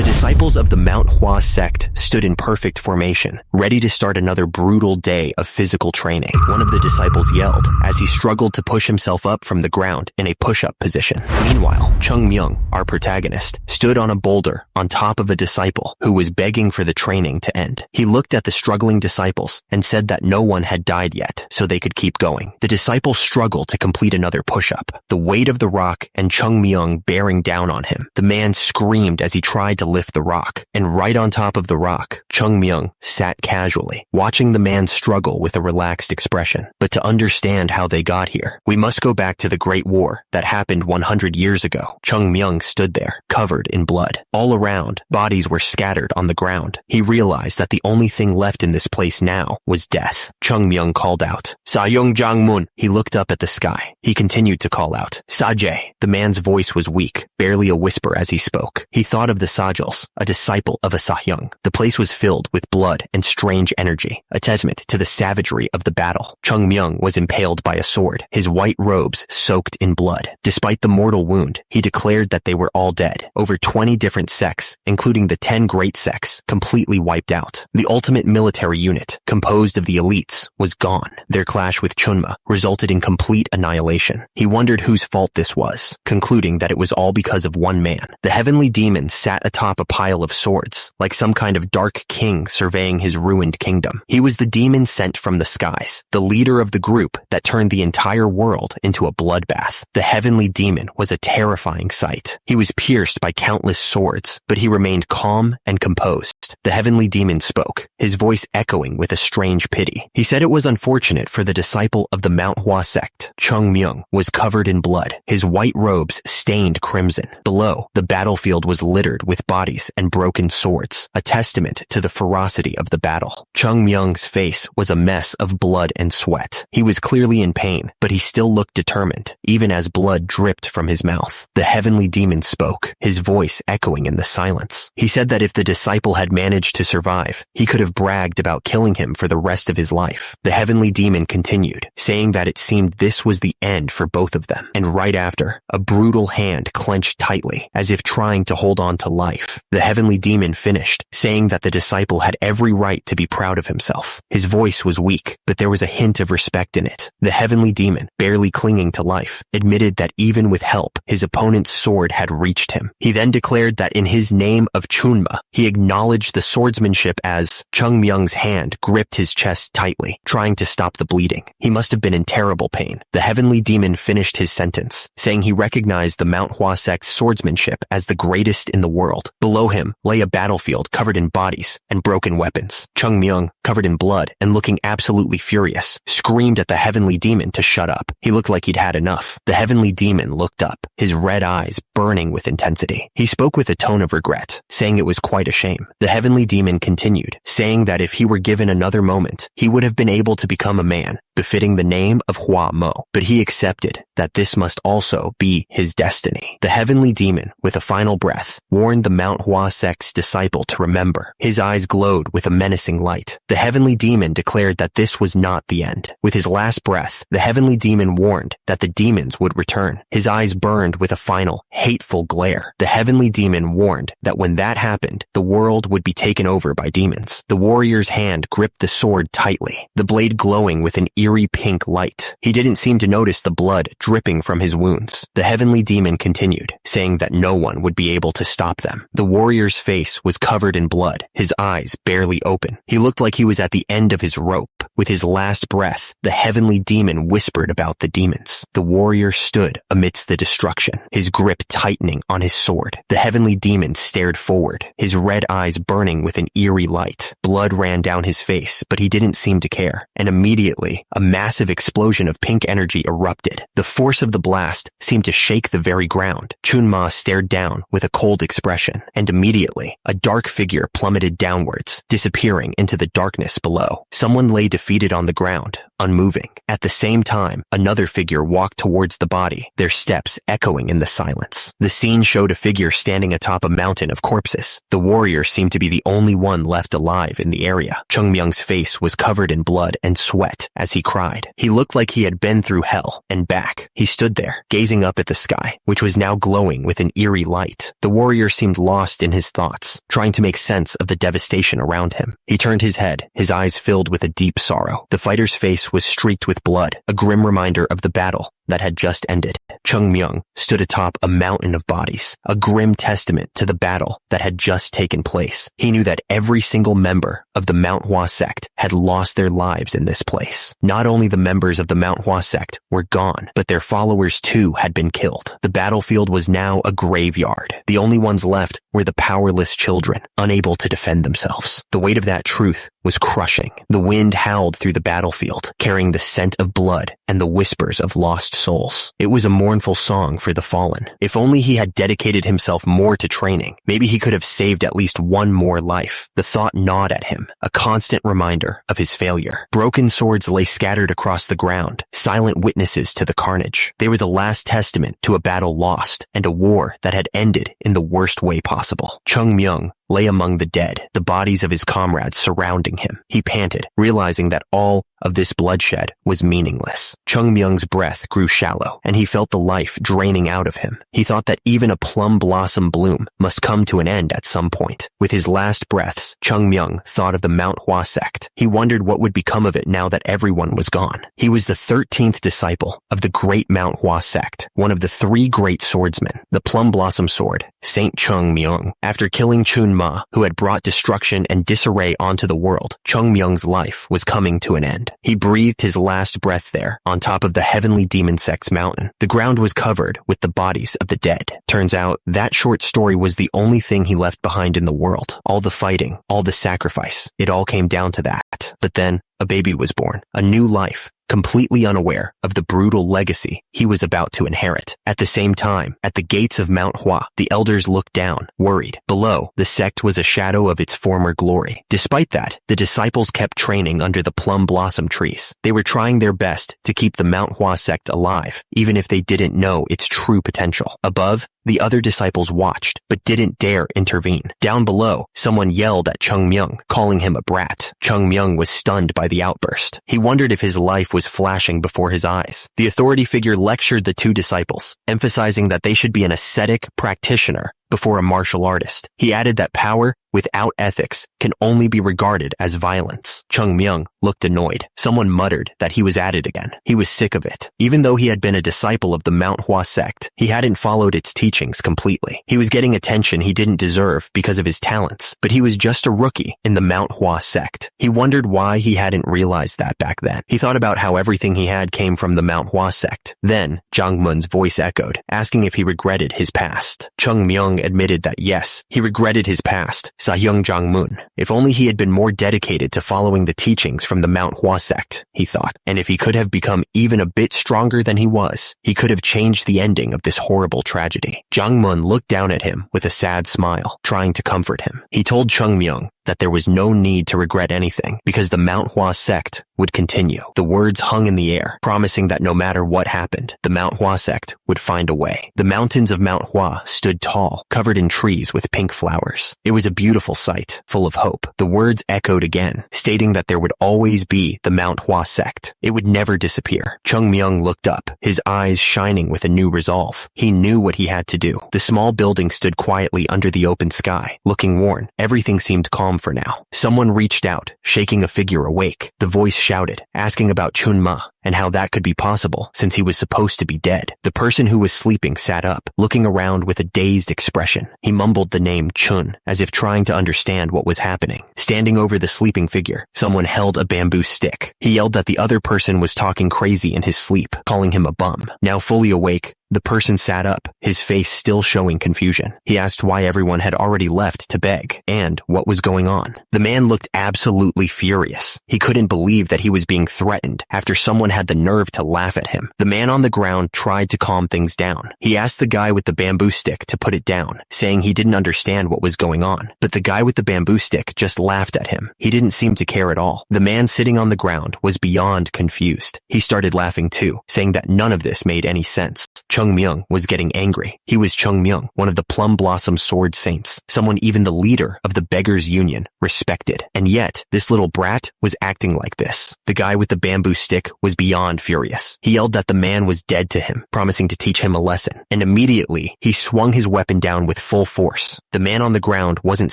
The disciples of the Manhwa sect stood in perfect formation, ready to start another brutal day of physical training. One of the disciples yelled as he struggled to push himself up from the ground in a push-up position. Meanwhile, Chung Myung, our protagonist, stood on a boulder on top of a disciple who was begging for the training to end. He looked at the struggling disciples and said that no one had died yet, so they could keep going. The disciple struggled to complete another push-up, the weight of the rock and Chung Myung bearing down on him. The man screamed as he tried to lift the rock, and right on top of the rock, Chung Myung sat casually, watching the man struggle with a relaxed expression. But to understand how they got here, we must go back to the Great War that happened 100 years ago. Chung Myung stood there, covered in blood. All around, bodies were scattered on the ground. He realized that the only thing left in this place now was death. Chung Myung called out, "Sayong Jangmun." He looked up at the sky. He continued to call out, "Saje." The man's voice was weak, barely a whisper as he spoke. He thought of the Sajals, a disciple of Asahyung. The place was filled with blood and strange energy, a testament to the savagery of the battle. Chung Myung was impaled by a sword, his white robes soaked in blood. Despite the mortal wound, he declared that they were all dead. Over 20 different sects, including the 10 great sects, completely wiped out. The ultimate military unit, composed of the elites, was gone. Their clash with Chunma resulted in complete annihilation. He wondered whose fault this was, concluding that it was all because of one man. The heavenly demon sat atop a pile of swords, like some kind of dark king surveying his ruined kingdom. He was the demon sent from the skies, the leader of the group that turned the entire world into a bloodbath. The heavenly demon was a terrifying sight. He was pierced by countless swords, but he remained calm and composed. The heavenly demon spoke, his voice echoing with a strange pity. He said it was unfortunate for the disciple of the Manhwa sect. Chung Myung was covered in blood, his white robes stained crimson. Below, the battlefield was littered with bodies and broken swords, a testament to the ferocity of the battle. Chung Myung's face was a mess of blood and sweat. He was clearly in pain, but he still looked determined, even as blood dripped from his mouth. The heavenly demon spoke, his voice echoing in the silence. He said that if the disciple had managed to survive, he could have bragged about killing him for the rest of his life. The heavenly demon continued, saying that it seemed this was the end for both of them. And right after, a brutal hand clenched tightly, as if trying to hold on to life. The heavenly demon finished, saying that the disciple had every right to be proud of himself. His voice was weak, but there was a hint of respect in it. The heavenly demon, barely clinging to life, admitted that even with help, his opponent's sword had reached him. He then declared that in his name of Chunma, he acknowledged the swordsmanship as Chung Myung's hand gripped his chest tightly, trying to stop the bleeding. He must have been in terrible pain. The heavenly demon finished his sentence, saying he recognized the Manhwa sect's swordsmanship as the greatest in the world. Below him lay a battlefield covered in bodies and broken weapons. Chung Myung, covered in blood and looking absolutely furious, screamed at the heavenly demon to shut up. He looked like he'd had enough. The heavenly demon looked up, his red eyes burning with intensity. He spoke with a tone of regret, saying it was quite a shame. The heavenly demon continued, saying that if he were given another moment, he would have been able to become a man, befitting the name of Hua Mo. But he accepted that this must also be his destiny. The heavenly demon, with a final breath, warned the Manhwa sect's disciple to remember. His eyes glowed with a menacing light. The heavenly demon declared that this was not the end. With his last breath, the heavenly demon warned that the demons would return. His eyes burned with a final, hateful glare. The heavenly demon warned that when that happened, the world would be taken over by demons. The warrior's hand gripped the sword tightly, the blade glowing with an eerie pink light. He didn't seem to notice the blood dripping from his wounds. The heavenly demon continued, saying that no one would be able to stop them. The warrior's face was covered in blood, his eyes barely open. He looked like he was at the end of his rope. With his last breath, the heavenly demon whispered about the demons. The warrior stood amidst the destruction, his grip tightening on his sword. The heavenly demon stared forward, his red eyes burning with an eerie light. Blood ran down his face, but he didn't seem to care. And immediately, a massive explosion of pink energy erupted. The force of the blast seemed to shake the very ground. Chunma stared down with a cold expression, and immediately, a dark figure plummeted downwards, disappearing into the darkness below. Someone lay defeated defeated on the ground, unmoving. At the same time, another figure walked towards the body, their steps echoing in the silence. The scene showed a figure standing atop a mountain of corpses. The warrior seemed to be the only one left alive in the area. Chung Myung's face was covered in blood and sweat as he cried. He looked like he had been through hell and back. He stood there, gazing up at the sky, which was now glowing with an eerie light. The warrior seemed lost in his thoughts, trying to make sense of the devastation around him. He turned his head, his eyes filled with a deep sorrow. The fighter's face was streaked with blood, a grim reminder of the battle that had just ended. Chung Myung stood atop a mountain of bodies, a grim testament to the battle that had just taken place. He knew that every single member of the Manhwa sect had lost their lives in this place. Not only the members of the Manhwa sect were gone, but their followers too had been killed. The battlefield was now a graveyard. The only ones left were the powerless children, unable to defend themselves. The weight of that truth was crushing. The wind howled through the battlefield, carrying the scent of blood and the whispers of lost souls. It was a mournful song for the fallen. If only he had dedicated himself more to training, maybe he could have saved at least one more life. The thought gnawed at him, a constant reminder of his failure. Broken swords lay scattered across the ground, silent witnesses to the carnage. They were the last testament to a battle lost and a war that had ended in the worst way possible. Chung Myung lay among the dead, the bodies of his comrades surrounding him. He panted, realizing that all of this bloodshed was meaningless. Chung Myung's breath grew shallow, and he felt the life draining out of him. He thought that even a plum blossom bloom must come to an end at some point. With his last breaths, Chung Myung thought of the Manhwa sect. He wondered what would become of it now that everyone was gone. He was the 13th disciple of the great Manhwa sect, one of the 3 great swordsmen, the Plum Blossom Sword, Saint Chung Myung. After killing Chun Ma, who had brought destruction and disarray onto the world, Chung Myung's life was coming to an end. He breathed his last breath there, on top of the heavenly demon sect's mountain. The ground was covered with the bodies of the dead. Turns out, that short story was the only thing he left behind in the world. All the fighting, all the sacrifice, it all came down to that. But then, a baby was born, a new life, completely unaware of the brutal legacy he was about to inherit. At the same time, at the gates of Manhwa, the elders looked down, worried. Below, the sect was a shadow of its former glory. Despite that, the disciples kept training under the plum blossom trees. They were trying their best to keep the Manhwa sect alive, even if they didn't know its true potential. Above, the other disciples watched, but didn't dare intervene. Down below, someone yelled at Chung Myung, calling him a brat. Chung Myung was stunned by the outburst. He wondered if his life was flashing before his eyes. The authority figure lectured the 2 disciples, emphasizing that they should be an ascetic practitioner before a martial artist. He added that power without ethics can only be regarded as violence. Chung Myung looked annoyed. Someone muttered that he was at it again. He was sick of it. Even though he had been a disciple of the Manhwa sect, he hadn't followed its teachings completely. He was getting attention he didn't deserve because of his talents, but he was just a rookie in the Manhwa sect. He wondered why he hadn't realized that back then. He thought about how everything he had came from the Manhwa sect. Then, Jang Mun's voice echoed, asking if he regretted his past. Chung Myung admitted that yes, he regretted his past. Sahyung Jangmun. If only he had been more dedicated to following the teachings from the Manhwa sect, he thought. And if he could have become even a bit stronger than he was, he could have changed the ending of this horrible tragedy. Jangmun looked down at him with a sad smile, trying to comfort him. He told Chung Myung that there was no need to regret anything because the Manhwa sect would continue. The words hung in the air, promising that no matter what happened, the Manhwa sect would find a way. The mountains of Manhwa stood tall, covered in trees with pink flowers. It was a beautiful sight, full of hope. The words echoed again, stating that there would always be the Manhwa sect. It would never disappear. Chung Myung looked up, his eyes shining with a new resolve. He knew what he had to do. The small building stood quietly under the open sky, looking worn. Everything seemed calm for now. Someone reached out, shaking a figure awake. The voice shouted, asking about Chun Ma and how that could be possible since he was supposed to be dead. The person who was sleeping sat up, looking around with a dazed expression. He mumbled the name Chun, as if trying to understand what was happening. Standing over the sleeping figure, someone held a bamboo stick. He yelled that the other person was talking crazy in his sleep, calling him a bum. Now fully awake, the person sat up, his face still showing confusion. He asked why everyone had already left to beg, and what was going on. The man looked absolutely furious. He couldn't believe that he was being threatened after someone someone had the nerve to laugh at him. The man on the ground tried to calm things down. He asked the guy with the bamboo stick to put it down, saying he didn't understand what was going on. But the guy with the bamboo stick just laughed at him. He didn't seem to care at all. The man sitting on the ground was beyond confused. He started laughing too, saying that none of this made any sense. Chung Myung was getting angry. He was Chung Myung, one of the Plum Blossom Sword Saints, someone even the leader of the Beggars Union respected. And yet, this little brat was acting like this. The guy with the bamboo stick was beyond furious. He yelled that the man was dead to him, promising to teach him a lesson. And immediately, he swung his weapon down with full force. The man on the ground wasn't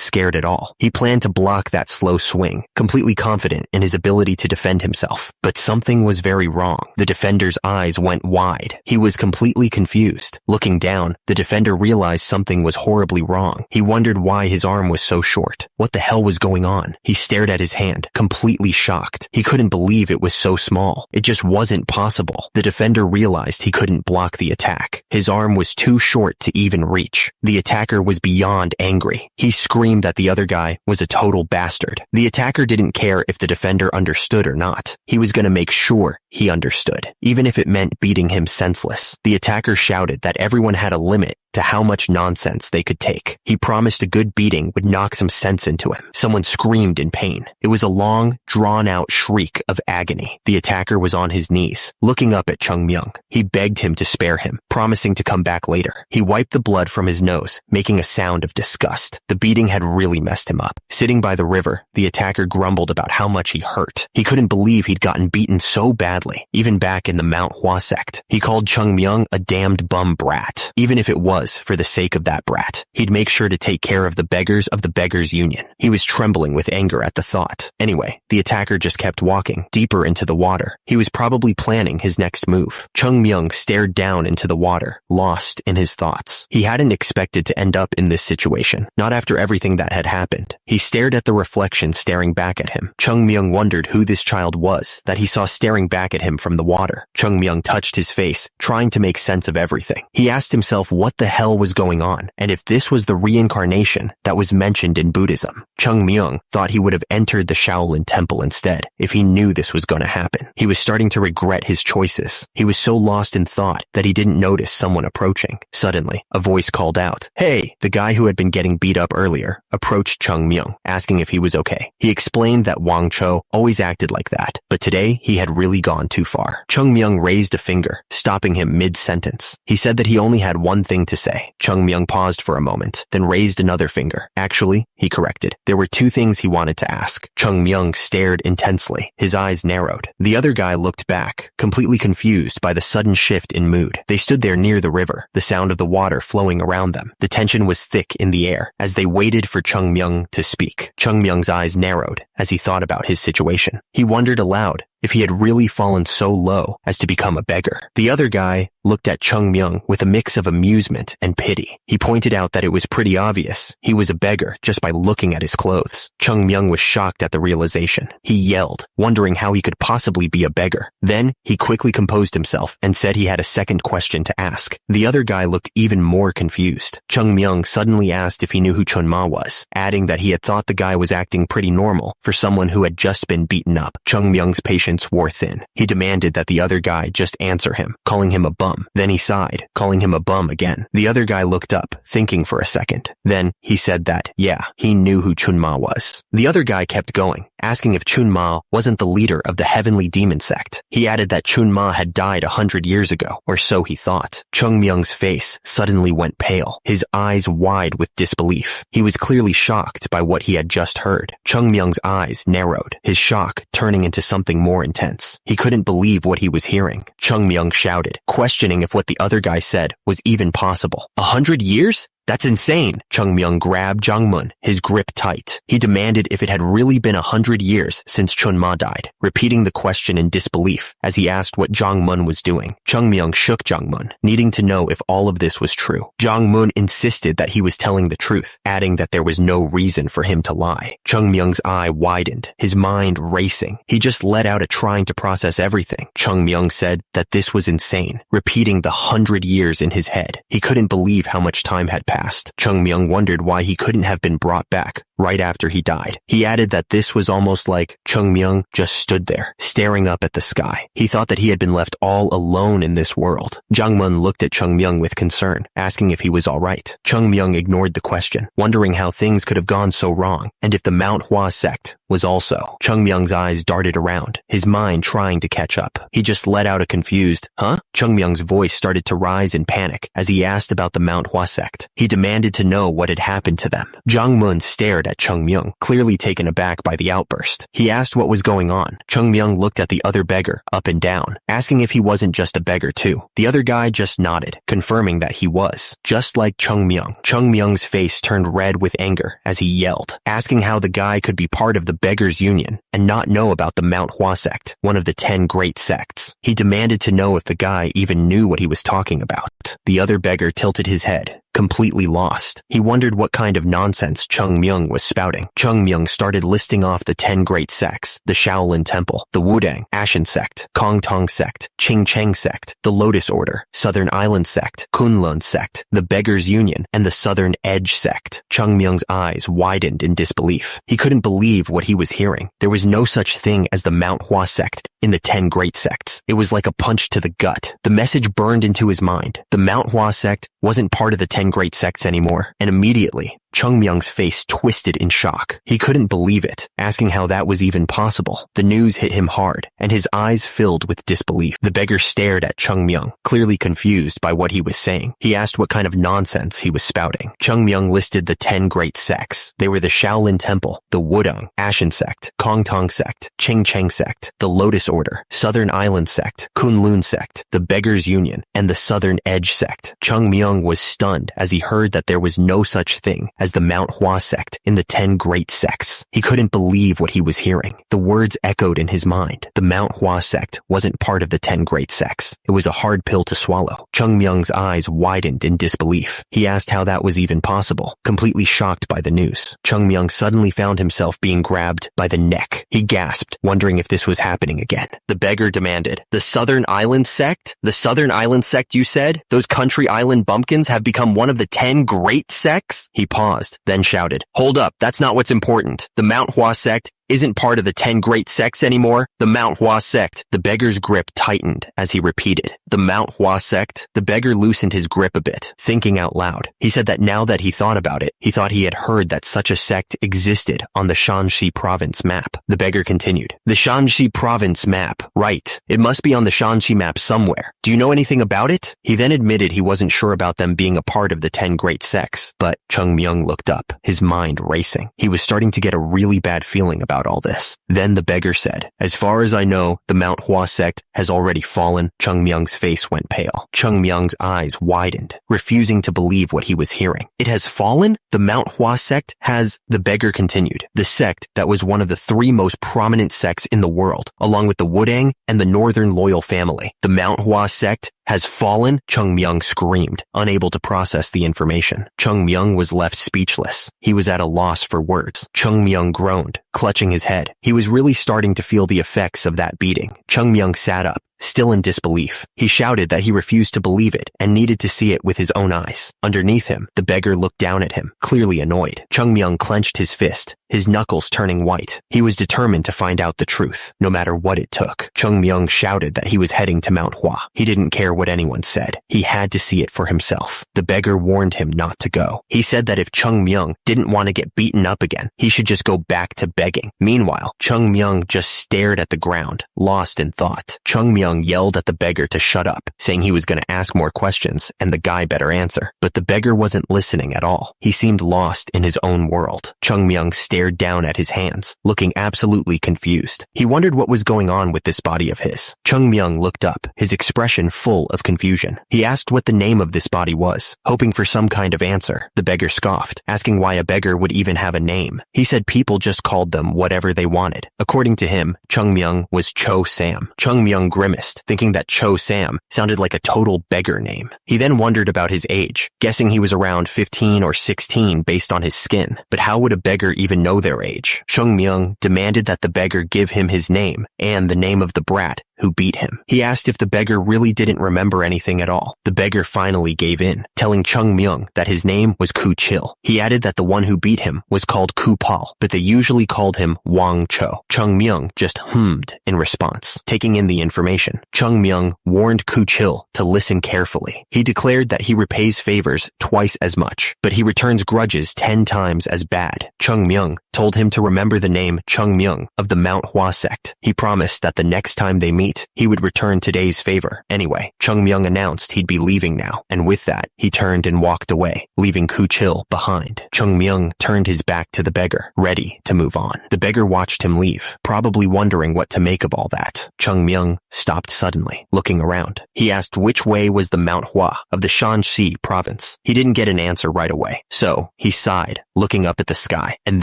scared at all. He planned to block that slow swing, completely confident in his ability to defend himself. But something was very wrong. The defender's eyes went wide. He was completely confused. Looking down, the defender realized something was horribly wrong. He wondered why his arm was so short. What the hell was going on? He stared at his hand, completely shocked. He couldn't believe it was so small. It just wasn't possible. The defender realized he couldn't block the attack. His arm was too short to even reach. The attacker was beyond angry. He screamed that the other guy was a total bastard. The attacker didn't care if the defender understood or not. He was going to make sure he understood, even if it meant beating him senseless. The attacker shouted that everyone had a limit to how much nonsense they could take. He promised a good beating would knock some sense into him. Someone screamed in pain. It was a long, drawn-out shriek of agony. The attacker was on his knees, looking up at Chung Myung. He begged him to spare him, promising to come back later. He wiped the blood from his nose, making a sound of disgust. The beating had really messed him up. Sitting by the river, the attacker grumbled about how much he hurt. He couldn't believe he'd gotten beaten so badly, even back in the Manhwa sect. He called Chung Myung a damned bum brat, even if it was for the sake of that brat. He'd make sure to take care of the beggars of the Beggars Union. He was trembling with anger at the thought. Anyway, the attacker just kept walking, deeper into the water. He was probably planning his next move. Chung Myung stared down into the water, lost in his thoughts. He hadn't expected to end up in this situation, not after everything that had happened. He stared at the reflection staring back at him. Chung Myung wondered who this child was that he saw staring back at him from the water. Chung Myung touched his face, trying to make sense of everything. He asked himself what the hell was going on, and if this was the reincarnation that was mentioned in Buddhism. Chung Myung thought he would have entered the Shaolin temple instead if he knew this was going to happen. He was starting to regret his choices. He was so lost in thought that he didn't notice someone approaching. Suddenly, a voice called out, "Hey!" The guy who had been getting beat up earlier approached Chung Myung, asking if he was okay. He explained that Wang Cho always acted like that, but today he had really gone too far. Chung Myung raised a finger, stopping him mid-sentence. He said that he only had one thing to say. Chung Myung paused for a moment, then raised another finger. Actually, he corrected. There were two things he wanted to ask. Chung Myung stared intensely. His eyes narrowed. The other guy looked back, completely confused by the sudden shift in mood. They stood there near the river, the sound of the water flowing around them. The tension was thick in the air as they waited for Chung Myung to speak. Chung Myung's eyes narrowed as he thought about his situation. He wondered aloud if he had really fallen so low as to become a beggar. The other guy looked at Chung Myung with a mix of amusement and pity. He pointed out that it was pretty obvious he was a beggar just by looking at his clothes. Chung Myung was shocked at the realization. He yelled, wondering how he could possibly be a beggar. Then, he quickly composed himself and said he had a second question to ask. The other guy looked even more confused. Chung Myung suddenly asked if he knew who Chun Ma was, adding that he had thought the guy was acting pretty normal for someone who had just been beaten up. Chung Myung's patience wore thin. He demanded that the other guy just answer him, calling him a bum. Then he sighed, calling him a bum again. The other guy looked up, thinking for a second. Then he said that, yeah, he knew who Chun Ma was. The other guy kept going, asking if Chun Ma wasn't the leader of the Heavenly Demon Sect. He added that Chun Ma had died 100 years ago, or so he thought. Chung Myung's face suddenly went pale, his eyes wide with disbelief. He was clearly shocked by what he had just heard. Chung Myung's eyes narrowed, his shock turning into something more intense. He couldn't believe what he was hearing. Chung Myung shouted, questioning if what the other guy said was even possible. 100 years? That's insane. Chung Myung grabbed Jongmun, his grip tight. He demanded if it had really been 100 years since Chun Ma died, repeating the question in disbelief as he asked what Jongmun was doing. Chung Myung shook Jongmun, needing to know if all of this was true. Jongmun insisted that he was telling the truth, adding that there was no reason for him to lie. Chung Myung's eye widened, his mind racing. He just let out a trying to process everything. Chung Myung said that this was insane, repeating the 100 years in his head. He couldn't believe how much time had passed. past. Chung Myung wondered why he couldn't have been brought back right after he died. He added that this was almost like Chung Myung just stood there, staring up at the sky. He thought that he had been left all alone in this world. Jungmun looked at Chung Myung with concern, asking if he was all right. Chung Myung ignored the question, wondering how things could have gone so wrong, and if the Manhwa sect was also. Chung Myung's eyes darted around, his mind trying to catch up. He just let out a confused, "Huh?" Chung Myung's voice started to rise in panic as he asked about the Manhwa sect. He demanded to know what had happened to them. Jungmun stared at Chung Myung, clearly taken aback by the outburst. He asked what was going on. Chung Myung looked at the other beggar up and down, asking if he wasn't just a beggar too. The other guy just nodded, confirming that he was, just like Chung Myung. Chung Myung's face turned red with anger as he yelled, asking how the guy could be part of the Beggars Union and not know about the Manhwa sect, one of the 10 great sects. He demanded to know if the guy even knew what he was talking about. The other beggar tilted his head, completely lost. He wondered what kind of nonsense Chung Myung was spouting. Chung Myung started listing off the 10 great sects: the Shaolin Temple, the Wudang, Ashen Sect, Kong Tong Sect, Ching Cheng Sect, the Lotus Order, Southern Island Sect, Kunlun Sect, the Beggars Union, and the Southern Edge Sect. Chung Myung's eyes widened in disbelief. He couldn't believe what he was hearing. There was no such thing as the Manhwa sect in the 10 great sects. It was like a punch to the gut. The message burned into his mind. The Manhwa sect wasn't part of the 10 great sects anymore, and immediately, Chung Myung's face twisted in shock. He couldn't believe it, asking how that was even possible. The news hit him hard, and his eyes filled with disbelief. The beggar stared at Chung Myung, clearly confused by what he was saying. He asked what kind of nonsense he was spouting. Chung Myung listed the 10 great sects. They were the Shaolin Temple, the Wudang, Ashen Sect, Kong Tong Sect, Ching Cheng Sect, the Lotus Order, Southern Island Sect, Kunlun Sect, the Beggars Union, and the Southern Edge Sect. Chung Myung was stunned as he heard that there was no such thing as the Manhwa sect in the 10 great sects. He couldn't believe what he was hearing. The words echoed in his mind. The Manhwa sect wasn't part of the 10 great sects. It was a hard pill to swallow. Chung Myung's eyes widened in disbelief. He asked how that was even possible, completely shocked by the news. Chung Myung suddenly found himself being grabbed by the neck. He gasped, wondering if this was happening again. The beggar demanded, "The Southern Island sect? The Southern Island sect you said? Those country island bumpkins have become one of the 10 great sects?" He paused, then shouted, "Hold up, that's not what's important. The Manhwa sect isn't part of the 10 great sects anymore. The Manhwa sect." The beggar's grip tightened as he repeated, "The Manhwa sect." The beggar loosened his grip a bit, thinking out loud. He said that now that he thought about it, he thought he had heard that such a sect existed on the Shanxi province map. The beggar continued, "The Shanxi province map, right. It must be on the Shanxi map somewhere. Do you know anything about it?" He then admitted he wasn't sure about them being a part of the 10 great sects, but Chung Myung looked up, his mind racing. He was starting to get a really bad feeling about all this. Then the beggar said, "As far as I know, the Manhwa sect has already fallen." Chung Myung's face went pale. Chung Myung's eyes widened, refusing to believe what he was hearing. "It has fallen? The Manhwa sect has..." The beggar continued, "The sect that was one of the 3 most prominent sects in the world, along with the Wudang and the Northern Loyal family. The Manhwa sect has fallen?" Chung Myung screamed, unable to process the information. Chung Myung was left speechless. He was at a loss for words. Chung Myung groaned, clutching his head. He was really starting to feel the effects of that beating. Chung Myung sat up, still in disbelief. He shouted that he refused to believe it and needed to see it with his own eyes. Underneath him, the beggar looked down at him, clearly annoyed. Chung Myung clenched his fist, his knuckles turning white. He was determined to find out the truth, no matter what it took. Chung Myung shouted that he was heading to Manhwa. He didn't care what anyone said. He had to see it for himself. The beggar warned him not to go. He said that if Chung Myung didn't want to get beaten up again, he should just go back to begging. Meanwhile, Chung Myung just stared at the ground, lost in thought. Chung Myung yelled at the beggar to shut up, saying he was going to ask more questions and the guy better answer. But the beggar wasn't listening at all. He seemed lost in his own world. Chung Myung stared down at his hands, looking absolutely confused. He wondered what was going on with this body of his. Chung Myung looked up, his expression full of confusion. He asked what the name of this body was, hoping for some kind of answer. The beggar scoffed, asking why a beggar would even have a name. He said people just called them whatever they wanted. According to him, Chung Myung was Cho Sam. Chung Myung grimaced dismissed, thinking that Cho Sam sounded like a total beggar name. He then wondered about his age, guessing he was around 15 or 16 based on his skin. But how would a beggar even know their age? Chung Myung demanded that the beggar give him his name and the name of the brat who beat him. He asked if the beggar really didn't remember anything at all. The beggar finally gave in, telling Chung Myung that his name was Ku Chil. He added that the one who beat him was called Ku Pal, but they usually called him Wang Cho. Chung Myung just hummed in response. Taking in the information, Chung Myung warned Ku Chil to listen carefully. He declared that he repays favors twice as much, but he returns grudges 10 times as bad. Chung Myung told him to remember the name Chung Myung of the Manhwa sect. He promised that the next time they meet, he would return today's favor. Anyway, Chung Myung announced he'd be leaving now, and with that, he turned and walked away, leaving Ku Chil behind. Chung Myung turned his back to the beggar, ready to move on. The beggar watched him leave, probably wondering what to make of all that. Chung Myung stopped suddenly, looking around. He asked which way was the Manhwa of the Shanxi province. He didn't get an answer right away, so he sighed, looking up at the sky, and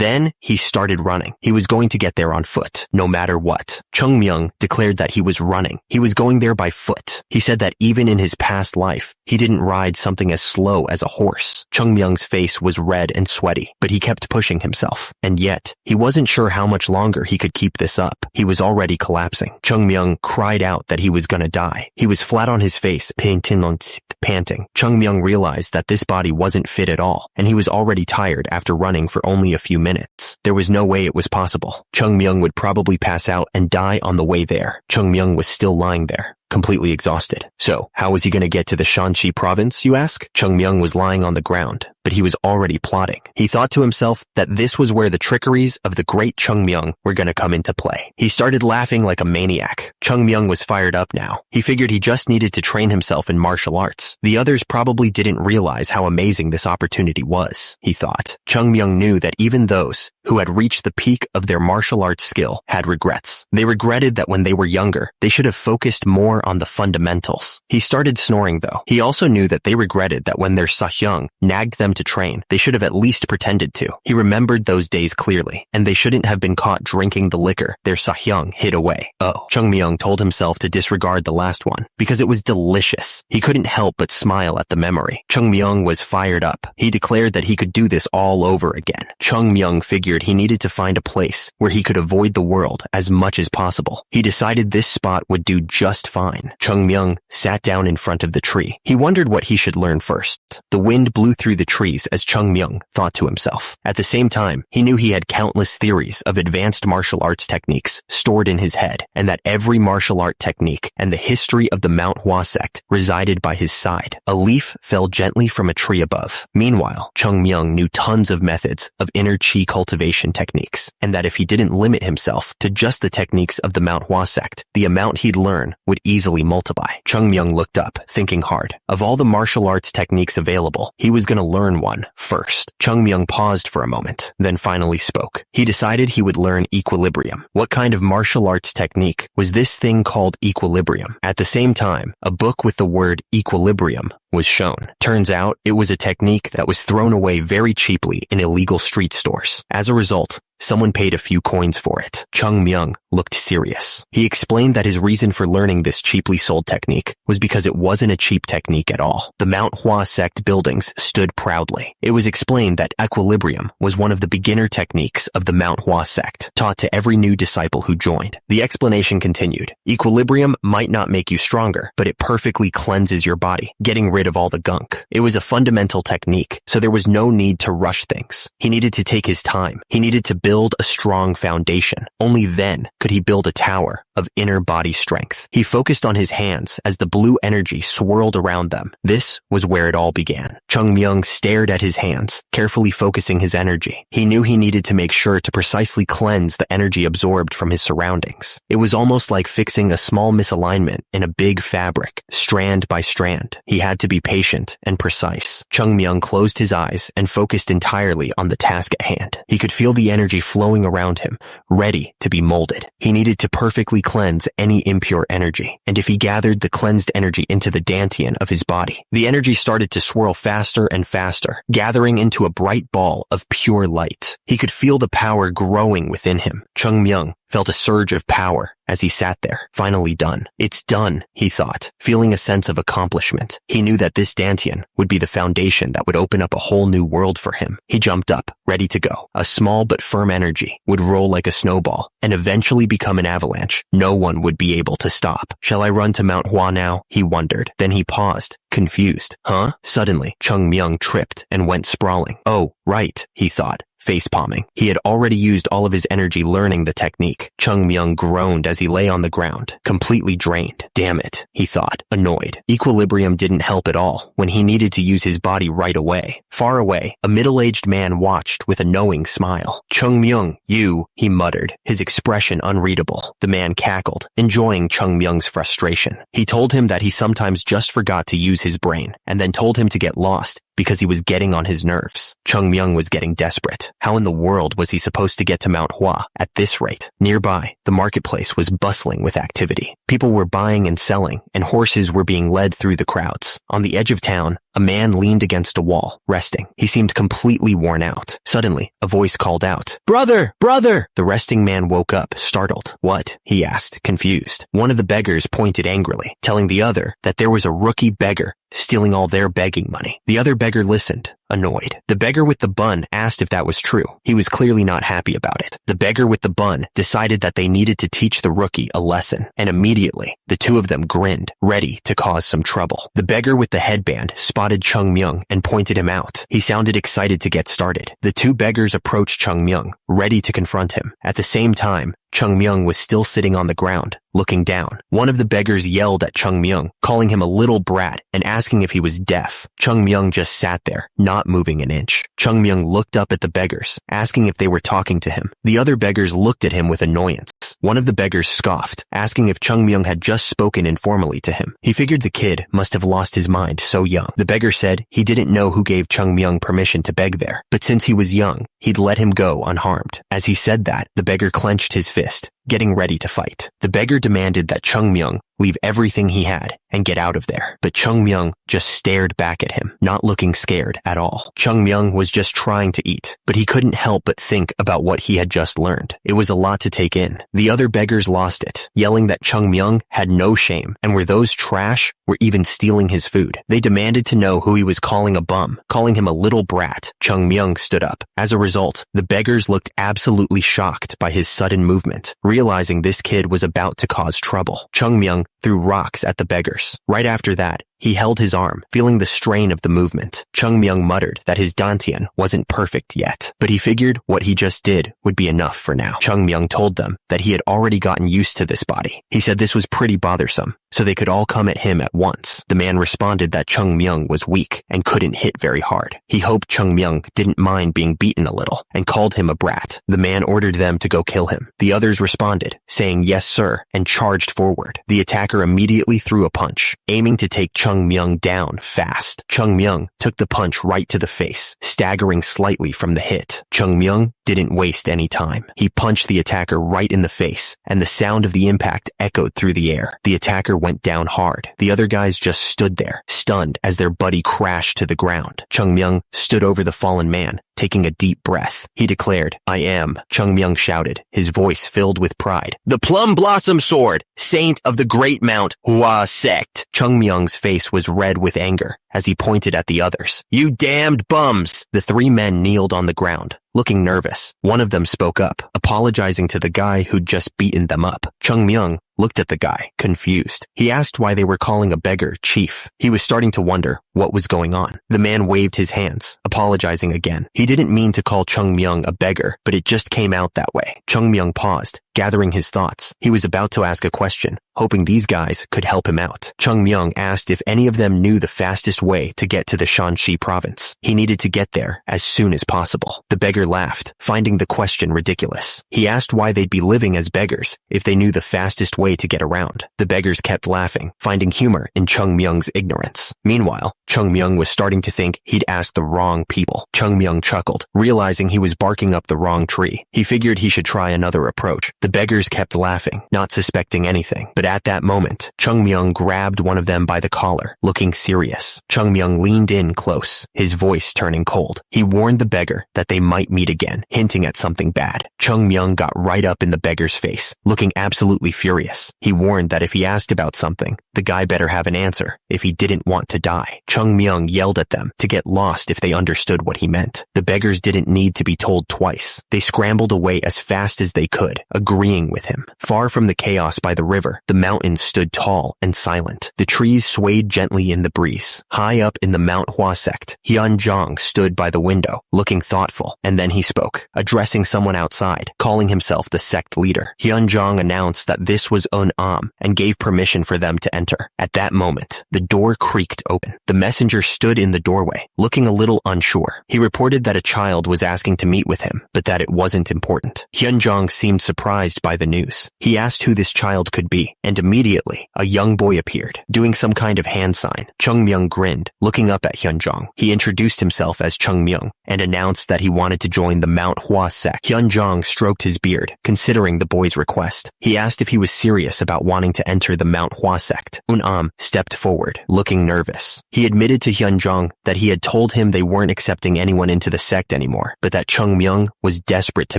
then he started running. He was going to get there on foot, no matter what. Chung Myung declared that he was running. He was going there by foot. He said that even in his past life, he didn't ride something as slow as a horse. Chung Myung's face was red and sweaty, but he kept pushing himself. And yet, he wasn't sure how much longer he could keep this up. He was already collapsing. Chung Myung cried out that he was gonna die. He was flat on his face, panting. Chung Myung realized that this body wasn't fit at all, and he was already tired after running for only a few minutes. There was no way it was possible. Chung Myung would probably pass out and die on the way there. Chung Myung was still lying there, completely exhausted. So, how was he going to get to the Shanxi province, you ask? Chung Myung was lying on the ground, but he was already plotting. He thought to himself that this was where the trickeries of the great Chung Myung were going to come into play. He started laughing like a maniac. Chung Myung was fired up now. He figured he just needed to train himself in martial arts. The others probably didn't realize how amazing this opportunity was, he thought. Chung Myung knew that even those who had reached the peak of their martial arts skill had regrets. They regretted that when they were younger, they should have focused more on the fundamentals. He started snoring though. He also knew that they regretted that when their sahyung nagged them to train, they should have at least pretended to. He remembered those days clearly, and they shouldn't have been caught drinking the liquor their sahyung hid away. Oh, Chung Myung told himself to disregard the last one, because it was delicious. He couldn't help but smile at the memory. Chung Myung was fired up. He declared that he could do this all over again. Chung Myung figured he needed to find a place where he could avoid the world as much as possible. He decided this spot would do just fine. Chung Myung sat down in front of the tree. He wondered what he should learn first. The wind blew through the trees as Chung Myung thought to himself. At the same time, he knew he had countless theories of advanced martial arts techniques stored in his head, and that every martial art technique and the history of the Manhwa sect resided by his side. A leaf fell gently from a tree above. Meanwhile, Chung Myung knew tons of methods of inner chi cultivation techniques, and that if he didn't limit himself to just the techniques of the Manhwa sect, the amount he'd learn would easily multiply. Chung Myung looked up, thinking hard. Of all the martial arts techniques available, he was going to learn one first. Chung Myung paused for a moment, then finally spoke. He decided he would learn equilibrium. What kind of martial arts technique was this thing called equilibrium? At the same time, a book with the word equilibrium was shown. Turns out, it was a technique that was thrown away very cheaply in illegal street stores. As a result, someone paid a few coins for it. Chung Myung looked serious. He explained that his reason for learning this cheaply sold technique was because it wasn't a cheap technique at all. The Manhwa sect buildings stood proudly. It was explained that equilibrium was one of the beginner techniques of the Manhwa sect, taught to every new disciple who joined. The explanation continued. Equilibrium might not make you stronger, but it perfectly cleanses your body, getting rid of all the gunk. It was a fundamental technique, so there was no need to rush things. He needed to take his time. He needed to build a strong foundation. Only then could he build a tower of inner body strength. He focused on his hands as the blue energy swirled around them. This was where it all began. Chung Myung stared at his hands, carefully focusing his energy. He knew he needed to make sure to precisely cleanse the energy absorbed from his surroundings. It was almost like fixing a small misalignment in a big fabric, strand by strand. He had to be patient and precise. Chung Myung closed his eyes and focused entirely on the task at hand. He could feel the energy flowing around him, ready to be molded. He needed to perfectly cleanse any impure energy, and if he gathered the cleansed energy into the dantian of his body, the energy started to swirl faster and faster, gathering into a bright ball of pure light. He could feel the power growing within him. Chung Myung felt a surge of power as he sat there, finally done. It's done, he thought, feeling a sense of accomplishment. He knew that this dantian would be the foundation that would open up a whole new world for him. He jumped up, ready to go. A small but firm energy would roll like a snowball and eventually become an avalanche. No one would be able to stop. Shall I run to Manhwa now? He wondered. Then he paused, confused. Huh? Suddenly, Chung Myung tripped and went sprawling. Oh, right, he thought, face-palming. He had already used all of his energy learning the technique. Chung Myung groaned as he lay on the ground, completely drained. Damn it, he thought, annoyed. Equilibrium didn't help at all when he needed to use his body right away. Far away, a middle-aged man watched with a knowing smile. Chung Myung, you, he muttered, his expression unreadable. The man cackled, enjoying Chung Myung's frustration. He told him that he sometimes just forgot to use his brain, and then told him to get lost because he was getting on his nerves. Chung Myung was getting desperate. How in the world was he supposed to get to Manhwa at this rate? Nearby, the marketplace was bustling with activity. People were buying and selling, and horses were being led through the crowds. On the edge of town, a man leaned against a wall, resting. He seemed completely worn out. Suddenly, a voice called out, "Brother! Brother!" The resting man woke up, startled. What? He asked, confused. One of the beggars pointed angrily, telling the other that there was a rookie beggar stealing all their begging money. The other beggar listened, annoyed. The beggar with the bun asked if that was true. He was clearly not happy about it. The beggar with the bun decided that they needed to teach the rookie a lesson, and immediately, the two of them grinned, ready to cause some trouble. The beggar with the headband spotted Chung Myung and pointed him out. He sounded excited to get started. The two beggars approached Chung Myung, ready to confront him. At the same time, Chung Myung was still sitting on the ground, looking down. One of the beggars yelled at Chung Myung, calling him a little brat and asking if he was deaf. Chung Myung just sat there, not moving an inch. Chung Myung looked up at the beggars, asking if they were talking to him. The other beggars looked at him with annoyance. One of the beggars scoffed, asking if Chung Myung had just spoken informally to him. He figured the kid must have lost his mind so young. The beggar said he didn't know who gave Chung Myung permission to beg there, but since he was young, he'd let him go unharmed. As he said that, the beggar clenched his fist, getting ready to fight. The beggar demanded that Chung Myung leave everything he had and get out of there. But Chung Myung just stared back at him, not looking scared at all. Chung Myung was just trying to eat, but he couldn't help but think about what he had just learned. It was a lot to take in. The other beggars lost it, yelling that Chung Myung had no shame and were those trash were even stealing his food. They demanded to know who he was calling a bum, calling him a little brat. Chung Myung stood up. As a result, the beggars looked absolutely shocked by his sudden movement, realizing this kid was about to cause trouble. Chung Myung threw rocks at the beggars. Right after that, he held his arm, feeling the strain of the movement. Chung Myung muttered that his dantian wasn't perfect yet, but he figured what he just did would be enough for now. Chung Myung told them that he had already gotten used to this body. He said this was pretty bothersome, so they could all come at him at once. The man responded that Chung Myung was weak and couldn't hit very hard. He hoped Chung Myung didn't mind being beaten a little and called him a brat. The man ordered them to go kill him. The others responded, saying yes sir, and charged forward. The attacker immediately threw a punch, aiming to take Chung Myung down fast. Chung Myung took the punch right to the face, staggering slightly from the hit. Chung Myung didn't waste any time. He punched the attacker right in the face, and the sound of the impact echoed through the air. The attacker went down hard. The other guys just stood there, stunned as their buddy crashed to the ground. Chung Myung stood over the fallen man, taking a deep breath. He declared, "I am," Chung Myung shouted, his voice filled with pride, "the Plum Blossom Sword, saint of the great Manhwa Sect." Chung Myung's face was red with anger as he pointed at the others. "You damned bums!" The three men kneeled on the ground, looking nervous. One of them spoke up, apologizing to the guy who'd just beaten them up. Chung Myung looked at the guy, confused. He asked why they were calling a beggar chief. He was starting to wonder what was going on. The man waved his hands, apologizing again. He didn't mean to call Chung Myung a beggar, but it just came out that way. Chung Myung paused, gathering his thoughts. He was about to ask a question, hoping these guys could help him out. Chung Myung asked if any of them knew the fastest way to get to the Shanxi province. He needed to get there as soon as possible. The beggar laughed, finding the question ridiculous. He asked why they'd be living as beggars if they knew the fastest way to get around. The beggars kept laughing, finding humor in Chung Myung's ignorance. Meanwhile, Chung Myung was starting to think he'd asked the wrong people. Chung Myung chuckled, realizing he was barking up the wrong tree. He figured he should try another approach. The beggars kept laughing, not suspecting anything. But at that moment, Chung Myung grabbed one of them by the collar, looking serious. Chung Myung leaned in close, his voice turning cold. He warned the beggar that they might meet again, hinting at something bad. Chung Myung got right up in the beggar's face, looking absolutely furious. He warned that if he asked about something, the guy better have an answer if he didn't want to die. Chung Myung yelled at them to get lost if they understood what he meant. The beggars didn't need to be told twice. They scrambled away as fast as they could, agreeing with him. Far from the chaos by the river, the mountains stood tall and silent. The trees swayed gently in the breeze. High up in the Manhwa Sect, Hyunjong stood by the window, looking thoughtful, and then he spoke, addressing someone outside, calling himself the sect leader. Hyunjong announced that this was Un-am and gave permission for them to enter. At that moment, the door creaked open. The messenger stood in the doorway, looking a little unsure. He reported that a child was asking to meet with him, but that it wasn't important. Hyunjong seemed surprised by the news. He asked who this child could be, and immediately, a young boy appeared, doing some kind of hand sign. Chung Myung grinned, looking up at Hyunjong. He introduced himself as Chung Myung and announced that he wanted to join the Manhwa Sect. Hyunjong stroked his beard, considering the boy's request. He asked if he was serious about wanting to enter the Manhwa Sect. Un-am stepped forward, looking nervous. He admitted to Hyunjong that he had told him they weren't accepting anyone into the sect anymore, but that Chung Myung was desperate to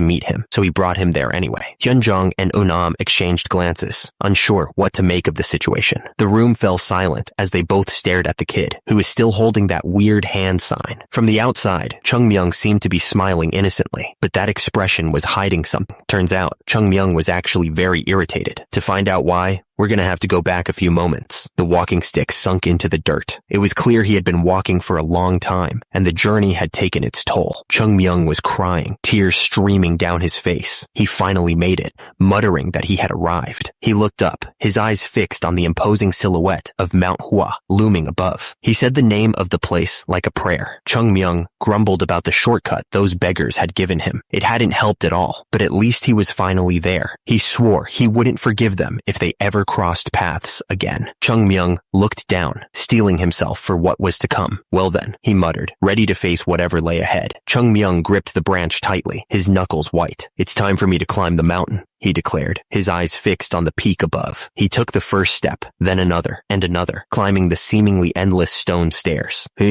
meet him, so he brought him there anyway. Hyunjong and Un-am exchanged glances, unsure what to make of the situation. The room fell silent as they both stared at the kid, who was still holding that weird hand sign. From the outside, Chung Myung seemed to be smiling innocently, but that expression was hiding something. Turns out, Chung Myung was actually very irritated. To find out why, we're gonna have to go back a few moments. The walking stick sunk into the dirt. It was clear he had been walking for a long time, and the journey had taken its toll. Chung Myung was crying, tears streaming down his face. He finally made it, muttering that he had arrived. He looked up, his eyes fixed on the imposing silhouette of Mount Hua looming above. He said the name of the place like a prayer. Chung Myung grumbled about the shortcut those beggars had given him. It hadn't helped at all, but at least he was finally there. He swore he wouldn't forgive them if they ever crossed paths again. Chung Myung looked down, steeling himself for what was to come. Well then, he muttered, ready to face whatever lay ahead. Chung Myung gripped the branch tightly, his knuckles white. It's time for me to climb the mountain, he declared, his eyes fixed on the peak above. He took the first step, then another, and another, climbing the seemingly endless stone stairs. He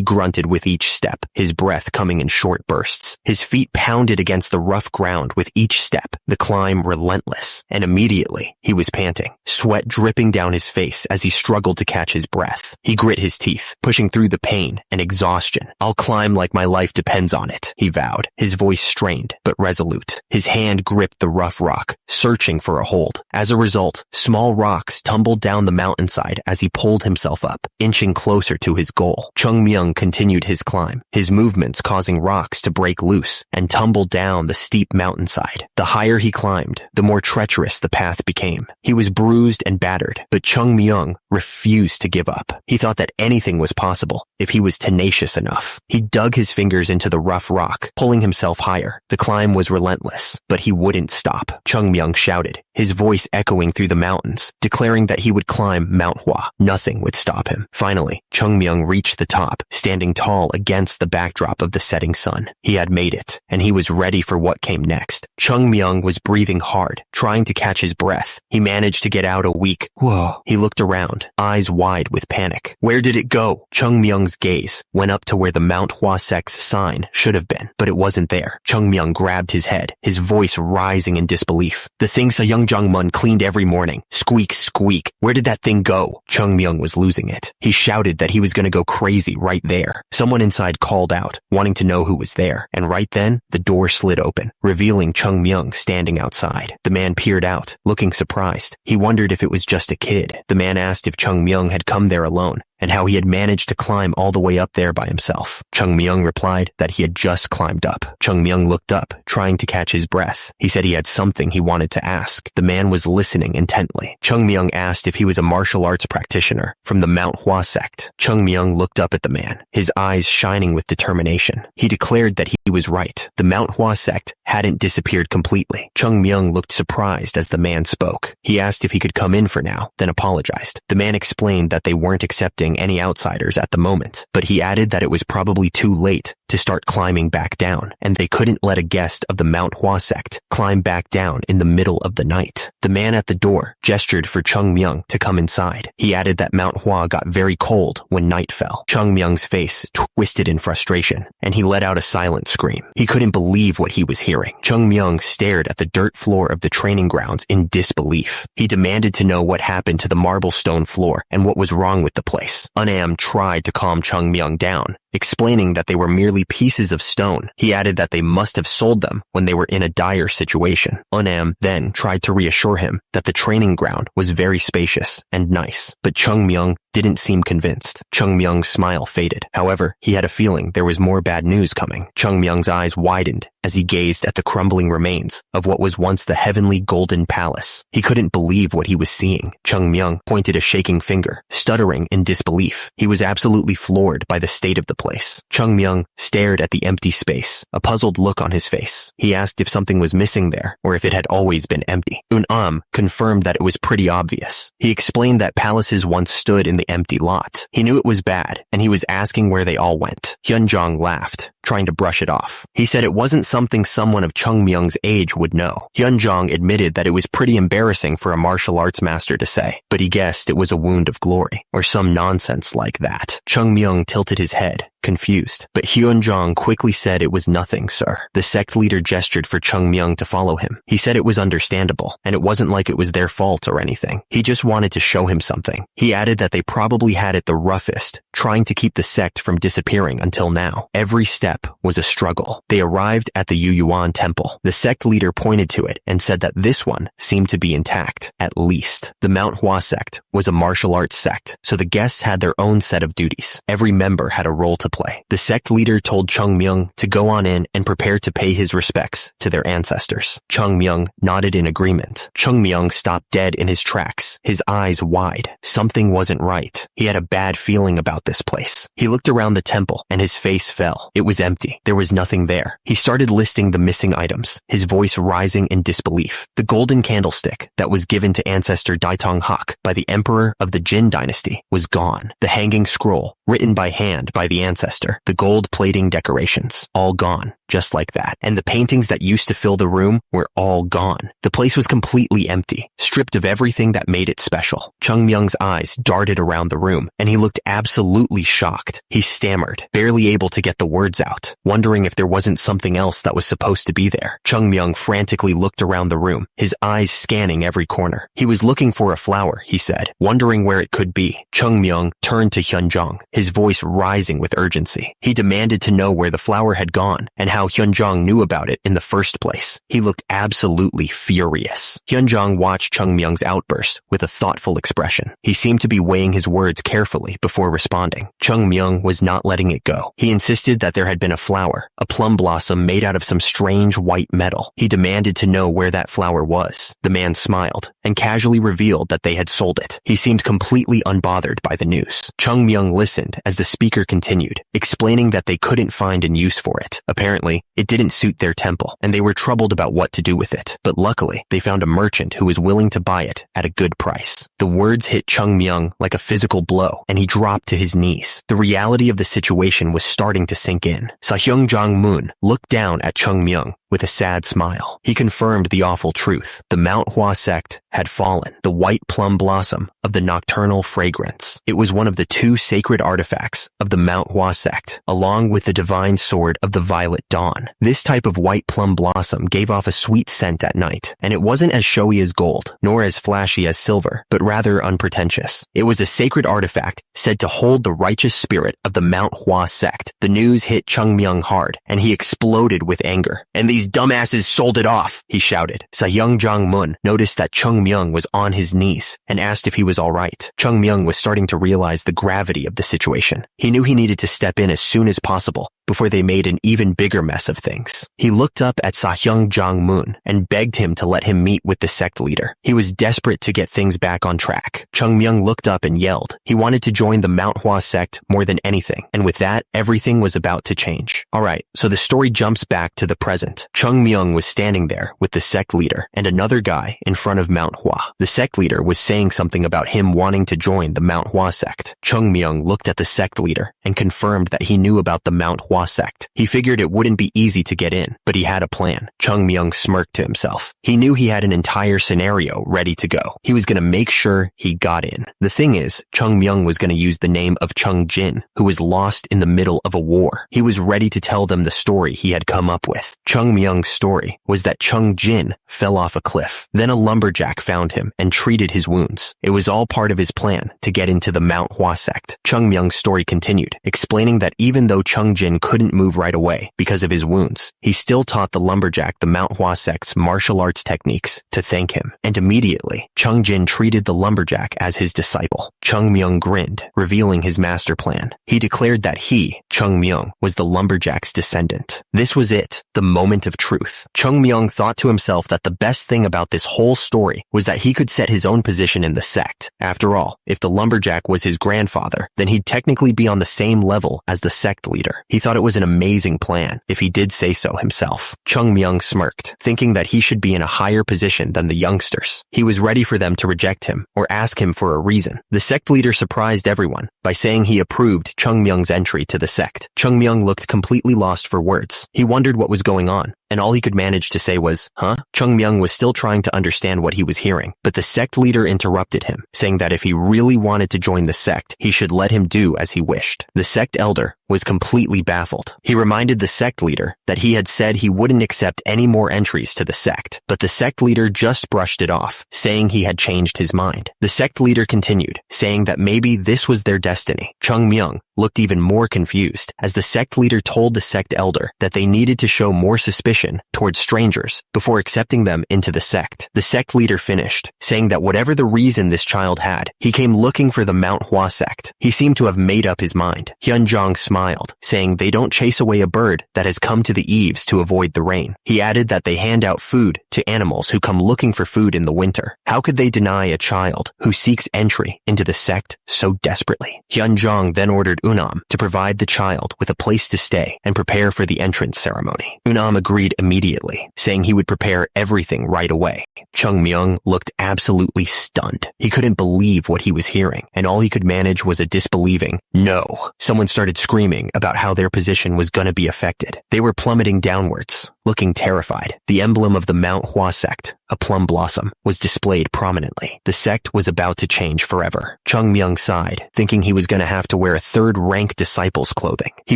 grunted with each step, his breath coming in short bursts. His feet pounded against the rough ground with each step, the climb relentless, and immediately he was panting, sweat dripping down his face as he struggled to catch his breath. He grit his teeth, pushing through the pain and exhaustion. I'll climb like my life depends on it, he vowed, his voice strained but resolute. His hand gripped the rough rock, searching for a hold. As a result, small rocks tumbled down the mountainside as he pulled himself up, inching closer to his goal. Chung Myung continued his climb, his movements causing rocks to break loose and tumble down the steep mountainside. The higher he climbed, the more treacherous the path became. He was bruised and battered, but Chung Myung refused to give up. He thought that anything was possible if he was tenacious enough. He dug his fingers into the rough rock, pulling himself higher. The climb was relentless, but he wouldn't stop. Chung Myung shouted, his voice echoing through the mountains, declaring that he would climb Mount Hua. Nothing would stop him. Finally, Chung Myung reached the top, standing tall against the backdrop of the setting sun. He had made it, and he was ready for what came next. Chung Myung was breathing hard, trying to catch his breath. He managed to get out a weak, whoa. He looked around, eyes wide with panic. Where did it go? Chung Myung's gaze went up to where the Mount Hua Sect's sign should have been, but it wasn't there. Chung Myung grabbed his head, his voice rising in disbelief. The thing Young Jung-mun cleaned every morning. Squeak, squeak. Where did that thing go? Chung Myung was losing it. He shouted that he was going to go crazy right there. Someone inside called out, wanting to know who was there, and right then, the door slid open, revealing Chung Myung standing outside. The man peered out, looking surprised. He wondered if it was just a kid. The man asked if Chung Myung had come there alone, and how he had managed to climb all the way up there by himself. Chung Myung replied that he had just climbed up. Chung Myung looked up, trying to catch his breath. He said he had something he wanted to ask. The man was listening intently. Chung Myung asked if he was a martial arts practitioner from the Manhwa Sect. Chung Myung looked up at the man, his eyes shining with determination. He declared that he was right. The Manhwa Sect hadn't disappeared completely. Chung Myung looked surprised as the man spoke. He asked if he could come in for now, then apologized. The man explained that they weren't accepting any outsiders at the moment, but he added that it was probably too late to start climbing back down, and they couldn't let a guest of the Manhwa sect climb back down in the middle of the night. The man at the door gestured for Chung Myung to come inside. He added that Manhwa got very cold when night fell. Chung Myung's face twisted in frustration, and he let out a silent scream. He couldn't believe what he was hearing. Chung Myung stared at the dirt floor of the training grounds in disbelief. He demanded to know what happened to the marble stone floor and what was wrong with the place. Unam tried to calm Chung Myung down, explaining that they were merely pieces of stone. He added that they must have sold them when they were in a dire situation. Unam then tried to reassure him that the training ground was very spacious and nice, but Chung Myung didn't seem convinced. Chung Myung's smile faded. However, he had a feeling there was more bad news coming. Chung Myung's eyes widened as he gazed at the crumbling remains of what was once the heavenly golden palace. He couldn't believe what he was seeing. Chung Myung pointed a shaking finger, stuttering in disbelief. He was absolutely floored by the state of the place. Chung Myung stared at the empty space, a puzzled look on his face. He asked if something was missing there or if it had always been empty. Unam confirmed that it was pretty obvious. He explained that palaces once stood in the empty lot. He knew it was bad, and he was asking where they all went. Hyunjong laughed, trying to brush it off. He said it wasn't something someone of Chung Myung's age would know. Hyunjong admitted that it was pretty embarrassing for a martial arts master to say, but he guessed it was a wound of glory, or some nonsense like that. Chung Myung tilted his head, confused, but Hyunjong quickly said it was nothing, sir. The sect leader gestured for Chung Myung to follow him. He said it was understandable, and it wasn't like it was their fault or anything. He just wanted to show him something. He added that they probably had it the roughest, trying to keep the sect from disappearing until now. Every step was a struggle. They arrived at the Yuyuan temple. The sect leader pointed to it and said that this one seemed to be intact, at least. The Manhwa sect was a martial arts sect, so the guests had their own set of duties. Every member had a role to play. The sect leader told Chung Myung to go on in and prepare to pay his respects to their ancestors. Chung Myung nodded in agreement. Chung Myung stopped dead in his tracks, his eyes wide. Something wasn't right. He had a bad feeling about this place. He looked around the temple and his face fell. It was empty. There was nothing there. He started listing the missing items, his voice rising in disbelief. The golden candlestick that was given to ancestor Daitong Hak by the emperor of the Jin dynasty was gone. The hanging scroll, written by hand by the ancestor, the gold plating decorations, all gone, just like that. And the paintings that used to fill the room were all gone. The place was completely empty, stripped of everything that made it special. Chung Myung's eyes darted around the room, and he looked absolutely shocked. He stammered, barely able to get the words out, wondering if there wasn't something else that was supposed to be there. Chung Myung frantically looked around the room, his eyes scanning every corner. He was looking for a flower, he said, wondering where it could be. Chung Myung turned to Hyunjong, his voice rising with urgency. He demanded to know where the flower had gone and how Hyunjong knew about it in the first place. He looked absolutely furious. Hyunjong watched Chung Myung's outburst with a thoughtful expression. He seemed to be weighing his words carefully before responding. Chung Myung was not letting it go. He insisted that there had been a flower, a plum blossom made out of some strange white metal. He demanded to know where that flower was. The man smiled and casually revealed that they had sold it. He seemed completely unbothered by the news. Chung Myung listened as the speaker continued, explaining that they couldn't find a use for it. Apparently, it didn't suit their temple, and they were troubled about what to do with it. But luckily, they found a merchant who was willing to buy it at a good price. The words hit Chung Myung like a physical blow, and he dropped to his knees. The reality of the situation was starting to sink in. Sahyung Jong-moon looked down at Chung Myung with a sad smile. He confirmed the awful truth. The Manhwa sect had fallen, the white plum blossom of the nocturnal fragrance. It was one of the two sacred artifacts of the Manhwa sect, along with the divine sword of the violet dawn. This type of white plum blossom gave off a sweet scent at night, and it wasn't as showy as gold, nor as flashy as silver, but rather unpretentious. It was a sacred artifact said to hold the righteous spirit of the Manhwa sect. The news hit Chung Myung hard, and he exploded with anger. And these dumbasses sold it off, he shouted. Sahyung Jong-moon noticed that Chung Myung was on his knees and asked if he was all right. Chung Myung was starting to realize the gravity of the situation. He knew he needed to step in as soon as possible before they made an even bigger mess of things. He looked up at Sahyung Jong-moon and begged him to let him meet with the sect leader. He was desperate to get things back on track. Chung Myung looked up and yelled. He wanted to join the Manhwa sect more than anything, and with that, everything was about to change. Alright, so the story jumps back to the present. Chung Myung was standing there with the sect leader and another guy in front of Manhwa. The sect leader was saying something about him wanting to join the Manhwa sect. Chung Myung looked at the sect leader and confirmed that he knew about the Manhwa sect. He figured it wouldn't be easy to get in, but he had a plan. Chung Myung smirked to himself. He knew he had an entire scenario ready to go. He was going to make sure he got in. The thing is, Chung Myung was going to use the name of Chung Jin, who was lost in the middle of a war. He was ready to tell them the story he had come up with. Chung Myung's story was that Chung Jin fell off a cliff. Then a lumberjack found him and treated his wounds. It was all part of his plan to get into the Manhwa sect. Chung Myung's story continued, explaining that even though Chung Jin couldn't move right away because of his wounds, he still taught the lumberjack the Manhwa sect's martial arts techniques to thank him. And immediately, Chung Jin treated the lumberjack as his disciple. Chung Myung grinned, revealing his master plan. He declared that he, Chung Myung, was the lumberjack's descendant. This was it, the moment of truth. Chung Myung thought to himself that the best thing about this whole story was that he could set his own position in the sect. After all, if the lumberjack was his grandfather, then he'd technically be on the same level as the sect leader. He thought it was an amazing plan, if he did say so himself. Chung Myung smirked, thinking that he should be in a higher position than the youngsters. He was ready for them to reject him or ask him for a reason. The sect leader surprised everyone by saying he approved Chung Myung's entry to the sect. Chung Myung looked completely lost for words. He wondered what was going on, and all he could manage to say was, huh? Chung Myung was still trying to understand what he was hearing, but the sect leader interrupted him, saying that if he really wanted to join the sect, he should let him do as he wished. The sect elder was completely baffled. He reminded the sect leader that he had said he wouldn't accept any more entries to the sect, but the sect leader just brushed it off, saying he had changed his mind. The sect leader continued, saying that maybe this was their destiny. Chung Myung looked even more confused as the sect leader told the sect elder that they needed to show more suspicion towards strangers before accepting them into the sect. The sect leader finished, saying that whatever the reason this child had, he came looking for the Manhwa sect. He seemed to have made up his mind. Hyunjong smiled, saying they don't chase away a bird that has come to the eaves to avoid the rain. He added that they hand out food to animals who come looking for food in the winter. How could they deny a child who seeks entry into the sect so desperately? Hyunjong then ordered Unam to provide the child with a place to stay and prepare for the entrance ceremony. Unam agreed immediately, saying he would prepare everything right away. Chung Myung looked absolutely stunned. He couldn't believe what he was hearing, and all he could manage was a disbelieving no. Someone started screaming about how their position was gonna be affected. They were plummeting downwards, looking terrified. The emblem of the Manhwa sect, a plum blossom, was displayed prominently. The sect was about to change forever. Chung Myung sighed, thinking he was gonna have to wear a third-rank disciple's clothing. He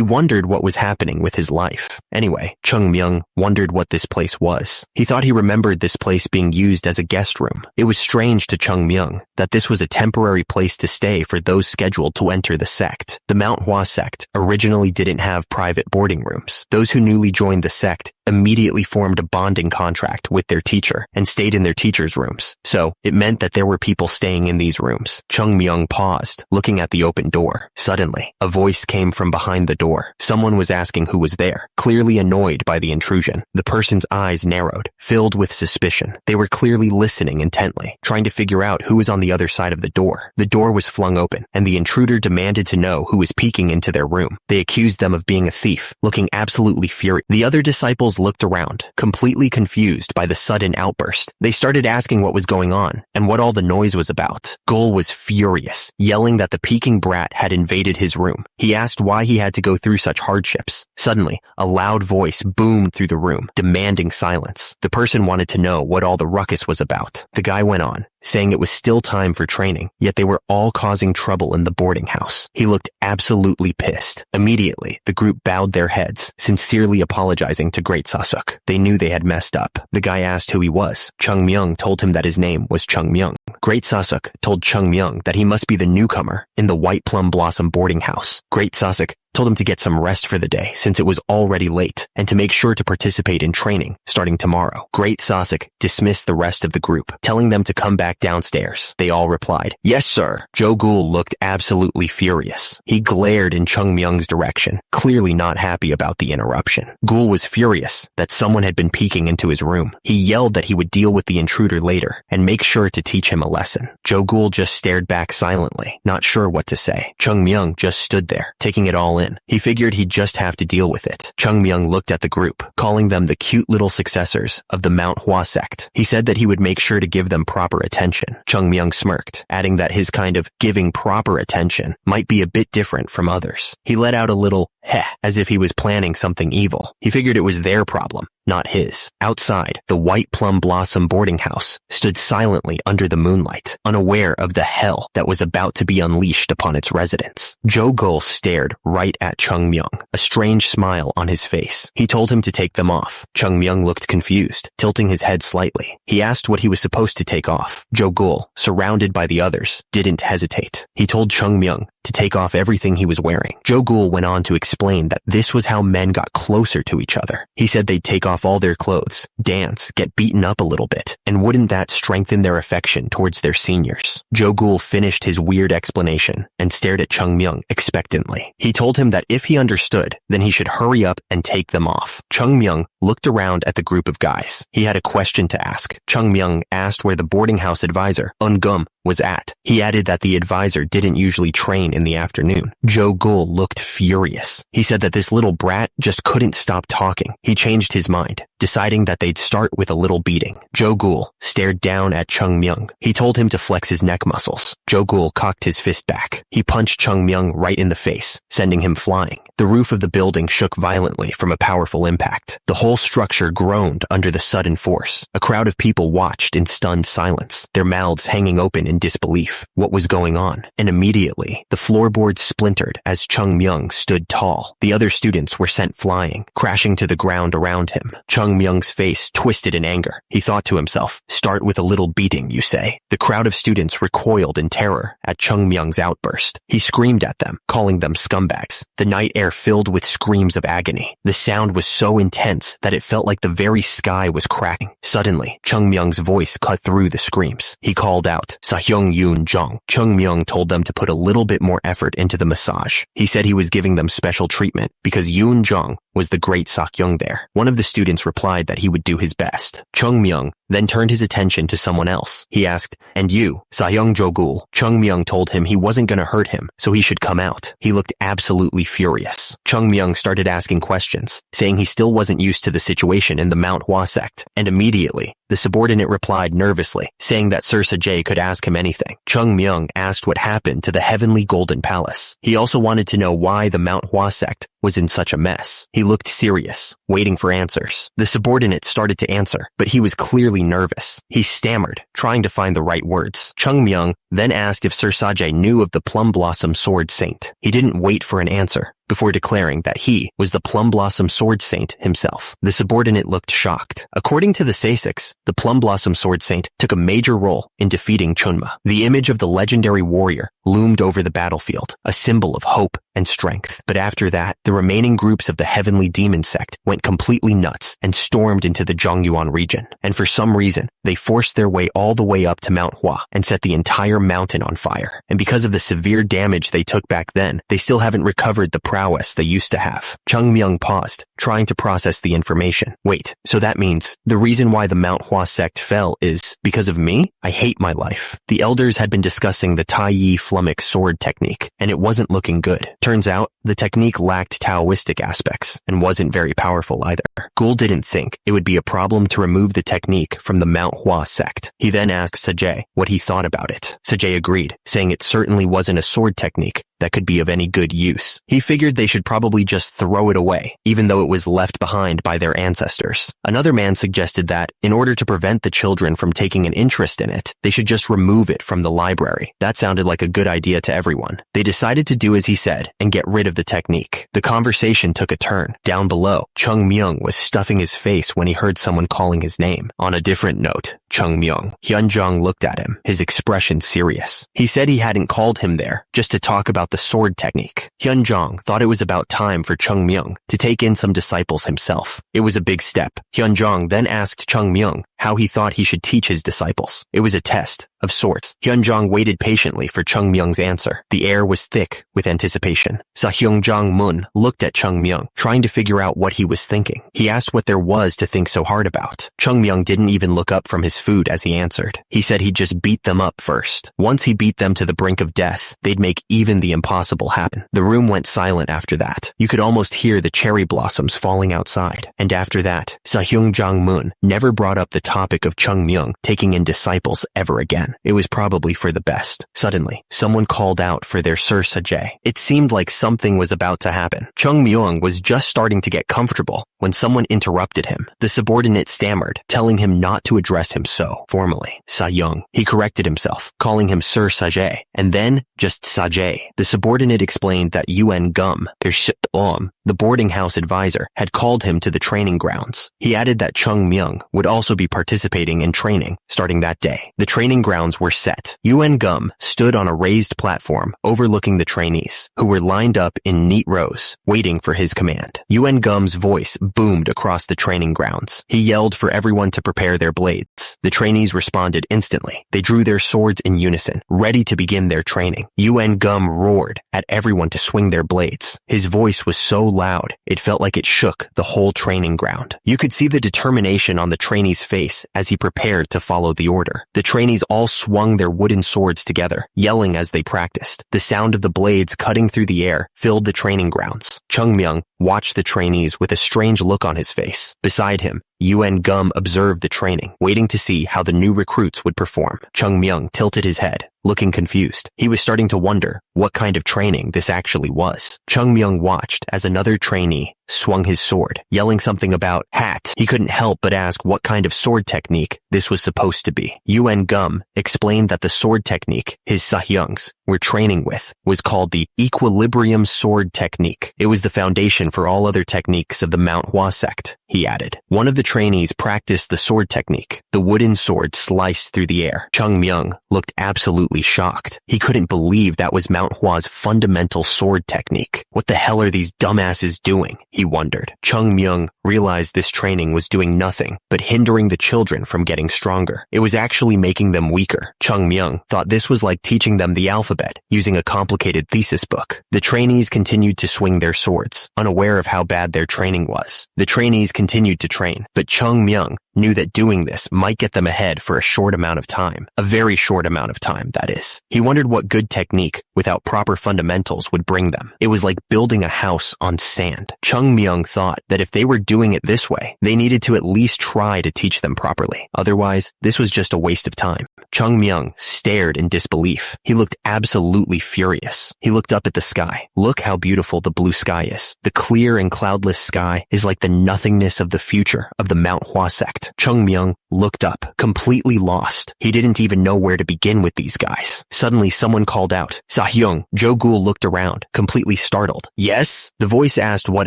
wondered what was happening with his life. Anyway, Chung Myung wondered what this place was. He thought he remembered this place being used as a guest room. It was strange to Chung Myung that this was a temporary place to stay for those scheduled to enter the sect. The Manhwa sect originally didn't have private boarding rooms. Those who newly joined the sect immediately formed a bonding contract with their teacher and stayed in their teacher's rooms. So, it meant that there were people staying in these rooms. Chung Myung paused, looking at the open door. Suddenly, a voice came from behind the door. Someone was asking who was there, clearly annoyed by the intrusion. The person's eyes narrowed, filled with suspicion. They were clearly listening intently, trying to figure out who was on the other side of the door. The door was flung open, and the intruder demanded to know who was peeking into their room. They accused them of being a thief, looking absolutely furious. The other disciples looked around, completely confused by the sudden outburst. They started asking what was going on and what all the noise was about. Gul was furious, yelling that the peeking brat had invaded his room. He asked why he had to go through such hardships. Suddenly, a loud voice boomed through the room, demanding silence. The person wanted to know what all the ruckus was about. The guy went on, saying it was still time for training, yet they were all causing trouble in the boarding house. He looked absolutely pissed. Immediately, the group bowed their heads, sincerely apologizing to Great Sasuk. They knew they had messed up. The guy asked who he was. Chung Myung told him that his name was Chung Myung. Great Sasuk told Chung Myung that he must be the newcomer in the White Plum Blossom boarding house. Great Sasuk told him to get some rest for the day since it was already late, and to make sure to participate in training starting tomorrow. Great Sosik dismissed the rest of the group, telling them to come back downstairs. They all replied, "Yes, sir." Jo-gul looked absolutely furious. He glared in Chung Myung's direction, clearly not happy about the interruption. Gul was furious that someone had been peeking into his room. He yelled that he would deal with the intruder later and make sure to teach him a lesson. Jo-gul just stared back silently, not sure what to say. Chung Myung just stood there, taking it all in. He figured he'd just have to deal with it. Chung Myung looked at the group, calling them the cute little successors of the Manhwa sect. He said that he would make sure to give them proper attention. Chung Myung smirked, adding that his kind of giving proper attention might be a bit different from others. He let out a little heh, as if he was planning something evil. He figured it was their problem, not his. Outside, the White Plum Blossom boarding house stood silently under the moonlight, unaware of the hell that was about to be unleashed upon its residents. Jo-gul stared right at Chung Myung, a strange smile on his face. He told him to take them off. Chung Myung looked confused, tilting his head slightly. He asked what he was supposed to take off. Jo-gul, surrounded by the others, didn't hesitate. He told Chung Myung to take off everything he was wearing. Jo-gul went on to explain that this was how men got closer to each other. He said they'd take off all their clothes, dance, get beaten up a little bit, and wouldn't that strengthen their affection towards their seniors? Jo-gul finished his weird explanation and stared at Chung Myung expectantly. He told him that if he understood, then he should hurry up and take them off. Chung Myung looked around at the group of guys. He had a question to ask. Chung Myung asked where the boarding house advisor, Eun-gum, was at. He added that the advisor didn't usually train in the afternoon. Jo-gul looked furious. He said that this little brat just couldn't stop talking. He changed his mind, deciding that they'd start with a little beating. Jo-gul stared down at Chung Myung. He told him to flex his neck muscles. Jo-gul cocked his fist back. He punched Chung Myung right in the face, sending him flying. The roof of the building shook violently from a powerful impact. The whole structure groaned under the sudden force. A crowd of people watched in stunned silence, their mouths hanging open in disbelief. What was going on? And immediately, the floorboards splintered as Chung Myung stood tall. The other students were sent flying, crashing to the ground around him. Chung Myung's face twisted in anger. He thought to himself, "Start with a little beating, you say?" The crowd of students recoiled in terror at Chung Myung's outburst. He screamed at them, calling them scumbags. The night air filled with screams of agony. The sound was so intense that it felt like the very sky was cracking. Suddenly, Chung Myung's voice cut through the screams. He called out, "Sahyung Yoon Jong." Chung Myung told them to put a little bit more effort into the massage. He said he was giving them special treatment because Yoon Jong was the great Sakyung there. One of the students replied that he would do his best. Chung Myung then turned his attention to someone else. He asked, "And you, Sahyung Jo-gul?" Chung Myung told him he wasn't going to hurt him, so he should come out. He looked absolutely furious. Chung Myung started asking questions, saying he still wasn't used to the situation in the Manhwa sect, and immediately, the subordinate replied nervously, saying that Sir Sajay could ask him anything. Chung Myung asked what happened to the Heavenly Golden Palace. He also wanted to know why the Manhwa sect was in such a mess. He looked serious, waiting for answers. The subordinate started to answer, but he was clearly nervous. He stammered, trying to find the right words. Chung Myung then asked if Sir Sajay knew of the Plum Blossom Sword Saint. He didn't wait for an answer before declaring that he was the Plum Blossom Sword Saint himself. The subordinate looked shocked. According to the Sasics, the Plum Blossom Sword Saint took a major role in defeating Chunma. The image of the legendary warrior loomed over the battlefield, a symbol of hope and strength. But after that, the remaining groups of the Heavenly Demon Sect went completely nuts and stormed into the Zhongyuan region. And for some reason, they forced their way all the way up to Mount Hua and set the entire mountain on fire. And because of the severe damage they took back then, they still haven't recovered the prowess they used to have. Chung Myung paused, trying to process the information. Wait, so that means the reason why the Manhwa sect fell is because of me? I hate my life. The elders had been discussing the Tai Yi Flummox sword technique, and it wasn't looking good. Turns out, the technique lacked Taoistic aspects and wasn't very powerful either. Gul didn't think it would be a problem to remove the technique from the Manhwa sect. He then asked Sajay what he thought about it. Sajay agreed, saying it certainly wasn't a sword technique that could be of any good use. He figured they should probably just throw it away, even though it was left behind by their ancestors. Another man suggested that, in order to prevent the children from taking an interest in it, they should just remove it from the library. That sounded like a good idea to everyone. They decided to do as he said and get rid of the technique. The conversation took a turn. Down below, Chung Myung was stuffing his face when he heard someone calling his name. On a different note, Chung Myung. Hyunjong looked at him, his expression serious. He said he hadn't called him there just to talk about about the sword technique. Hyunjong thought it was about time for Chung Myung to take in some disciples himself. It was a big step. Hyunjong then asked Chung Myung how he thought he should teach his disciples. It was a test of sorts. Hyunjong waited patiently for Chung Myung's answer. The air was thick with anticipation. Sahyungjong Mun looked at Chung Myung, trying to figure out what he was thinking. He asked what there was to think so hard about. Chung Myung didn't even look up from his food as he answered. He said he'd just beat them up first. Once he beat them to the brink of death, they'd make even the impossible happen. The room went silent after that. You could almost hear the cherry blossoms falling outside. And after that, Sahyungjong Mun never brought up the topic of Chung Myung taking in disciples ever again. It was probably for the best. Suddenly, someone called out for their Sir Sajay. It seemed like something was about to happen. Chung Myung was just starting to get comfortable when someone interrupted him. The subordinate stammered, telling him not to address him so formally. Sa-young. He corrected himself, calling him Sir Sajay, and then just Sajay. The subordinate explained that UN Gum, the boarding house advisor, had called him to the training grounds. He added that Chung Myung would also be participating in training starting that day. The training grounds were set. UN Gum stood on a raised platform overlooking the trainees, who were lined up in neat rows, waiting for his command. UN Gum's voice boomed across the training grounds. He yelled for everyone to prepare their blades. The trainees responded instantly. They drew their swords in unison, ready to begin their training. UN Gum roared at everyone to swing their blades. His voice was so loud, it felt like it shook the whole training ground. You could see the determination on the trainee's face as he prepared to follow the order. The trainees all swung their wooden swords together, yelling as they practiced. The sound of the blades cutting through the air filled the training grounds. Chung Myung watched the trainees with a strange look on his face. Beside him, UN Gum observed the training, waiting to see how the new recruits would perform. Chung Myung tilted his head, looking confused. He was starting to wonder what kind of training this actually was. Chung Myung watched as another trainee swung his sword, yelling something about hat. He couldn't help but ask what kind of sword technique this was supposed to be. UN Gum explained that the sword technique his Sahyungs were training with was called the equilibrium sword technique. It was the foundation for all other techniques of the Manhwa Sect, he added. One of the trainees practiced the sword technique. The wooden sword sliced through the air. Chung Myung looked absolutely shocked. He couldn't believe that was Manhwa's fundamental sword technique. What the hell are these dumbasses doing? He wondered. Chung Myung realized this training was doing nothing but hindering the children from getting stronger. It was actually making them weaker. Chung Myung thought this was like teaching them the alphabet using a complicated thesis book. The trainees continued to swing their swords, unaware of how bad their training was. The trainees continued to train, but Chung Myung knew that doing this might get them ahead for a short amount of time. A very short amount of time, that is. He wondered what good technique without proper fundamentals would bring them. It was like building a house on sand. Chung Myung thought that if they were doing it this way, they needed to at least try to teach them properly. Otherwise, this was just a waste of time. Chung Myung stared in disbelief. He looked absolutely furious. He looked up at the sky. Look how beautiful the blue sky is. The clear and cloudless sky is like the nothingness of the future of the Manhwa Sect. Chung Myung looked up, completely lost. He didn't even know where to begin with these guys. Suddenly, someone called out, "Sahyung." Jo-gul looked around, completely startled. "Yes?" The voice asked what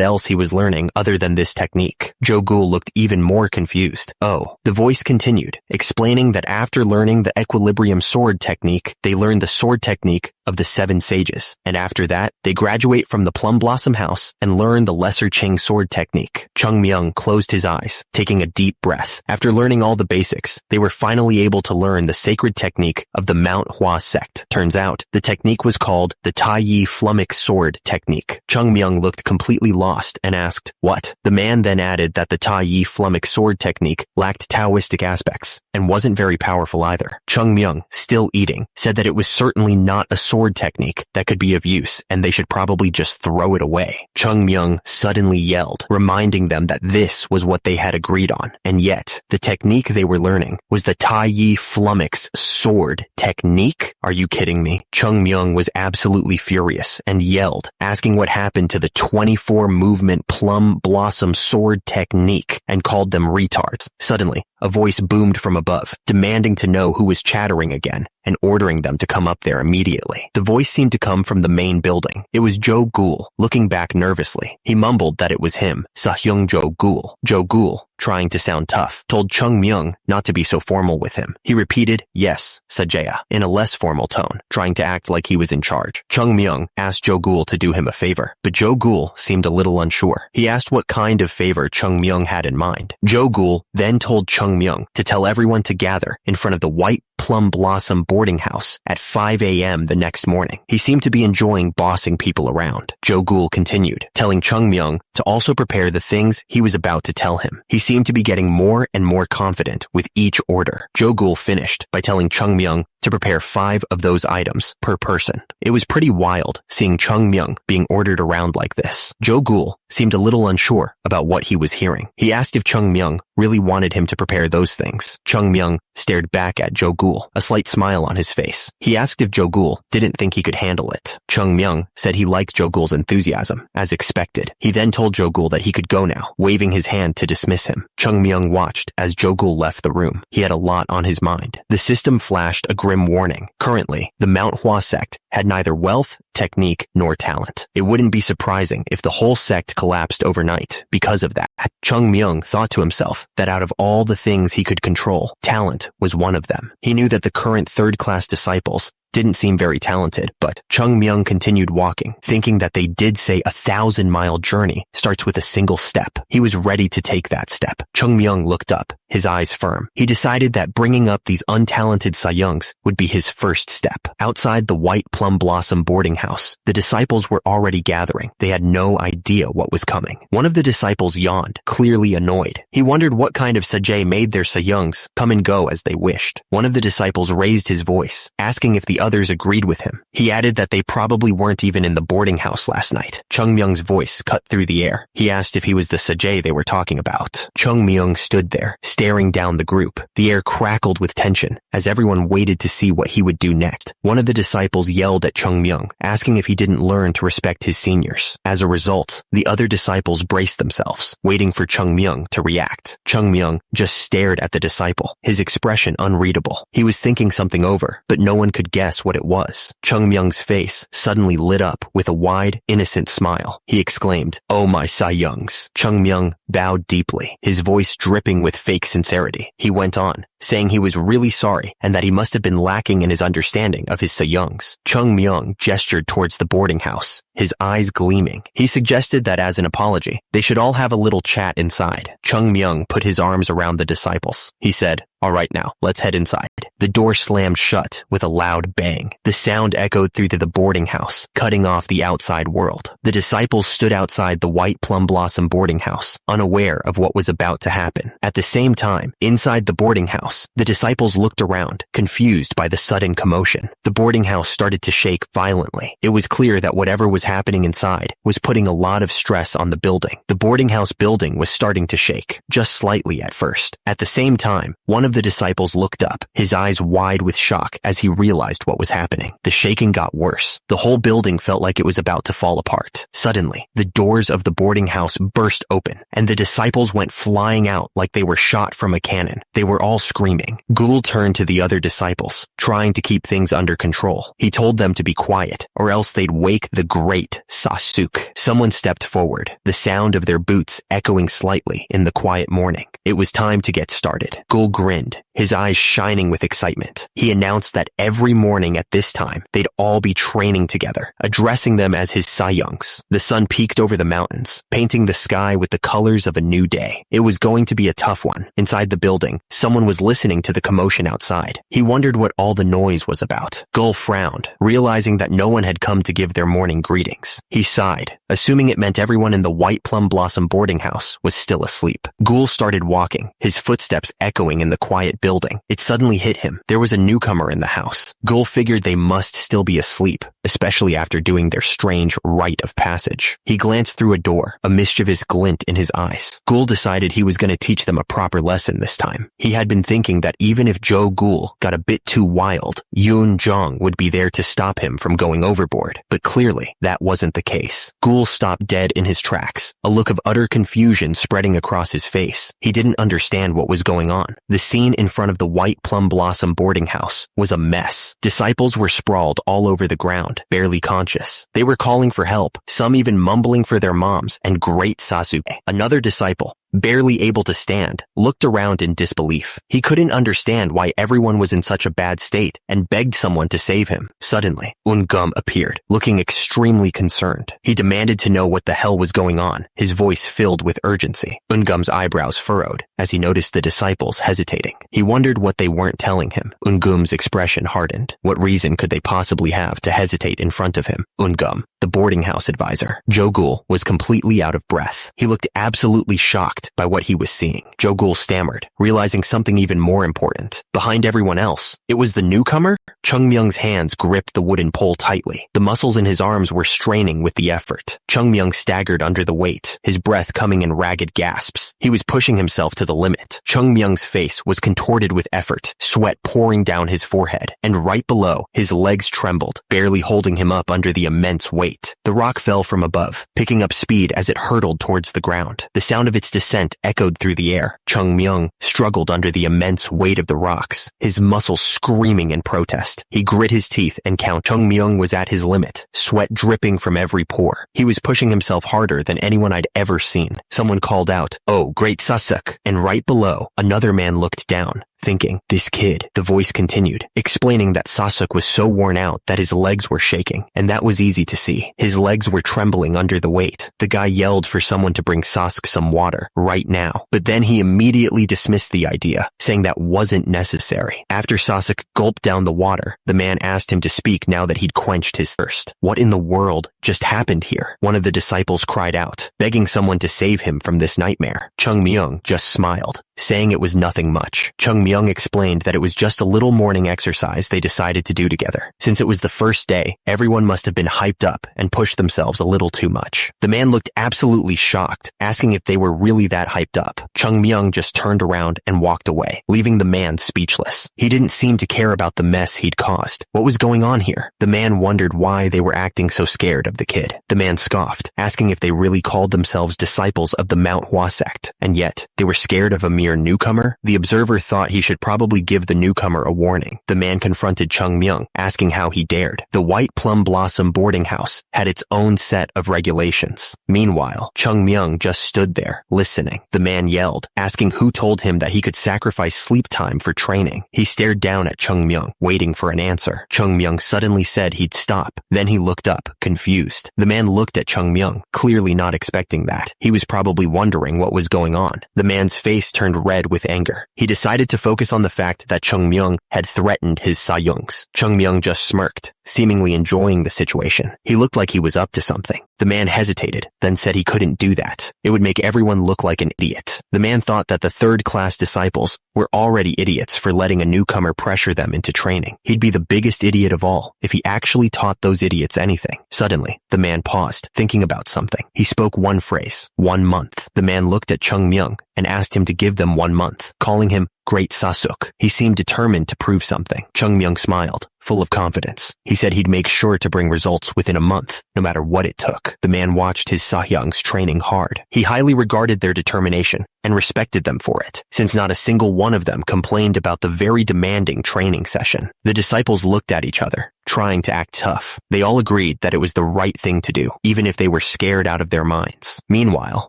else he was learning other than this technique. Jo-gul looked even more confused. Oh. The voice continued, explaining that after learning the equilibrium sword technique, they learned the sword technique of the 7 sages. And after that, they graduate from the Plum Blossom House and learn the Lesser Ching sword technique. Chung Myung closed his eyes, taking a deep breath. After learning all the basics, they were finally able to learn the sacred technique of the Manhwa Sect. Turns out, the technique was called the Tai Yi Flummox sword technique. Chung Myung looked completely lost and asked, "What?" The man then added that the Tai Yi Flummox sword technique lacked Taoistic aspects and wasn't very powerful either. Chung Myung, still eating, said that it was certainly not a sword technique that could be of use and they should probably just throw it away. Chung Myung suddenly yelled, reminding them that this was what they had agreed on. And yet, the technique they were learning was the Tai Yi Flummox sword technique? Are you kidding me? Chung Myung was absolutely furious and yelled, asking what happened to the 24 movement plum blossom sword technique and called them retards. Suddenly, a voice boomed from above, demanding to know who was chattering again. and ordering them to come up there immediately. The voice seemed to come from the main building. It was Joe Ghoul, looking back nervously. He mumbled that it was him, Sahyung Joe Ghoul. Joe Ghoul, trying to sound tough, told Chung Myung not to be so formal with him. He repeated, "Yes, Sajaya," in a less formal tone, trying to act like he was in charge. Chung Myung asked Joe Ghoul to do him a favor, but Joe Ghoul seemed a little unsure. He asked what kind of favor Chung Myung had in mind. Joe Ghoul then told Chung Myung to tell everyone to gather in front of the White Plum Blossom boarding house at 5 a.m. the next morning. He seemed to be enjoying bossing people around. Joe Ghoul continued, telling Chung Myung to also prepare the things he was about to tell him. He seemed to be getting more and more confident with each order. Joe Ghoul finished by telling Chung Myung to prepare 5 of those items per person. It was pretty wild seeing Chung Myung being ordered around like this. Joe Ghoul seemed a little unsure about what he was hearing. He asked if Chung Myung really wanted him to prepare those things. Chung Myung stared back at Joe Ghoul, a slight smile on his face. He asked if Joe Ghoul didn't think he could handle it. Chung Myung said he liked Joe Ghoul's enthusiasm, as expected. He then told Joe Ghoul that he could go now, waving his hand to dismiss him. Chung Myung watched as Joe Ghoul left the room. He had a lot on his mind. The system flashed a grim warning. Currently, the Manhwa sect had neither wealth, technique, nor talent. It wouldn't be surprising if the whole sect collapsed overnight because of that. Chung Myung thought to himself that out of all the things he could control, talent was one of them. He knew that the current third-class disciples didn't seem very talented, but Chung Myung continued walking, thinking that they did say 1,000-mile journey starts with a single step. He was ready to take that step. Chung Myung looked up, his eyes firm. He decided that bringing up these untalented Sayungs would be his first step. Outside the White Plum Blossom boarding house, the disciples were already gathering. They had no idea what was coming. One of the disciples yawned, clearly annoyed. He wondered what kind of Sajay made their Sayungs come and go as they wished. One of the disciples raised his voice, asking if the others agreed with him. He added that they probably weren't even in the boarding house last night. Chung Myung's voice cut through the air. He asked if he was the Sajay they were talking about. Chung Myung stood there, staring down the group. The air crackled with tension as everyone waited to see what he would do next. One of the disciples yelled at Chung Myung, asking if he didn't learn to respect his seniors. As a result, the other disciples braced themselves, waiting for Chung Myung to react. Chung Myung just stared at the disciple, his expression unreadable. He was thinking something over, but no one could guess what it was. Chung Myung's face suddenly lit up with a wide, innocent smile. He exclaimed, "Oh my Sayungs." Chung Myung bowed deeply, his voice dripping with fake sincerity. He went on, saying he was really sorry and that he must have been lacking in his understanding of his Sayungs. Chung Myung gestured towards the boarding house, his eyes gleaming. He suggested that as an apology, they should all have a little chat inside. Chung Myung put his arms around the disciples. He said, "All right now, let's head inside." The door slammed shut with a loud bang. The sound echoed through to the boarding house, cutting off the outside world. The disciples stood outside the White Plum Blossom boarding house, unaware of what was about to happen. At the same time, inside the boarding house, the disciples looked around, confused by the sudden commotion. The boarding house started to shake violently. It was clear that whatever was happening inside was putting a lot of stress on the building. The boarding house building was starting to shake, just slightly at first. At the same time, one of the disciples looked up, his eyes wide with shock as he realized what was happening. The shaking got worse. The whole building felt like it was about to fall apart. Suddenly, the doors of the boarding house burst open, and the disciples went flying out like they were shot from a cannon. They were all screaming. Ghoul turned to the other disciples, trying to keep things under control. He told them to be quiet, or else they'd wake the great Sasuk. Someone stepped forward, the sound of their boots echoing slightly in the quiet morning. It was time to get started. Ghoul grinned, his eyes shining with excitement. He announced that every morning at this time, they'd all be training together, addressing them as his Sayungs. The sun peeked over the mountains, painting the sky with the colors of a new day. It was going to be a tough one. Inside the building, someone was listening to the commotion outside. He wondered what all the noise was about. Ghoul frowned, realizing that no one had come to give their morning greetings. He sighed, assuming it meant everyone in the White Plum Blossom boarding house was still asleep. Ghoul started walking, his footsteps echoing in the quiet building. It suddenly hit him. There was a newcomer in the house. Ghoul figured they must still be asleep, especially after doing their strange rite of passage. He glanced through a door, a mischievous glint in his eyes. Ghoul decided he was going to teach them a proper lesson this time. He had been thinking that even if Joe Ghoul got a bit too wild, Yoon Jong would be there to stop him from going overboard. But clearly, that wasn't the case. Ghoul stopped dead in his tracks, a look of utter confusion spreading across his face. He didn't understand what was going on. The scene scene in front of the White Plum Blossom boarding house was a mess. Disciples were sprawled all over the ground, barely conscious. They were calling for help, some even mumbling for their moms, and great Sasuke, another disciple, barely able to stand, looked around in disbelief. He couldn't understand why everyone was in such a bad state and begged someone to save him. Suddenly, Ungum appeared, looking extremely concerned. He demanded to know what the hell was going on, his voice filled with urgency. Ungum's eyebrows furrowed as he noticed the disciples hesitating. He wondered what they weren't telling him. Ungum's expression hardened. What reason could they possibly have to hesitate in front of him? Ungum, the boarding house advisor. Jogul was completely out of breath. He looked absolutely shocked by what he was seeing. Jogul stammered, realizing something even more important. Behind everyone else, it was the newcomer? Chungmyung's hands gripped the wooden pole tightly. The muscles in his arms were straining with the effort. Chungmyung staggered under the weight, his breath coming in ragged gasps. He was pushing himself to the limit. Chungmyung's face was contorted with effort, sweat pouring down his forehead, and right below, his legs trembled, barely holding him up under the immense weight. The rock fell from above, picking up speed as it hurtled towards the ground. The sound of its descent echoed through the air. Chungmyung struggled under the immense weight of the rocks, his muscles screaming in protest. He grit his teeth and counted. Chungmyung was at his limit, sweat dripping from every pore. He was pushing himself harder than anyone I'd ever seen. Someone called out, "Oh, great Sasuke!" And right below, another man looked down, thinking, "This kid." The voice continued, explaining that Sasuke was so worn out that his legs were shaking, and that was easy to see. His legs were trembling under the weight. The guy yelled for someone to bring Sasuke some water, right now. But then he immediately dismissed the idea, saying that wasn't necessary. After Sasuke gulped down the water, the man asked him to speak now that he'd quenched his thirst. What in the world just happened here? One of the disciples cried out, begging someone to save him from this nightmare. Chungmyung just smiled, saying it was nothing much. Chungmyung explained that it was just a little morning exercise they decided to do together. Since it was the first day, everyone must have been hyped up and pushed themselves a little too much. The man looked absolutely shocked, asking if they were really that hyped up. Chungmyung just turned around and walked away, leaving the man speechless. He didn't seem to care about the mess he'd caused. What was going on here? The man wondered why they were acting so scared of the kid. The man scoffed, asking if they really called themselves disciples of the Manhwa Sect, and yet they were scared of a mere newcomer. The observer thought he should probably give the newcomer a warning. The man confronted Chungmyung, asking how he dared. The White Plum Blossom boarding house had its own set of regulations. Meanwhile, Chungmyung just stood there, listening. The man yelled, asking who told him that he could sacrifice sleep time for training. He stared down at Chungmyung, waiting for an answer. Chungmyung suddenly said he'd stop. Then he looked up, confused. The man looked at Chungmyung, clearly not expecting that. He was probably wondering what was going on. The man's face turned red with anger. He decided to focus on the fact that Chungmyung had threatened his Sayungs. Chungmyung just smirked, seemingly enjoying the situation. He looked like he was up to something. The man hesitated, then said he couldn't do that. It would make everyone look like an idiot. The man thought that the third-class disciples were already idiots for letting a newcomer pressure them into training. He'd be the biggest idiot of all if he actually taught those idiots anything. Suddenly, the man paused, thinking about something. He spoke one phrase, 1 month. The man looked at Chungmyung and asked him to give them 1 month, calling him Great Sasuke. He seemed determined to prove something. Chungmyung smiled, full of confidence. He said he'd make sure to bring results within a month, no matter what it took. The man watched his Sahyungs training hard. He highly regarded their determination and respected them for it, since not a single one of them complained about the very demanding training session. The disciples looked at each other, trying to act tough. They all agreed that it was the right thing to do, even if they were scared out of their minds. Meanwhile,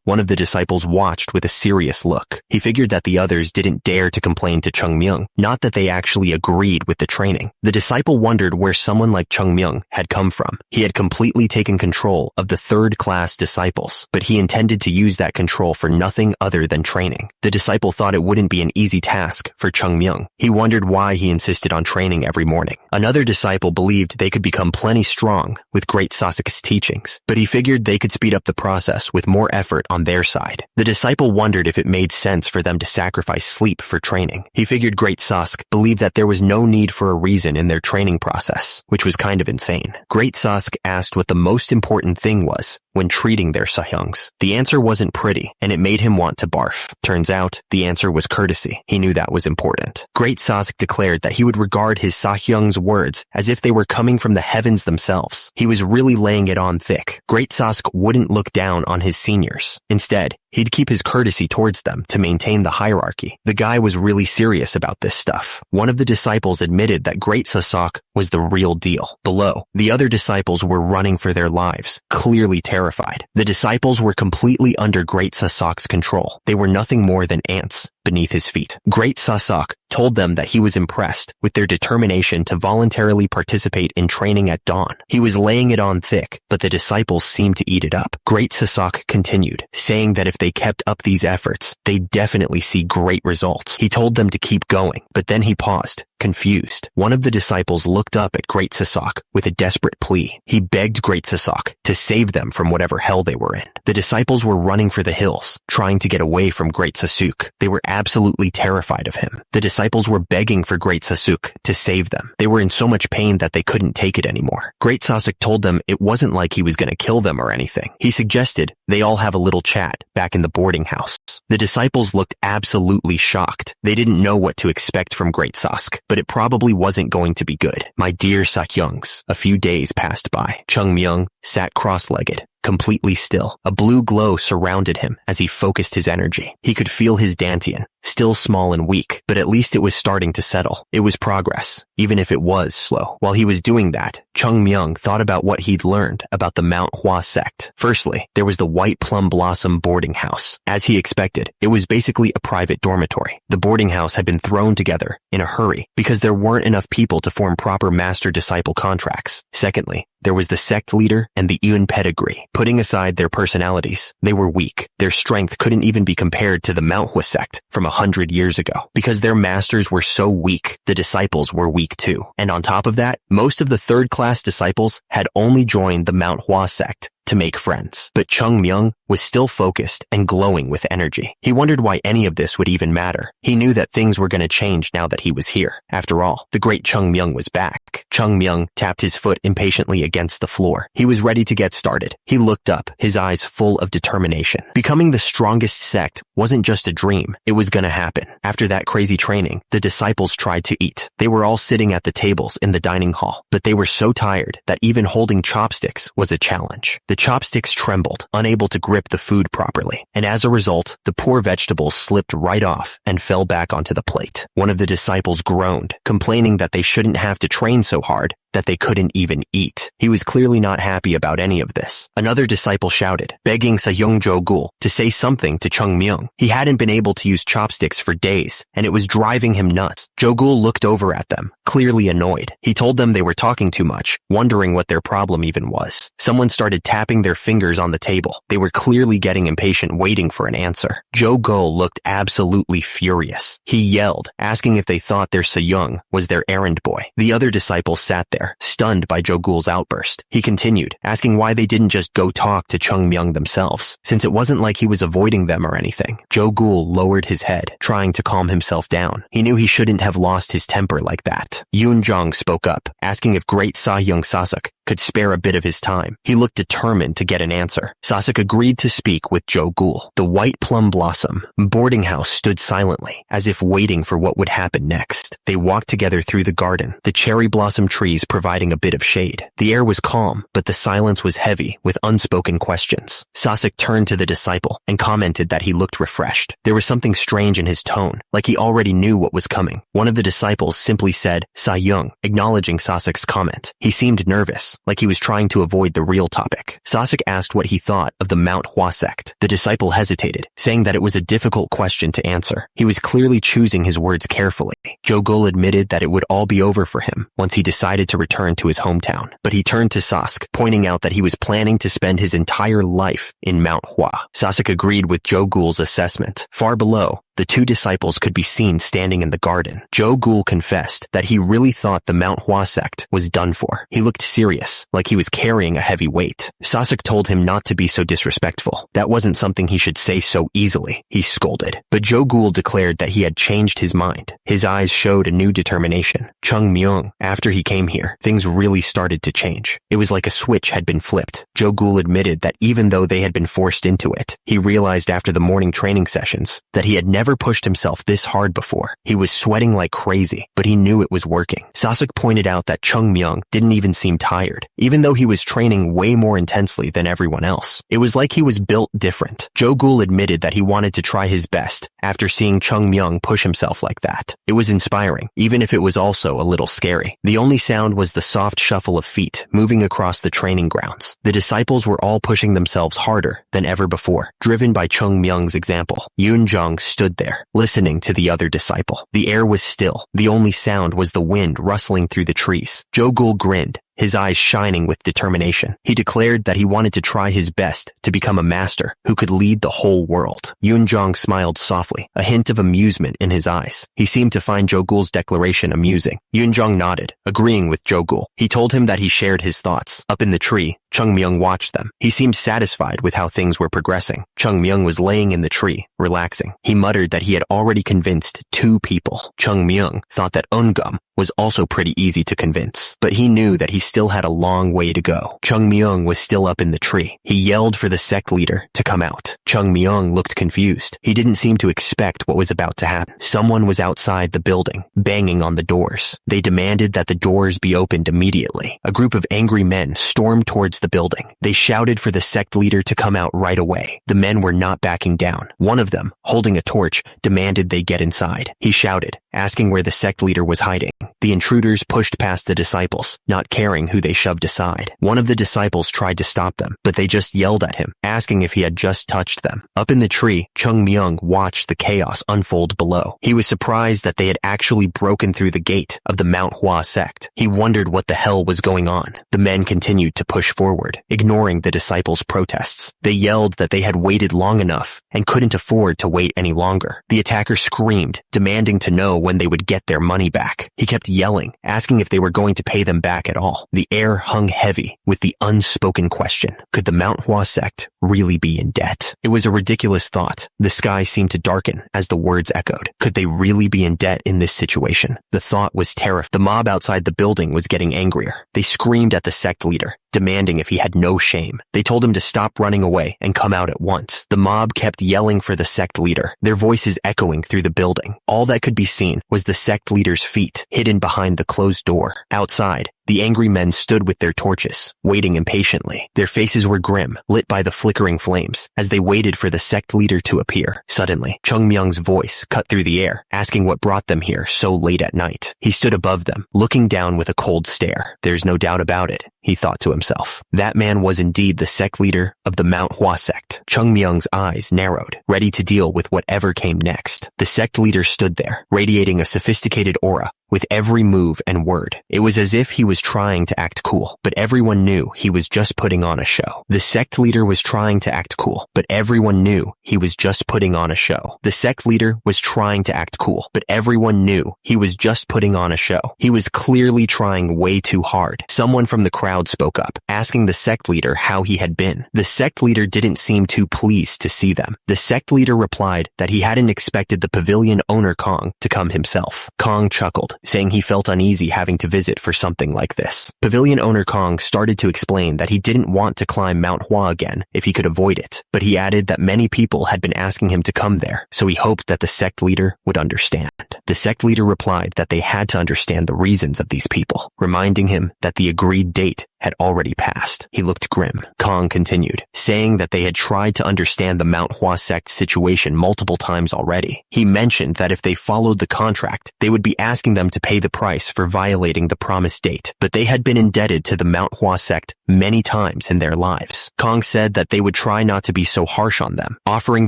one of the disciples watched with a serious look. He figured that the others didn't dare to complain to Chungmyung, not that they actually agreed with the training. The disciple wondered where someone like Chungmyung had come from. He had completely taken control of the third-class disciples, but he intended to use that control for nothing other than training. The disciple thought it wouldn't be an easy task for Chungmyung. He wondered why he insisted on training every morning. Another disciple believed they could become plenty strong with Great Sasuke's teachings, but he figured they could speed up the process with more effort on their side. The disciple wondered if it made sense for them to sacrifice sleep for training. He figured Great Sasuke believed that there was no need for a reason in their training process, which was kind of insane. Great Sasuke asked what the most important thing was when treating their Sahyungs. The answer wasn't pretty, and it made him want to barf. dwarf? Turns out, the answer was courtesy. He knew that was important. Great Sasuke declared that he would regard his Sahyung's words as if they were coming from the heavens themselves. He was really laying it on thick. Great Sasuke wouldn't look down on his seniors. Instead, he'd keep his courtesy towards them to maintain the hierarchy. The guy was really serious about this stuff. One of the disciples admitted that Great Sasuke was the real deal. Below, the other disciples were running for their lives, clearly terrified. The disciples were completely under Great Sasuke's control. They were nothing more than ants beneath his feet. Great Sasuke told them that he was impressed with their determination to voluntarily participate in training at dawn. He was laying it on thick, but the disciples seemed to eat it up. Great Sasuke continued, saying that if they kept up these efforts, they'd definitely see great results. He told them to keep going, but then he paused, confused. One of the disciples looked up at Great Sasuke with a desperate plea. He begged Great Sasuke to save them from whatever hell they were in. The disciples were running for the hills, trying to get away from Great Sasuke. They were absolutely terrified of him. The disciples were begging for Great Sasuke to save them. They were in so much pain that they couldn't take it anymore. Great Sasuke told them it wasn't like he was going to kill them or anything. He suggested they all have a little chat back in the boarding house. The disciples looked absolutely shocked. They didn't know what to expect from Great Sasuke, but it probably wasn't going to be good. My dear Sakyungs, a few days passed by. Chungmyung sat cross-legged, completely still. A blue glow surrounded him as he focused his energy. He could feel his dantian, still small and weak, but at least it was starting to settle. It was progress, even if it was slow. While he was doing that, Chungmyung thought about what he'd learned about the Manhwa sect. Firstly, there was the White Plum Blossom boarding house. As he expected, it was basically a private dormitory. The boarding house had been thrown together in a hurry because there weren't enough people to form proper master-disciple contracts. Secondly, there was the sect leader and the Yun pedigree. Putting aside their personalities, they were weak. Their strength couldn't even be compared to the Manhwa sect from 100 years ago. Because their masters were so weak, the disciples were weak too. And on top of that, most of the third-class disciples had only joined the Manhwa sect to make friends. But Chungmyung was still focused and glowing with energy. He wondered why any of this would even matter. He knew that things were going to change now that he was here. After all, the great Chungmyung was back. Chungmyung tapped his foot impatiently against the floor. He was ready to get started. He looked up, his eyes full of determination. Becoming the strongest sect wasn't just a dream. It was going to happen. After that crazy training, the disciples tried to eat. They were all sitting at the tables in the dining hall, but they were so tired that even holding chopsticks was a challenge. The chopsticks trembled, unable to grip the food properly, and as a result, the poor vegetables slipped right off and fell back onto the plate. One of the disciples groaned, complaining that they shouldn't have to train so hard, that they couldn't even eat. He was clearly not happy about any of this. Another disciple shouted, begging Sahyung Jogul to say something to Chungmyung. He hadn't been able to use chopsticks for days, and it was driving him nuts. Jogul looked over at them, clearly annoyed. He told them they were talking too much, wondering what their problem even was. Someone started tapping their fingers on the table. They were clearly getting impatient, waiting for an answer. Jogul looked absolutely furious. He yelled, asking if they thought their Sahyung was their errand boy. The other disciples sat there, stunned by Jogul's outburst. He continued, asking why they didn't just go talk to Chungmyung themselves, since it wasn't like he was avoiding them or anything. Jogul lowered his head, trying to calm himself down. He knew he shouldn't have lost his temper like that. Yoonjong spoke up, asking if great Sahyung Sasuke could spare a bit of his time. He looked determined to get an answer. Sasuke agreed to speak with Jogul. The White Plum Blossom boarding house stood silently, as if waiting for what would happen next. They walked together through the garden, the cherry blossom trees providing a bit of shade. The air was calm, but the silence was heavy with unspoken questions. Sasuke turned to the disciple and commented that he looked refreshed. There was something strange in his tone, like he already knew what was coming. One of the disciples simply said, Sahyung, acknowledging Sasuke's comment. He seemed nervous, like he was trying to avoid the real topic. Sasuke asked what he thought of the Manhwa sect. The disciple hesitated, saying that it was a difficult question to answer. He was clearly choosing his words carefully. Jogul admitted that it would all be over for him once he decided to return to his hometown. But he turned to Sasuke, pointing out that he was planning to spend his entire life in Manhwa. Sasuke agreed with Jogul's assessment. Far below, the two disciples could be seen standing in the garden. Jogul confessed that he really thought the Manhwa sect was done for. He looked serious, like he was carrying a heavy weight. Sasek told him not to be so disrespectful. That wasn't something he should say so easily, he scolded. But Jogul declared that he had changed his mind. His eyes showed a new determination. Chung Myung, after he came here, things really started to change. It was like a switch had been flipped. Jogul admitted that even though they had been forced into it, he realized after the morning training sessions that he had never pushed himself this hard before. He was sweating like crazy, but he knew it was working. Sasek pointed out that Chung Myung didn't even seem tired, even though he was training way more intensely than everyone else. It was like he was built different. Jogul admitted that he wanted to try his best after seeing Chung Myung push himself like that. It was inspiring, even if it was also a little scary. The only sound was the soft shuffle of feet moving across the training grounds. The disciples were all pushing themselves harder than ever before, driven by Chung Myung's example. Yoon Jung stood there, listening to the other disciple. The air was still. The only sound was the wind rustling through the trees. Jogul grinned, his eyes shining with determination. He declared that he wanted to try his best to become a master who could lead the whole world. Yoon Jong smiled softly, a hint of amusement in his eyes. He seemed to find Jogul's declaration amusing. Yoon Jong nodded, agreeing with Jogul. He told him that he shared his thoughts. Up in the tree, Chung Myung watched them. He seemed satisfied with how things were progressing. Chung Myung was laying in the tree, relaxing. He muttered that he had already convinced 2 people. Chung Myung thought that Eungum was also pretty easy to convince, but he knew that he still had a long way to go. Chung Myung was still up in the tree. He yelled for the sect leader to come out. Chung Myung looked confused. He didn't seem to expect what was about to happen. Someone was outside the building, banging on the doors. They demanded that the doors be opened immediately. A group of angry men stormed towards the building. They shouted for the sect leader to come out right away. The men were not backing down. One of them, holding a torch, demanded they get inside. He shouted, asking where the sect leader was hiding. The intruders pushed past the disciples, not caring who they shoved aside. One of the disciples tried to stop them, but they just yelled at him, asking if he had just touched them. Up in the tree, Chung Myung watched the chaos unfold below. He was surprised that they had actually broken through the gate of the Manhwa sect. He wondered what the hell was going on. The men continued to push forward, ignoring the disciples' protests. They yelled that they had waited long enough and couldn't afford to wait any longer. The attacker screamed, demanding to know when they would get their money back. He kept yelling, asking if they were going to pay them back at all. The air hung heavy with the unspoken question. Could the Manhwa sect really be in debt? It was a ridiculous thought. The sky seemed to darken as the words echoed. Could they really be in debt in this situation? The thought was terrifying. The mob outside the building was getting angrier. They screamed at the sect leader, demanding if he had no shame. They told him to stop running away and come out at once. The mob kept yelling for the sect leader, their voices echoing through the building. All that could be seen was the sect leader's feet, hidden behind the closed door. Outside, the angry men stood with their torches, waiting impatiently. Their faces were grim, lit by the flickering flames, as they waited for the sect leader to appear. Suddenly, Chung Myung's voice cut through the air, asking what brought them here so late at night. He stood above them, looking down with a cold stare. There's no doubt about it, he thought to himself. That man was indeed the sect leader of the Manhwa sect. Chung Myung's eyes narrowed, ready to deal with whatever came next. The sect leader stood there, radiating a sophisticated aura with every move and word. It was as if he was trying to act cool, but everyone knew he was just putting on a show. The sect leader was trying to act cool, but everyone knew he was just putting on a show. The sect leader was trying to act cool, but everyone knew he was just putting on a show. He was clearly trying way too hard. Someone from the crowd spoke up, asking the sect leader how he had been. The sect leader didn't seem too pleased to see them. The sect leader replied that he hadn't expected the pavilion owner Kong to come himself. Kong chuckled, saying he felt uneasy having to visit for something like this. Pavilion owner Kong started to explain that he didn't want to climb Mount Hua again if he could avoid it, but he added that many people had been asking him to come there, so he hoped that the sect leader would understand. The sect leader replied that they had to understand the reasons of these people, reminding him that the agreed date had already passed. He looked grim. Kong continued, saying that they had tried to understand the Manhwa sect situation multiple times already. He mentioned that if they followed the contract, they would be asking them to pay the price for violating the promised date, but they had been indebted to the Manhwa sect many times in their lives. Kong said that they would try not to be so harsh on them, offering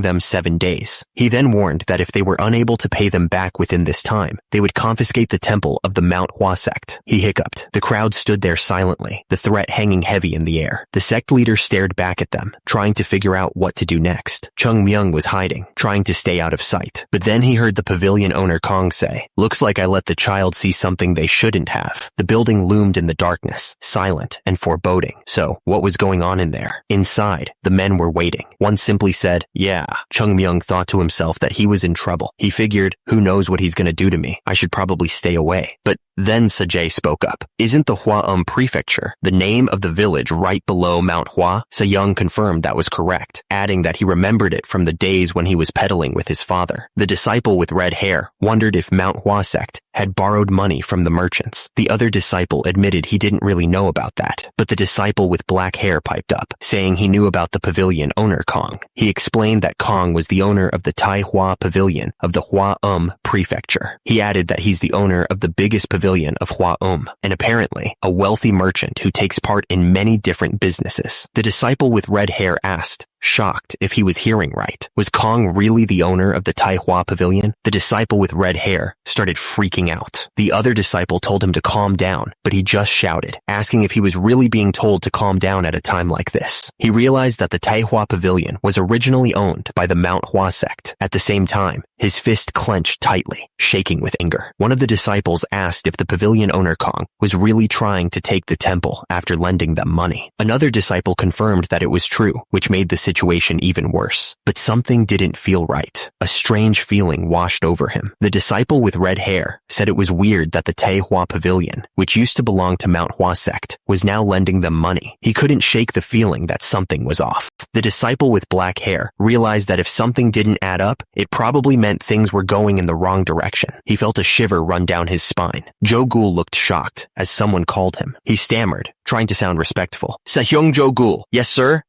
them 7 days. He then warned that if they were unable to pay them back within this time, they would confiscate the temple of the Manhwa sect. He hiccuped. The crowd stood there silently. The threat hanging heavy in the air. The sect leader stared back at them, trying to figure out what to do next. Chung Myung was hiding, trying to stay out of sight. But then he heard the pavilion owner Kong say, "Looks like I let the child see something they shouldn't have." The building loomed in the darkness, silent and foreboding. So, what was going on in there? Inside, the men were waiting. One simply said, "Yeah." Chung Myung thought to himself that he was in trouble. He figured, who knows what he's gonna do to me? I should probably stay away. But then Sajay spoke up. "Isn't the Hua Prefecture the name of the village right below Mount Hua?" Young confirmed that was correct, adding that he remembered it from the days when he was peddling with his father. The disciple with red hair wondered if Manhwa Sect had borrowed money from the merchants. The other disciple admitted he didn't really know about that, but the disciple with black hair piped up, saying he knew about the pavilion owner Kong. He explained that Kong was the owner of the Tai Hua Pavilion of the Hua Prefecture. He added that he's the owner of the biggest pavilion of Hua and apparently a wealthy merchant who takes part in many different businesses. The disciple with red hair asked, shocked if he was hearing right. Was Kong really the owner of the Tai Hua Pavilion? The disciple with red hair started freaking out. The other disciple told him to calm down, but he just shouted, asking if he was really being told to calm down at a time like this. He realized that the Tai Hua Pavilion was originally owned by the Manhwa Sect. At the same time, his fist clenched tightly, shaking with anger. One of the disciples asked if the pavilion owner Kong was really trying to take the temple after lending them money. Another disciple confirmed that it was true, which made the situation even worse. But something didn't feel right. A strange feeling washed over him. The disciple with red hair said it was weird that the Tai Hua Pavilion, which used to belong to Manhwa Sect, was now lending them money. He couldn't shake the feeling that something was off. The disciple with black hair realized that if something didn't add up, it probably meant things were going in the wrong direction. He felt a shiver run down his spine. Jo-gul looked shocked as someone called him. He stammered, trying to sound respectful. "Sahyong Jo-gul. Yes, sir?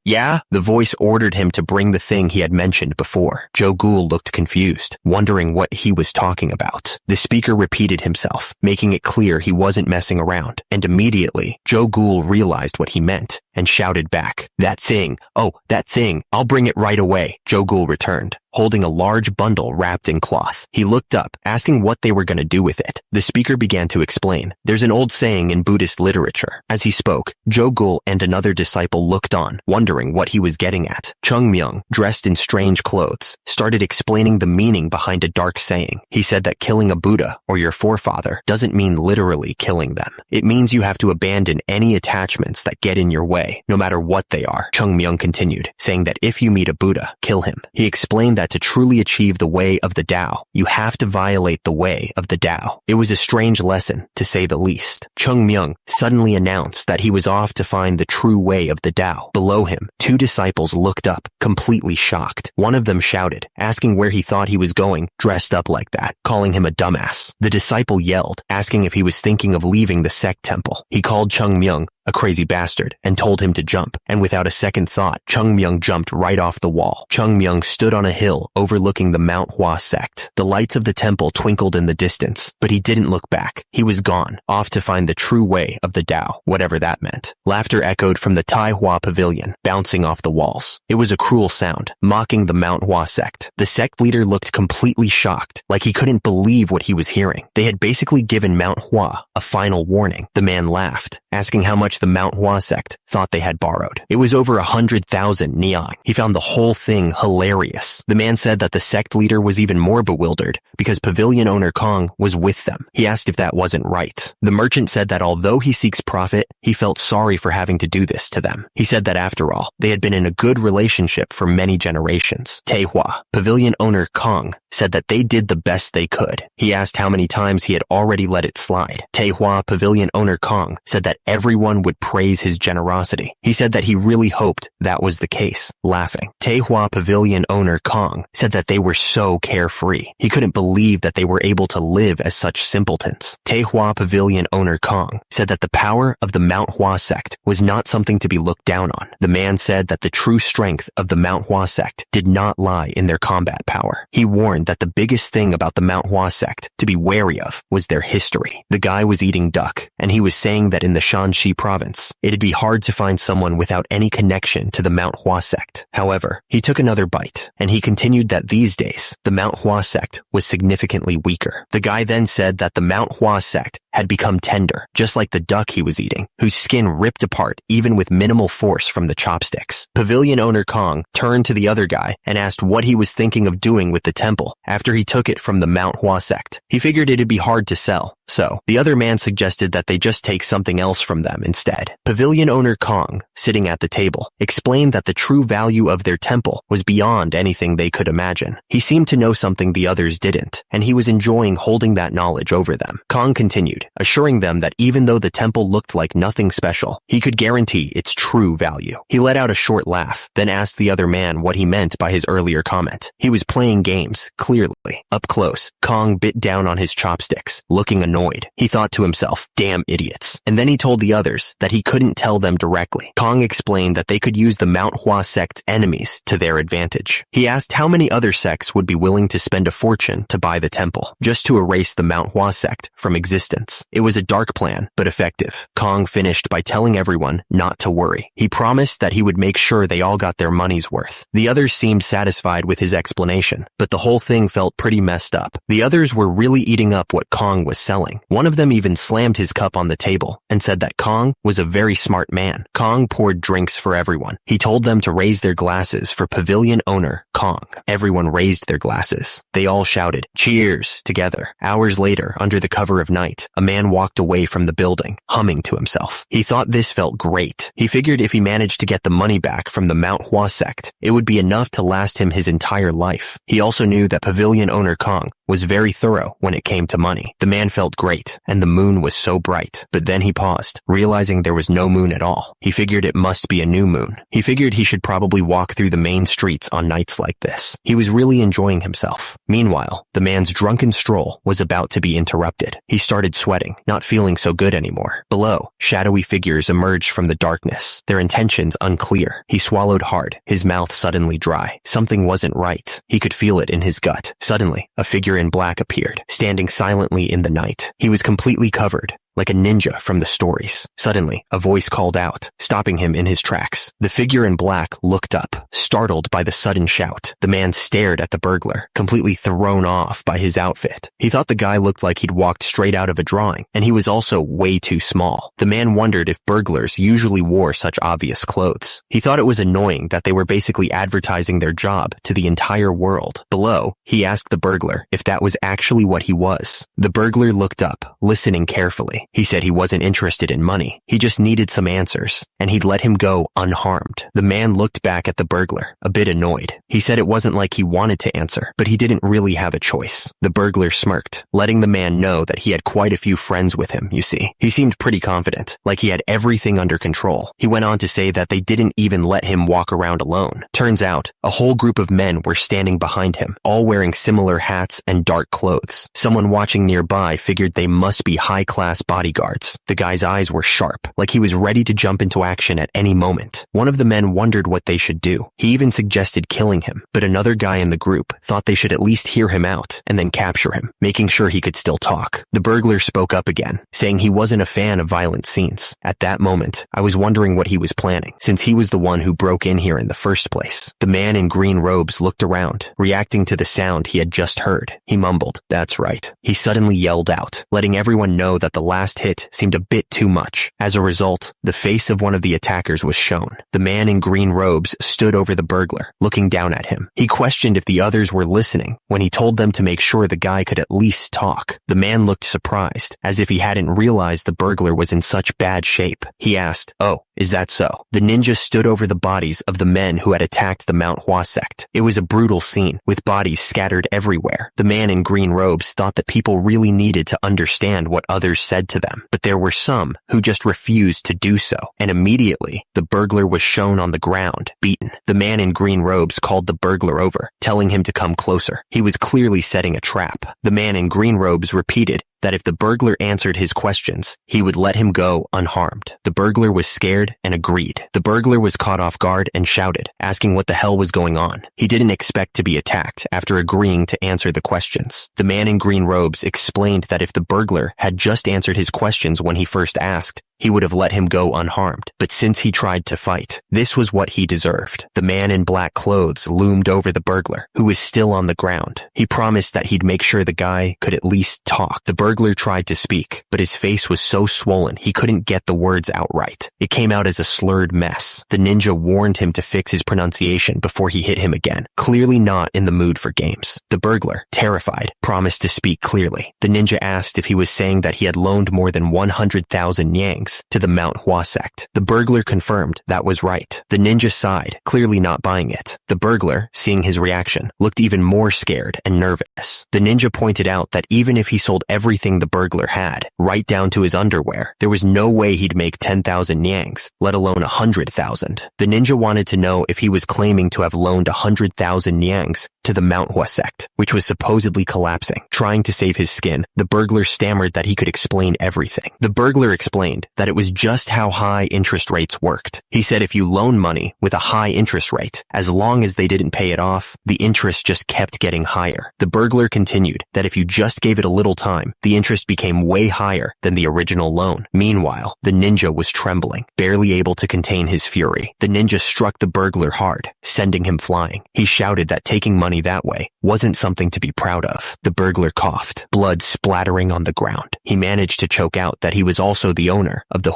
Yeah?" The voice ordered him to bring the thing he had mentioned before. Jo-gul looked confused, wondering what he was talking about. The speaker repeated himself, making it clear he wasn't messing around, and immediately, Jo-gul realized what he meant and shouted back, "That thing. Oh, that thing. I'll bring it right away." Jo-gul returned, holding a large bundle wrapped in cloth. He looked up, asking what they were going to do with it. The speaker began to explain. There's an old saying in Buddhist literature. As he spoke, Jo-gul and another disciple looked on, wondering what he was getting at. Chung Myung, dressed in strange clothes, started explaining the meaning behind a dark saying. He said that killing a Buddha or your forefather doesn't mean literally killing them. It means you have to abandon any attachments that get in your way, no matter what they are. Chung Myung continued, saying that if you meet a Buddha, kill him. He explained that to truly achieve the way of the Tao, you have to violate the way of the Tao. It was a strange lesson, to say the least. Chung Myung suddenly announced that he was off to find the true way of the Tao. Below him, two disciples looked up, completely shocked. One of them shouted, asking where he thought he was going, dressed up like that, calling him a dumbass. The disciple yelled, asking if he was thinking of leaving the Sect temple. He called Chung Myung a crazy bastard, and told him to jump, and without a second thought, Chung Myung jumped right off the wall. Chung Myung stood on a hill overlooking the Mount Hua Sect. The lights of the temple twinkled in the distance, but he didn't look back. He was gone, off to find the true way of the Tao, whatever that meant. Laughter echoed from the Tai Hua Pavilion, bouncing off the walls. It was a cruel sound, mocking the Mount Hua Sect. The sect leader looked completely shocked, like he couldn't believe what he was hearing. They had basically given Mount Hua a final warning. The man laughed, asking how much the Mount Hua Sect thought they had borrowed. It was over 100,000 niang. He found the whole thing hilarious. The man said that the sect leader was even more bewildered because pavilion owner Kong was with them. He asked if that wasn't right. The merchant said that although he seeks profit, he felt sorry for having to do this to them. He said that after all, they had been in a good relationship for many generations. Taehua, pavilion owner Kong, said that they did the best they could. He asked how many times he had already let it slide. Taehua, pavilion owner Kong, said that everyone would praise his generosity. He said that he really hoped that was the case, laughing. Taehua, pavilion owner Kong, said that they were so carefree. He couldn't believe that they were able to live as such simpletons. Taehua, pavilion owner Kong, said that the power of the Mount Hua Sect was not something to be looked down on. The man said that the true strength of the Mount Hua Sect did not lie in their combat power. He warned that the biggest thing about the Mount Hua Sect to be wary of was their history. The guy was eating duck, and he was saying that in the Shanxi province, it'd be hard to find someone without any connection to the Mount Hua Sect. However, he took another bite, and he continued that these days, the Mount Hua Sect was significantly weaker. The guy then said that the Mount Hua Sect had become tender, just like the duck he was eating, whose skin ripped apart even with minimal force from the chopsticks. Pavilion owner Kong turned to the other guy and asked what he was thinking of doing with the temple after he took it from the Manhwa sect. He figured it'd be hard to sell, so the other man suggested that they just take something else from them instead. Pavilion owner Kong, sitting at the table, explained that the true value of their temple was beyond anything they could imagine. He seemed to know something the others didn't, and he was enjoying holding that knowledge over them. Kong continued, assuring them that even though the temple looked like nothing special, he could guarantee its true value. He let out a short laugh, then asked the other man what he meant by his earlier comment. He was playing games, clearly. Up close, Kong bit down on his chopsticks, looking annoyed. He thought to himself, damn idiots. And then he told the others that he couldn't tell them directly. Kong explained that they could use the Manhwa sect's enemies to their advantage. He asked how many other sects would be willing to spend a fortune to buy the temple, just to erase the Manhwa sect from existence. It was a dark plan, but effective. Kong finished by telling everyone not to worry. He promised that he would make sure they all got their money's worth. The others seemed satisfied with his explanation, but the whole thing felt pretty messed up. The others were really eating up what Kong was selling. One of them even slammed his cup on the table and said that Kong was a very smart man. Kong poured drinks for everyone. He told them to raise their glasses for pavilion owner Kong. Everyone raised their glasses. They all shouted, "Cheers!" together. Hours later, under the cover of night, a man walked away from the building, humming to himself. He thought this felt great. He figured if he managed to get the money back from the Manhwa sect, it would be enough to last him his entire life. He also knew that pavilion owner Kong was very thorough when it came to money. The man felt great, and the moon was so bright. But then he paused, realizing there was no moon at all. He figured it must be a new moon. He figured he should probably walk through the main streets on nights like this. He was really enjoying himself. Meanwhile, the man's drunken stroll was about to be interrupted. He started sweating, not feeling so good anymore. Below, shadowy figures emerged from the darkness, their intentions unclear. He swallowed hard, his mouth suddenly dry. Something wasn't right. He could feel it in his gut. Suddenly, a figure in black appeared, standing silently in the night. He was completely covered, like a ninja from the stories. Suddenly, a voice called out, stopping him in his tracks. The figure in black looked up, startled by the sudden shout. The man stared at the burglar, completely thrown off by his outfit. He thought the guy looked like he'd walked straight out of a drawing, and he was also way too small. The man wondered if burglars usually wore such obvious clothes. He thought it was annoying that they were basically advertising their job to the entire world. Below, he asked the burglar if that was actually what he was. The burglar looked up, listening carefully. He said he wasn't interested in money. He just needed some answers, and he'd let him go unharmed. The man looked back at the burglar, a bit annoyed. He said it wasn't like he wanted to answer, but he didn't really have a choice. The burglar smirked, letting the man know that he had quite a few friends with him, you see. He seemed pretty confident, like he had everything under control. He went on to say that they didn't even let him walk around alone. Turns out, a whole group of men were standing behind him, all wearing similar hats and dark clothes. Someone watching nearby figured they must be high-class bodyguards. The guy's eyes were sharp, like he was ready to jump into action at any moment. One of the men wondered what they should do. He even suggested killing him, but another guy in the group thought they should at least hear him out and then capture him, making sure he could still talk. The burglar spoke up again, saying he wasn't a fan of violent scenes. At that moment, I was wondering what he was planning, since he was the one who broke in here in the first place. The man in green robes looked around, reacting to the sound he had just heard. He mumbled, "That's right." He suddenly yelled out, letting everyone know that the last hit seemed a bit too much. As a result, the face of one of the attackers was shown. The man in green robes stood over the burglar, looking down at him. He questioned if the others were listening when he told them to make sure the guy could at least talk. The man looked surprised, as if he hadn't realized the burglar was in such bad shape. He asked, "Oh, is that so?" The ninja stood over the bodies of the men who had attacked the Manhwa sect. It was a brutal scene, with bodies scattered everywhere. The man in green robes thought that people really needed to understand what others said to them, but there were some who just refused to do so, and immediately, the burglar was shown on the ground, beaten. The man in green robes called the burglar over, telling him to come closer. He was clearly setting a trap. The man in green robes repeated that if the burglar answered his questions, he would let him go unharmed. The burglar was scared and agreed. The burglar was caught off guard and shouted, asking what the hell was going on. He didn't expect to be attacked after agreeing to answer the questions. The man in green robes explained that if the burglar had just answered his questions when he first asked, he would have let him go unharmed. But since he tried to fight, this was what he deserved. The man in black clothes loomed over the burglar, who was still on the ground. He promised that he'd make sure the guy could at least talk. The burglar burglar tried to speak, but his face was so swollen he couldn't get the words out right. It came out as a slurred mess. The ninja warned him to fix his pronunciation before he hit him again, clearly not in the mood for games. The burglar, terrified, promised to speak clearly. The ninja asked if he was saying that he had loaned more than 100,000 yangs to the Manhwa sect. The burglar confirmed that was right. The ninja sighed, clearly not buying it. The burglar, seeing his reaction, looked even more scared and nervous. The ninja pointed out that even if he sold everything the burglar had, right down to his underwear, there was no way he'd make 10,000 yangs, let alone 100,000. The ninja wanted to know if he was claiming to have loaned 100,000 yangs to the Manhwa sect, which was supposedly collapsing. Trying to save his skin, the burglar stammered that he could explain everything. The burglar explained that it was just how high interest rates worked. He said if you loan money with a high interest rate, as long as they didn't pay it off, the interest just kept getting higher. The burglar continued that if you just gave it a little time, the interest became way higher than the original loan. Meanwhile, the ninja was trembling, barely able to contain his fury. The ninja struck the burglar hard, sending him flying. He shouted that taking money that way wasn't something to be proud of. The burglar coughed, blood splattering on the ground. He managed to choke out that he was also the owner of the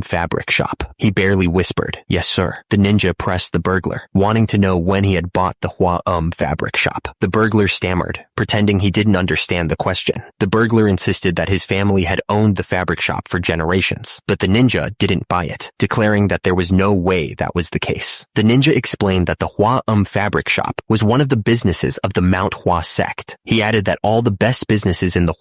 fabric shop. He barely whispered, "Yes, sir." The ninja pressed the burglar, wanting to know when he had bought the fabric shop. The burglar stammered, pretending he didn't understand the question. The burglar insisted that his family had owned the fabric shop for generations, but the ninja didn't buy it, declaring that there was no way that was the case. The ninja explained that the fabric shop was one of the businesses of the Manhwa sect. He added that all the best businesses in the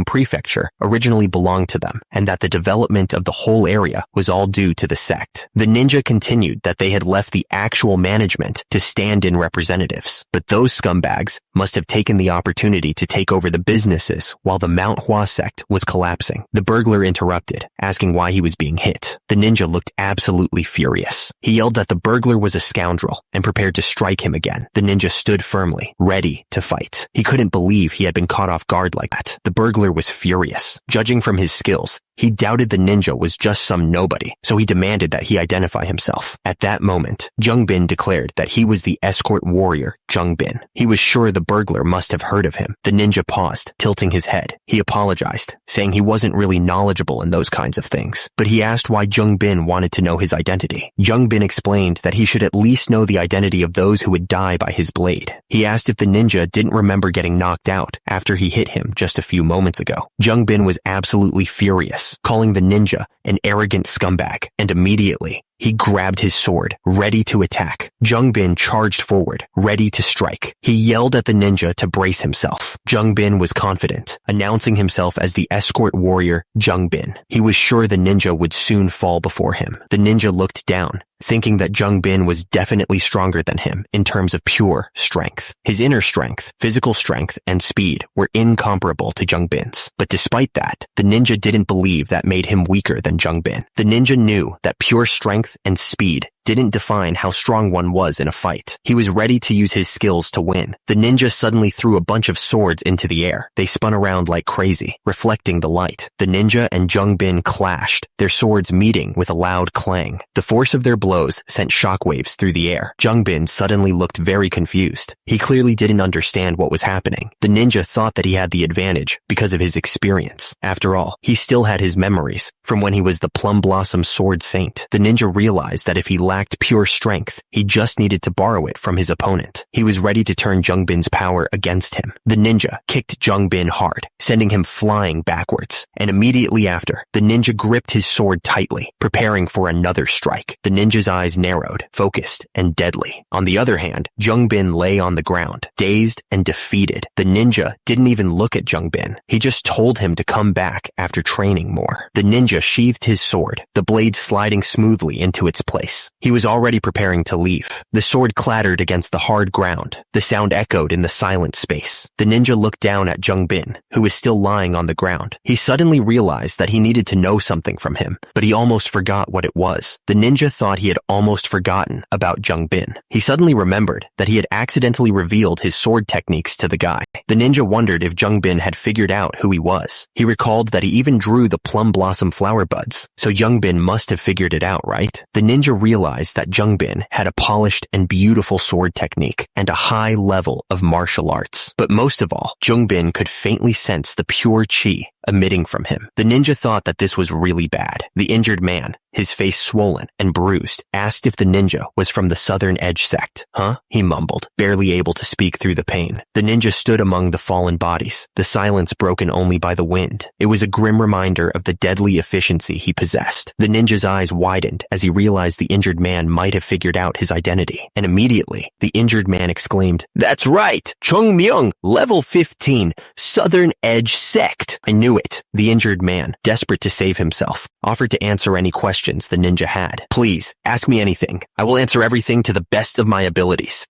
prefecture originally belonged to them, and that the development of the whole area was all due to the sect. The ninja continued that they had left the actual management to stand-in representatives, but those scumbags must have taken the opportunity to take over the businesses while the Manhwa sect was collapsing. The burglar interrupted, asking why he was being hit. The ninja looked absolutely furious. He yelled that the burglar was a scoundrel and prepared to strike him again. The ninja stood firmly, ready to fight. He couldn't believe he had been caught off guard like that. The burglar was furious. Judging from his skills, he doubted the ninja was just some nobody, so he demanded that he identify himself. At that moment, Jung Bin declared that he was the escort warrior, Jung Bin. He was sure the burglar must have heard of him. The ninja paused, tilting his head. He apologized, saying he wasn't really knowledgeable in those kinds of things, but he asked why Jung Bin wanted to know his identity. Jung Bin explained that he should at least know the identity of those who would die by his blade. He asked if the ninja didn't remember getting knocked out after he hit him just a few moments ago. Jung Bin was absolutely furious, calling the ninja an arrogant scumbag, and immediately he grabbed his sword, ready to attack. Jung Bin charged forward, ready to strike. He yelled at the ninja to brace himself. Jung Bin was confident, announcing himself as the escort warrior, Jung Bin. He was sure the ninja would soon fall before him. The ninja looked down, thinking that Jung Bin was definitely stronger than him in terms of pure strength. His inner strength, physical strength, and speed were incomparable to Jung Bin's. But despite that, the ninja didn't believe that made him weaker than Jung Bin. The ninja knew that pure strength and speed didn't define how strong one was in a fight. He was ready to use his skills to win. The ninja suddenly threw a bunch of swords into the air. They spun around like crazy, reflecting the light. The ninja and Jung Bin clashed, their swords meeting with a loud clang. The force of their blows sent shockwaves through the air. Jung Bin suddenly looked very confused. He clearly didn't understand what was happening. The ninja thought that he had the advantage because of his experience. After all, he still had his memories from when he was the Plum Blossom Sword Saint. The ninja realized that if he lacked pure strength, he just needed to borrow it from his opponent. He was ready to turn Jung Bin's power against him. The ninja kicked Jung Bin hard, sending him flying backwards, and immediately after, the ninja gripped his sword tightly, preparing for another strike. The ninja's eyes narrowed, focused, and deadly. On the other hand, Jung Bin lay on the ground, dazed and defeated. The ninja didn't even look at Jung Bin. He just told him to come back after training more. The ninja sheathed his sword, the blade sliding smoothly into its place. He was already preparing to leave. The sword clattered against the hard ground. The sound echoed in the silent space. The ninja looked down at Jung Bin, who was still lying on the ground. He suddenly realized that he needed to know something from him, but he almost forgot what it was. The ninja thought he had almost forgotten about Jung Bin. He suddenly remembered that he had accidentally revealed his sword techniques to the guy. The ninja wondered if Jung Bin had figured out who he was. He recalled that he even drew the plum blossom flower buds, so Jung Bin must have figured it out, right? The ninja realized realized that Jungbin had a polished and beautiful sword technique and a high level of martial arts. But most of all, Jungbin could faintly sense the pure chi emitting from him. The ninja thought that this was really bad. The injured man, his face swollen and bruised, asked if the ninja was from the Southern Edge sect. Huh? He mumbled, barely able to speak through the pain. The ninja stood among the fallen bodies, the silence broken only by the wind. It was a grim reminder of the deadly efficiency he possessed. The ninja's eyes widened as he realized the injured man might have figured out his identity. And immediately, the injured man exclaimed, "That's right! Chung Myung, level 15, Southern Edge sect! I knew it." The injured man, desperate to save himself, offered to answer any questions the ninja had. "Please, ask me anything. I will answer everything to the best of my abilities."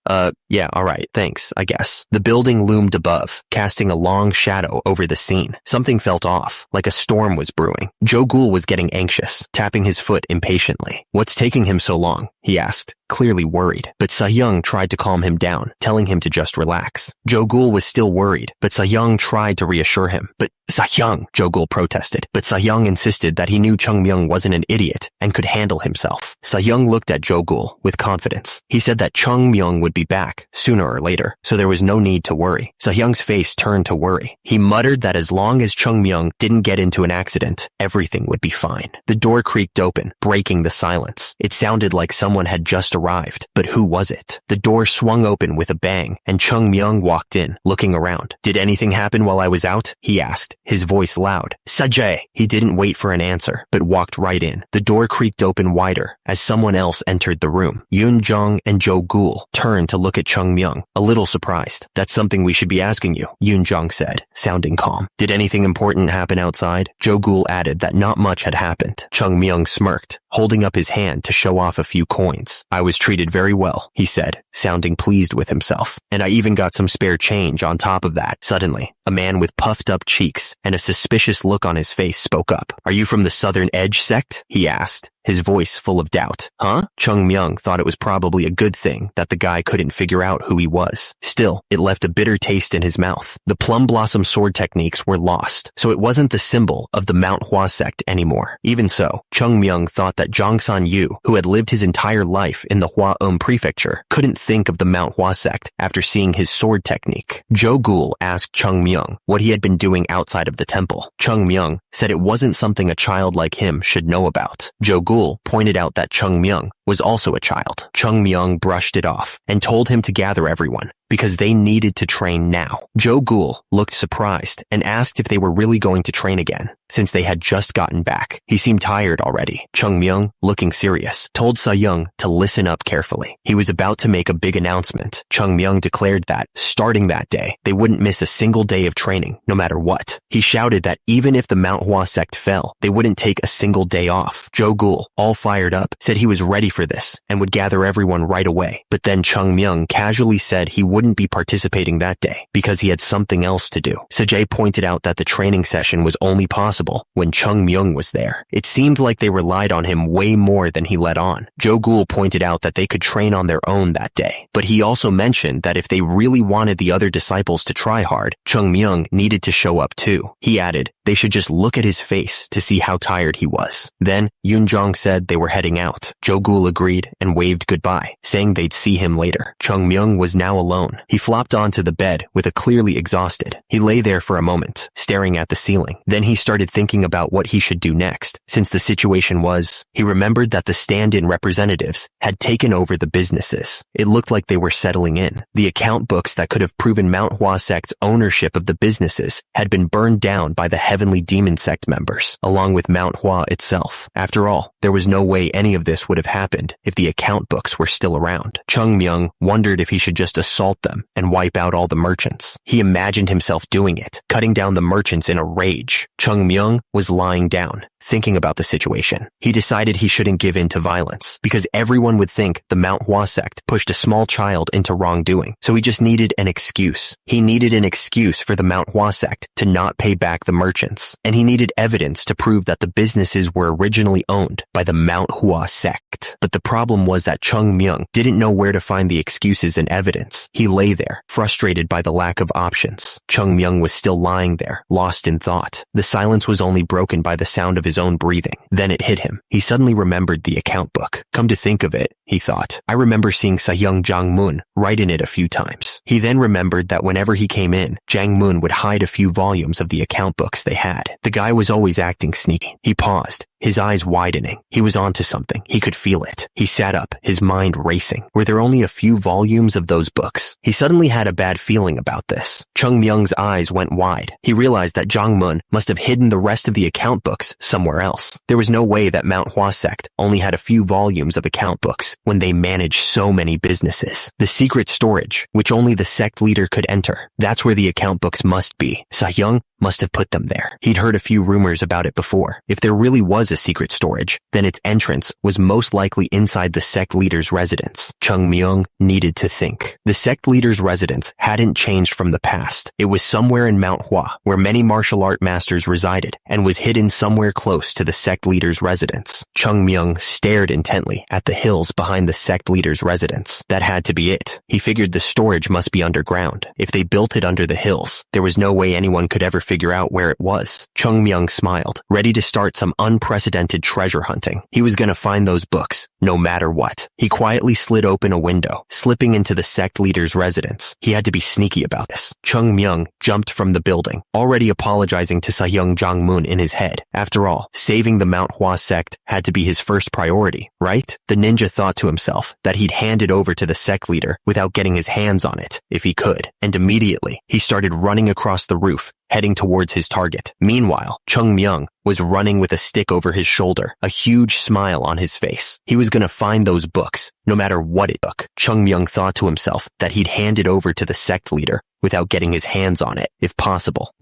Yeah, alright, thanks, I guess. The building loomed above, casting a long shadow over the scene. Something felt off, like a storm was brewing. Joe Ghoul was getting anxious, tapping his foot impatiently. "What's taking him so long?" he asked, clearly worried. But Sa-young tried to calm him down, telling him to just relax. Joe Ghoul was still worried, but Sa-young tried to reassure him. "But Sa-young," Joe Ghoul protested. But Sa-young insisted that he knew Chung Myung wasn't an idiot and could handle himself. Sa-young looked at Joe Ghoul with confidence. He said that Chung Myung would be back, sooner or later, so there was no need to worry. Sa-young's face turned to worry. He muttered that as long as Chung Myung didn't get into an accident, everything would be fine. The door creaked open, breaking the silence. It sounded like someone had just arrived, but who was it? The door swung open with a bang, and Chung Myung walked in, looking around. "Did anything happen while I was out?" he asked, his voice loud. "Sajay!" He didn't wait for an answer, but walked right in. The door creaked open wider as someone else entered the room. Yoon Jong and Joe Ghoul turned to look at Chung Myung, a little surprised. "That's something we should be asking you," Yoon Jong said, sounding calm. "Did anything important happen outside?" Joe Ghoul added that not much had happened. Chung Myung smirked, holding up his hand to show off a few coins. "I was treated very well," he said, sounding pleased with himself. "And I even got some spare change on top of that." Suddenly, a man with puffed up cheeks and a suspicious look on his face spoke up. "Are you from the Southern Edge sect?" he asked, his voice full of doubt. "Huh?" Chung Myung thought it was probably a good thing that the guy couldn't figure out who he was. Still, it left a bitter taste in his mouth. The plum blossom sword techniques were lost, so it wasn't the symbol of the Manhwa sect anymore. Even so, Chung Myung thought that Jongsan Yu, who had lived his entire life in the Hwa-Um prefecture, couldn't think of the Manhwa sect after seeing his sword technique. Joe Ghoul asked Chung Myung what he had been doing outside of the temple. Chung Myung said it wasn't something a child like him should know about. Joe Ghoul pointed out that Chung Myung was also a child. Chung Myung brushed it off and told him to gather everyone, because they needed to train now. Joe Ghoul looked surprised and asked if they were really going to train again, since they had just gotten back. He seemed tired already. Chung Myung, looking serious, told Sa-young to listen up carefully. He was about to make a big announcement. Chung Myung declared that, starting that day, they wouldn't miss a single day of training, no matter what. He shouted that even if the Manhwa sect fell, they wouldn't take a single day off. Joe Ghoul, all fired up, said he was ready for this and would gather everyone right away. But then Chung Myung casually said he wouldn't be participating that day because he had something else to do. Sajay pointed out that the training session was only possible when Chung Myung was there. It seemed like they relied on him way more than he let on. Joe Ghoul pointed out that they could train on their own that day, but he also mentioned that if they really wanted the other disciples to try hard, Chung Myung needed to show up too. He added they should just look at his face to see how tired he was. Then Yoon Jong said they were heading out. Joe Ghoul agreed and waved goodbye, saying they'd see him later. Chung Myung was now alone. He flopped onto the bed with a clearly exhausted. He lay there for a moment, staring at the ceiling. Then he started thinking about what he should do next, since the situation was, he remembered that the stand-in representatives had taken over the businesses. It looked like they were settling in. The account books that could have proven Manhwa sect's ownership of the businesses had been burned down by the Heavenly Demon Sect members, along with Manhwa itself. After all, there was no way any of this would have happened if the account books were still around. Chung Myung wondered if he should just assault them and wipe out all the merchants. He imagined himself doing it, cutting down the merchants in a rage. Chung Myung was lying down, thinking about the situation. He decided he shouldn't give in to violence, because everyone would think the Manhwa sect pushed a small child into wrongdoing, so he just needed an excuse. He needed an excuse for the Manhwa sect to not pay back the merchants options, and he needed evidence to prove that the businesses were originally owned by the Manhwa sect. But the problem was that Chung Myung didn't know where to find the excuses and evidence. He lay there, frustrated by the lack of options. Chung Myung was still lying there, lost in thought. The silence was only broken by the sound of his own breathing. Then it hit him. He suddenly remembered the account book. Come to think of it, he thought, I remember seeing Sahyung Jang-moon write in it a few times. He then remembered that whenever he came in, Jang-moon would hide a few volumes of the account books they had. The guy was always acting sneaky. He paused, his eyes widening. He was onto something. He could feel it. He sat up, his mind racing. Were there only a few volumes of those books? He suddenly had a bad feeling about this. Chung Myung's eyes went wide. He realized that Jang-moon must have hidden the rest of the account books somewhere else. There was no way that Manhwa sect only had a few volumes of account books when they managed so many businesses. The secret storage, which only the sect leader could enter, that's where the account books must be. Sahyung must have put them there. He'd heard a few rumors about it before. If there really was a secret storage, then its entrance was most likely inside the sect leader's residence. Chung Myung needed to think. The sect leader's residence hadn't changed from the past. It was somewhere in Manhwa, where many martial art masters resided, and was hidden somewhere close to the sect leader's residence. Chung Myung stared intently at the hills behind the sect leader's residence. That had to be it. He figured the storage must be underground. If they built it under the hills, there was no way anyone could ever figure out where it was. Chung Myung smiled, ready to start some unprecedented treasure hunting. He was gonna find those books, no matter what. He quietly slid open a window, slipping into the sect leader's residence. He had to be sneaky about this. Chung Myung jumped from the building, already apologizing to Sahyung Jang-moon in his head. After all, saving the Manhwa sect had to be his first priority, right? The ninja thought to himself that he'd hand it over to the sect leader without getting his hands on it, if he could. And immediately, he started running across the roof, heading towards his target. Meanwhile, Chung Myung was running with a stick over his shoulder, a huge smile on his face. He was gonna find those books, no matter what it took. Chung Myung thought to himself that he'd hand it over to the sect leader without getting his hands on it, if possible,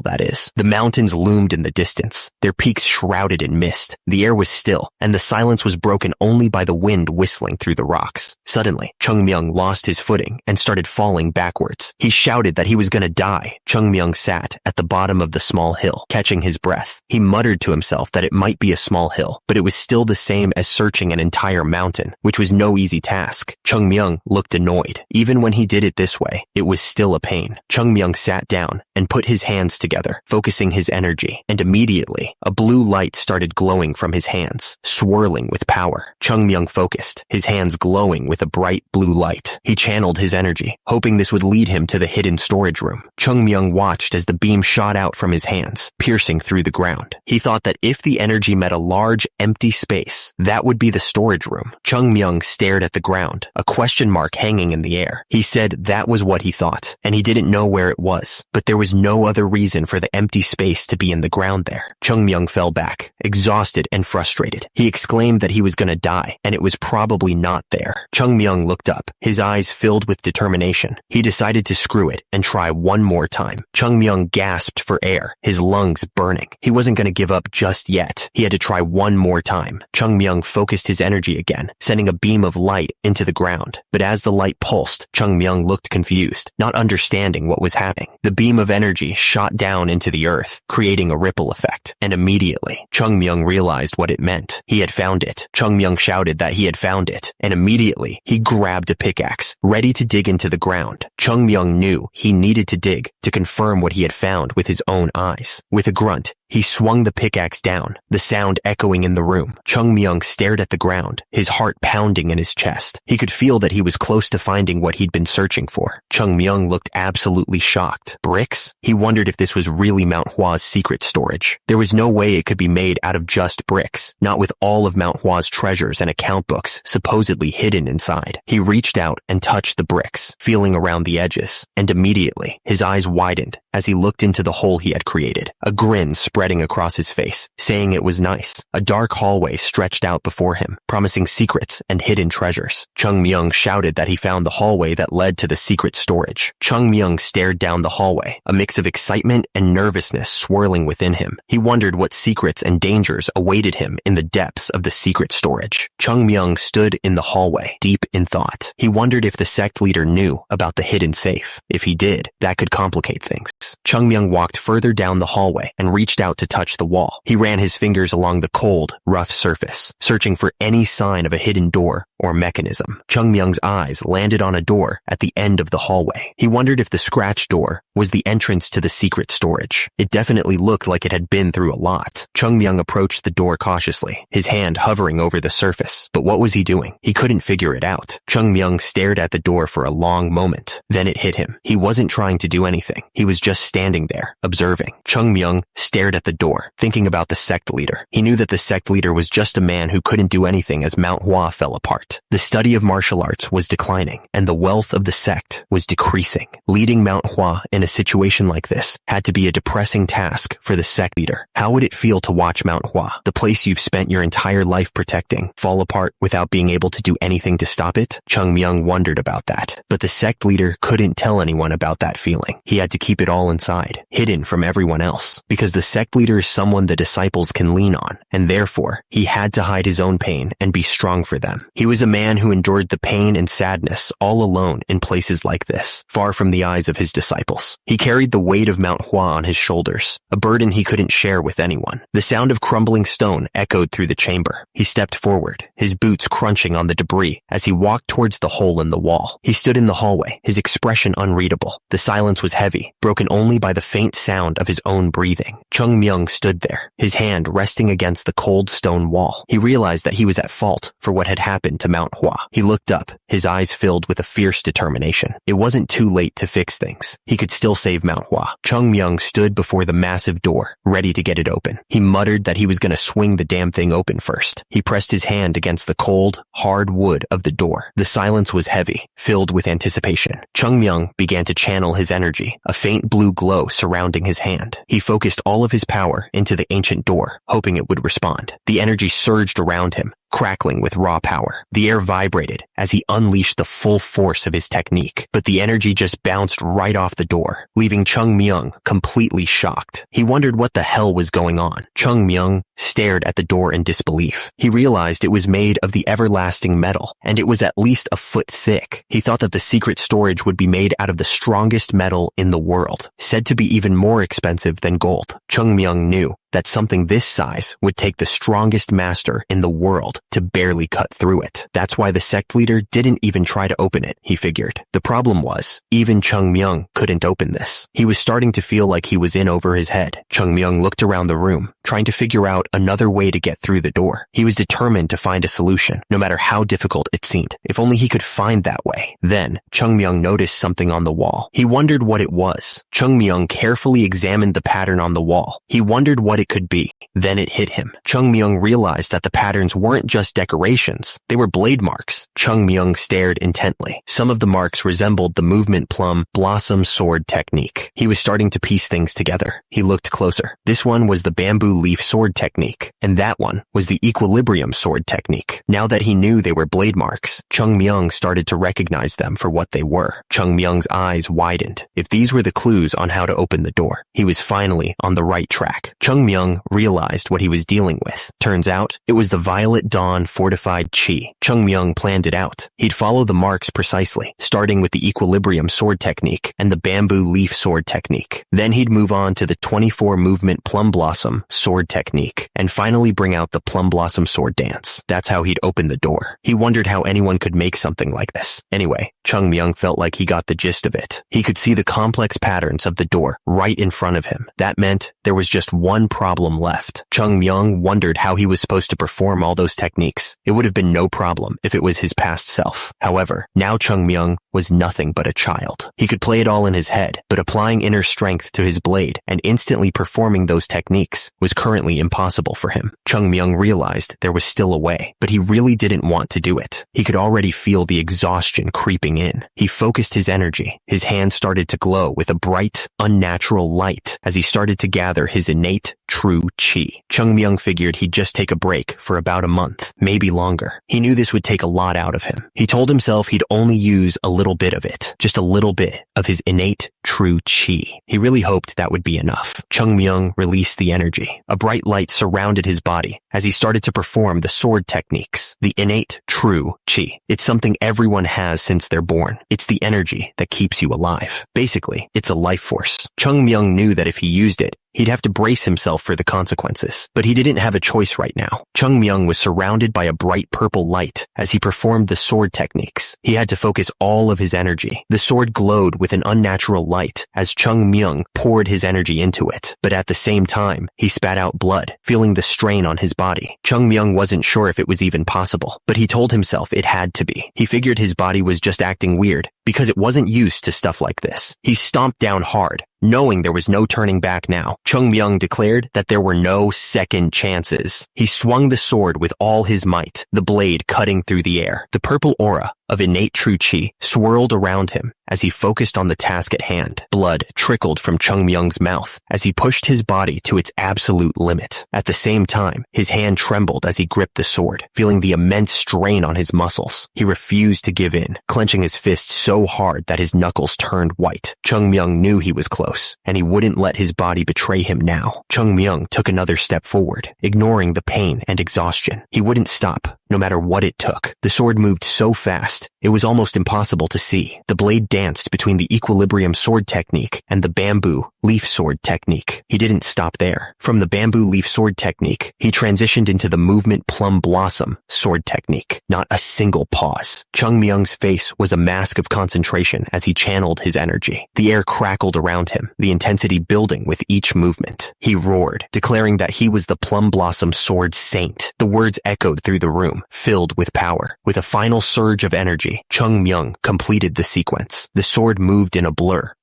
that is. The mountains loomed in the distance, their peaks shrouded in mist. The air was still, and the silence was broken only by the wind whistling through the rocks. Suddenly, Chung Myung lost his footing and started falling backwards. He shouted that he was gonna die. Chung Myung sat at the bottom of the small hill, catching his breath. He muttered to himself that it might be a small hill, but it was still the same as searching an entire mountain, which was no easy task. Chung Myung looked annoyed. Even when he did it this way, it was still a pain. Chung Myung sat down and put his hands together, focusing his energy, and immediately, a blue light started glowing from his hands, swirling with power. Chung Myung focused, his hands glowing with a bright blue light. He channeled his energy, hoping this would lead him to the hidden storage room. Chung Myung watched as the beam shot out from his hands, piercing through the ground. He thought that if the energy met a large, empty space, that would be the storage room. Chung Myung stared at the ground, a question mark hanging in the air. He said that was what he thought, and he didn't know where it was, but there was no other reason for the empty space to be in the ground there. Chung Myung fell back, exhausted and frustrated. He exclaimed that he was gonna die, and it was probably not there. Chung Myung looked up, his eyes filled with determination. He decided to screw it and try one more time. Chung Myung gasped for air, his lungs burning. He wasn't gonna give up just yet. He had to try one more time. Chung Myung focused his energy again, sending a beam of light into the ground. But as the light pulsed, Chung Myung looked confused, not understanding what was happening. The beam of energy shot down into the earth, creating a ripple effect. And immediately, Chung Myung realized what it meant. He had found it. Chung Myung shouted that he had found it. And immediately, he grabbed a pickaxe, ready to dig into the ground. Chung Myung knew he needed to dig to confirm what he had found with his own eyes. With a grunt, he swung the pickaxe down, the sound echoing in the room. Chung Myung stared at the ground, his heart pounding in his chest. He could feel that he was close to finding what he'd been searching for. Chung Myung looked absolutely shocked. Bricks? He wondered if this was really Manhwa's secret storage. There was no way it could be made out of just bricks, not with all of Manhwa's treasures and account books supposedly hidden inside. He reached out and touched the bricks, feeling around the edges, and immediately, his eyes widened as he looked into the hole he had created. A grin spread spreading across his face, saying it was nice. A dark hallway stretched out before him, promising secrets and hidden treasures. Chung Myung shouted that he found the hallway that led to the secret storage. Chung Myung stared down the hallway, a mix of excitement and nervousness swirling within him. He wondered what secrets and dangers awaited him in the depths of the secret storage. Chung Myung stood in the hallway, deep in thought. He wondered if the sect leader knew about the hidden safe. If he did, that could complicate things. Chung Myung walked further down the hallway and reached out to touch the wall. He ran his fingers along the cold, rough surface, searching for any sign of a hidden door or mechanism. Chung Myung's eyes landed on a door at the end of the hallway. He wondered if the scratch door was the entrance to the secret storage. It definitely looked like it had been through a lot. Chung Myung approached the door cautiously, his hand hovering over the surface. But what was he doing? He couldn't figure it out. Chung Myung stared at the door for a long moment. Then it hit him. He wasn't trying to do anything. He was just standing there, observing. Chung Myung stared at the door, thinking about the sect leader. He knew that the sect leader was just a man who couldn't do anything as Manhwa fell apart. The study of martial arts was declining, and the wealth of the sect was decreasing. Leading Manhwa in a situation like this had to be a depressing task for the sect leader. How would it feel to watch Manhwa, the place you've spent your entire life protecting, fall apart without being able to do anything to stop it? Chung Myung wondered about that, but the sect leader couldn't tell anyone about that feeling. He had to keep it all inside, hidden from everyone else, because the sect leader is someone the disciples can lean on, and therefore, he had to hide his own pain and be strong for them. He was a man who endured the pain and sadness all alone in places like this, far from the eyes of his disciples. He carried the weight of Manhwa on his shoulders, a burden he couldn't share with anyone. The sound of crumbling stone echoed through the chamber. He stepped forward, his boots crunching on the debris as he walked towards the hole in the wall. He stood in the hallway, his expression unreadable. The silence was heavy, broken only by the faint sound of his own breathing. Chung Myung stood there, his hand resting against the cold stone wall. He realized that he was at fault for what had happened to Manhwa. He looked up, his eyes filled with a fierce determination. It wasn't too late to fix things. He could still save Manhwa. Chung Myung stood before the massive door, ready to get it open. He muttered that he was going to swing the damn thing open first. He pressed his hand against the cold, hard wood of the door. The silence was heavy, filled with anticipation. Chung Myung began to channel his energy, a faint blue glow surrounding his hand. He focused all of his power into the ancient door, hoping it would respond. The energy surged around him, crackling with raw power. The air vibrated as he unleashed the full force of his technique, but the energy just bounced right off the door, leaving Chung Myung completely shocked. He wondered what the hell was going on. Chung Myung stared at the door in disbelief. He realized it was made of the everlasting metal, and it was at least a foot thick. He thought that the secret storage would be made out of the strongest metal in the world, said to be even more expensive than gold. Chung Myung knew that something this size would take the strongest master in the world to barely cut through it. That's why the sect leader didn't even try to open it, he figured. The problem was, even Chung Myung couldn't open this. He was starting to feel like he was in over his head. Chung Myung looked around the room, trying to figure out another way to get through the door. He was determined to find a solution, no matter how difficult it seemed. If only he could find that way. Then, Chung Myung noticed something on the wall. He wondered what it was. Chung Myung carefully examined the pattern on the wall. He wondered what it could be. Then it hit him. Chung Myung realized that the patterns weren't just decorations. They were blade marks. Chung Myung stared intently. Some of the marks resembled the movement plum blossom sword technique. He was starting to piece things together. He looked closer. This one was the bamboo leaf sword technique, and that one was the equilibrium sword technique. Now that he knew they were blade marks, Chung Myung started to recognize them for what they were. Chung Myung's eyes widened. If these were the clues on how to open the door, he was finally on the right track. Chung Myung realized what he was dealing with. Turns out, it was the Violet Dawn fortified chi. Chung Myung planned it out. He'd follow the marks precisely, starting with the equilibrium sword technique and the bamboo leaf sword technique. Then he'd move on to the 24 movement plum blossom sword technique, and finally bring out the plum blossom sword dance. That's how he'd open the door. He wondered how anyone could make something like this. Anyway, Chung Myung felt like he got the gist of it. He could see the complex patterns of the door right in front of him. That meant there was just one problem left. Chung Myung wondered how he was supposed to perform all those techniques. It would have been no problem if it was his past self. However, now Chung Myung was nothing but a child. He could play it all in his head, but applying inner strength to his blade and instantly performing those techniques was currently impossible for him. Chung Myung realized there was still a way, but he really didn't want to do it. He could already feel the exhaustion creeping in. He focused his energy. His hands started to glow with a bright, unnatural light as he started to gather his innate, true chi. Chung Myung figured he'd just take a break for about a month, maybe longer. He knew this would take a lot out of him. He told himself he'd only use a little bit of it, just a little bit of his innate true chi. He really hoped that would be enough. Chung Myung released the energy. A bright light surrounded his body as he started to perform the sword techniques. The innate true chi. It's something everyone has since they're born. It's the energy that keeps you alive. Basically, it's a life force. Chung Myung knew that if he used it, he'd have to brace himself for the consequences, but he didn't have a choice right now. Chung Myung was surrounded by a bright purple light as he performed the sword techniques. He had to focus all of his energy. The sword glowed with an unnatural light as Chung Myung poured his energy into it, but at the same time, he spat out blood, feeling the strain on his body. Chung Myung wasn't sure if it was even possible, but he told himself it had to be. He figured his body was just acting weird because it wasn't used to stuff like this. He stomped down hard, knowing there was no turning back now. Chung Myung declared that there were no second chances. He swung the sword with all his might, the blade cutting through the air. The purple aura of innate true chi swirled around him as he focused on the task at hand. Blood trickled from Chung Myung's mouth as he pushed his body to its absolute limit. At the same time, his hand trembled as he gripped the sword, feeling the immense strain on his muscles. He refused to give in, clenching his fist so hard that his knuckles turned white. Chung Myung knew he was close, and he wouldn't let his body betray him now. Chung Myung took another step forward, ignoring the pain and exhaustion. He wouldn't stop, no matter what it took. The sword moved so fast, it was almost impossible to see. The blade danced between the equilibrium sword technique and the bamboo leaf sword technique. He didn't stop there. From the bamboo leaf sword technique, he transitioned into the movement plum blossom sword technique. Not a single pause. Chung Myung's face was a mask of concentration as he channeled his energy. The air crackled around him, the intensity building with each movement. He roared, declaring that he was the plum blossom sword saint. The words echoed through the room, filled with power. With a final surge of energy, Chung Myung completed the sequence. The sword moved in a blur,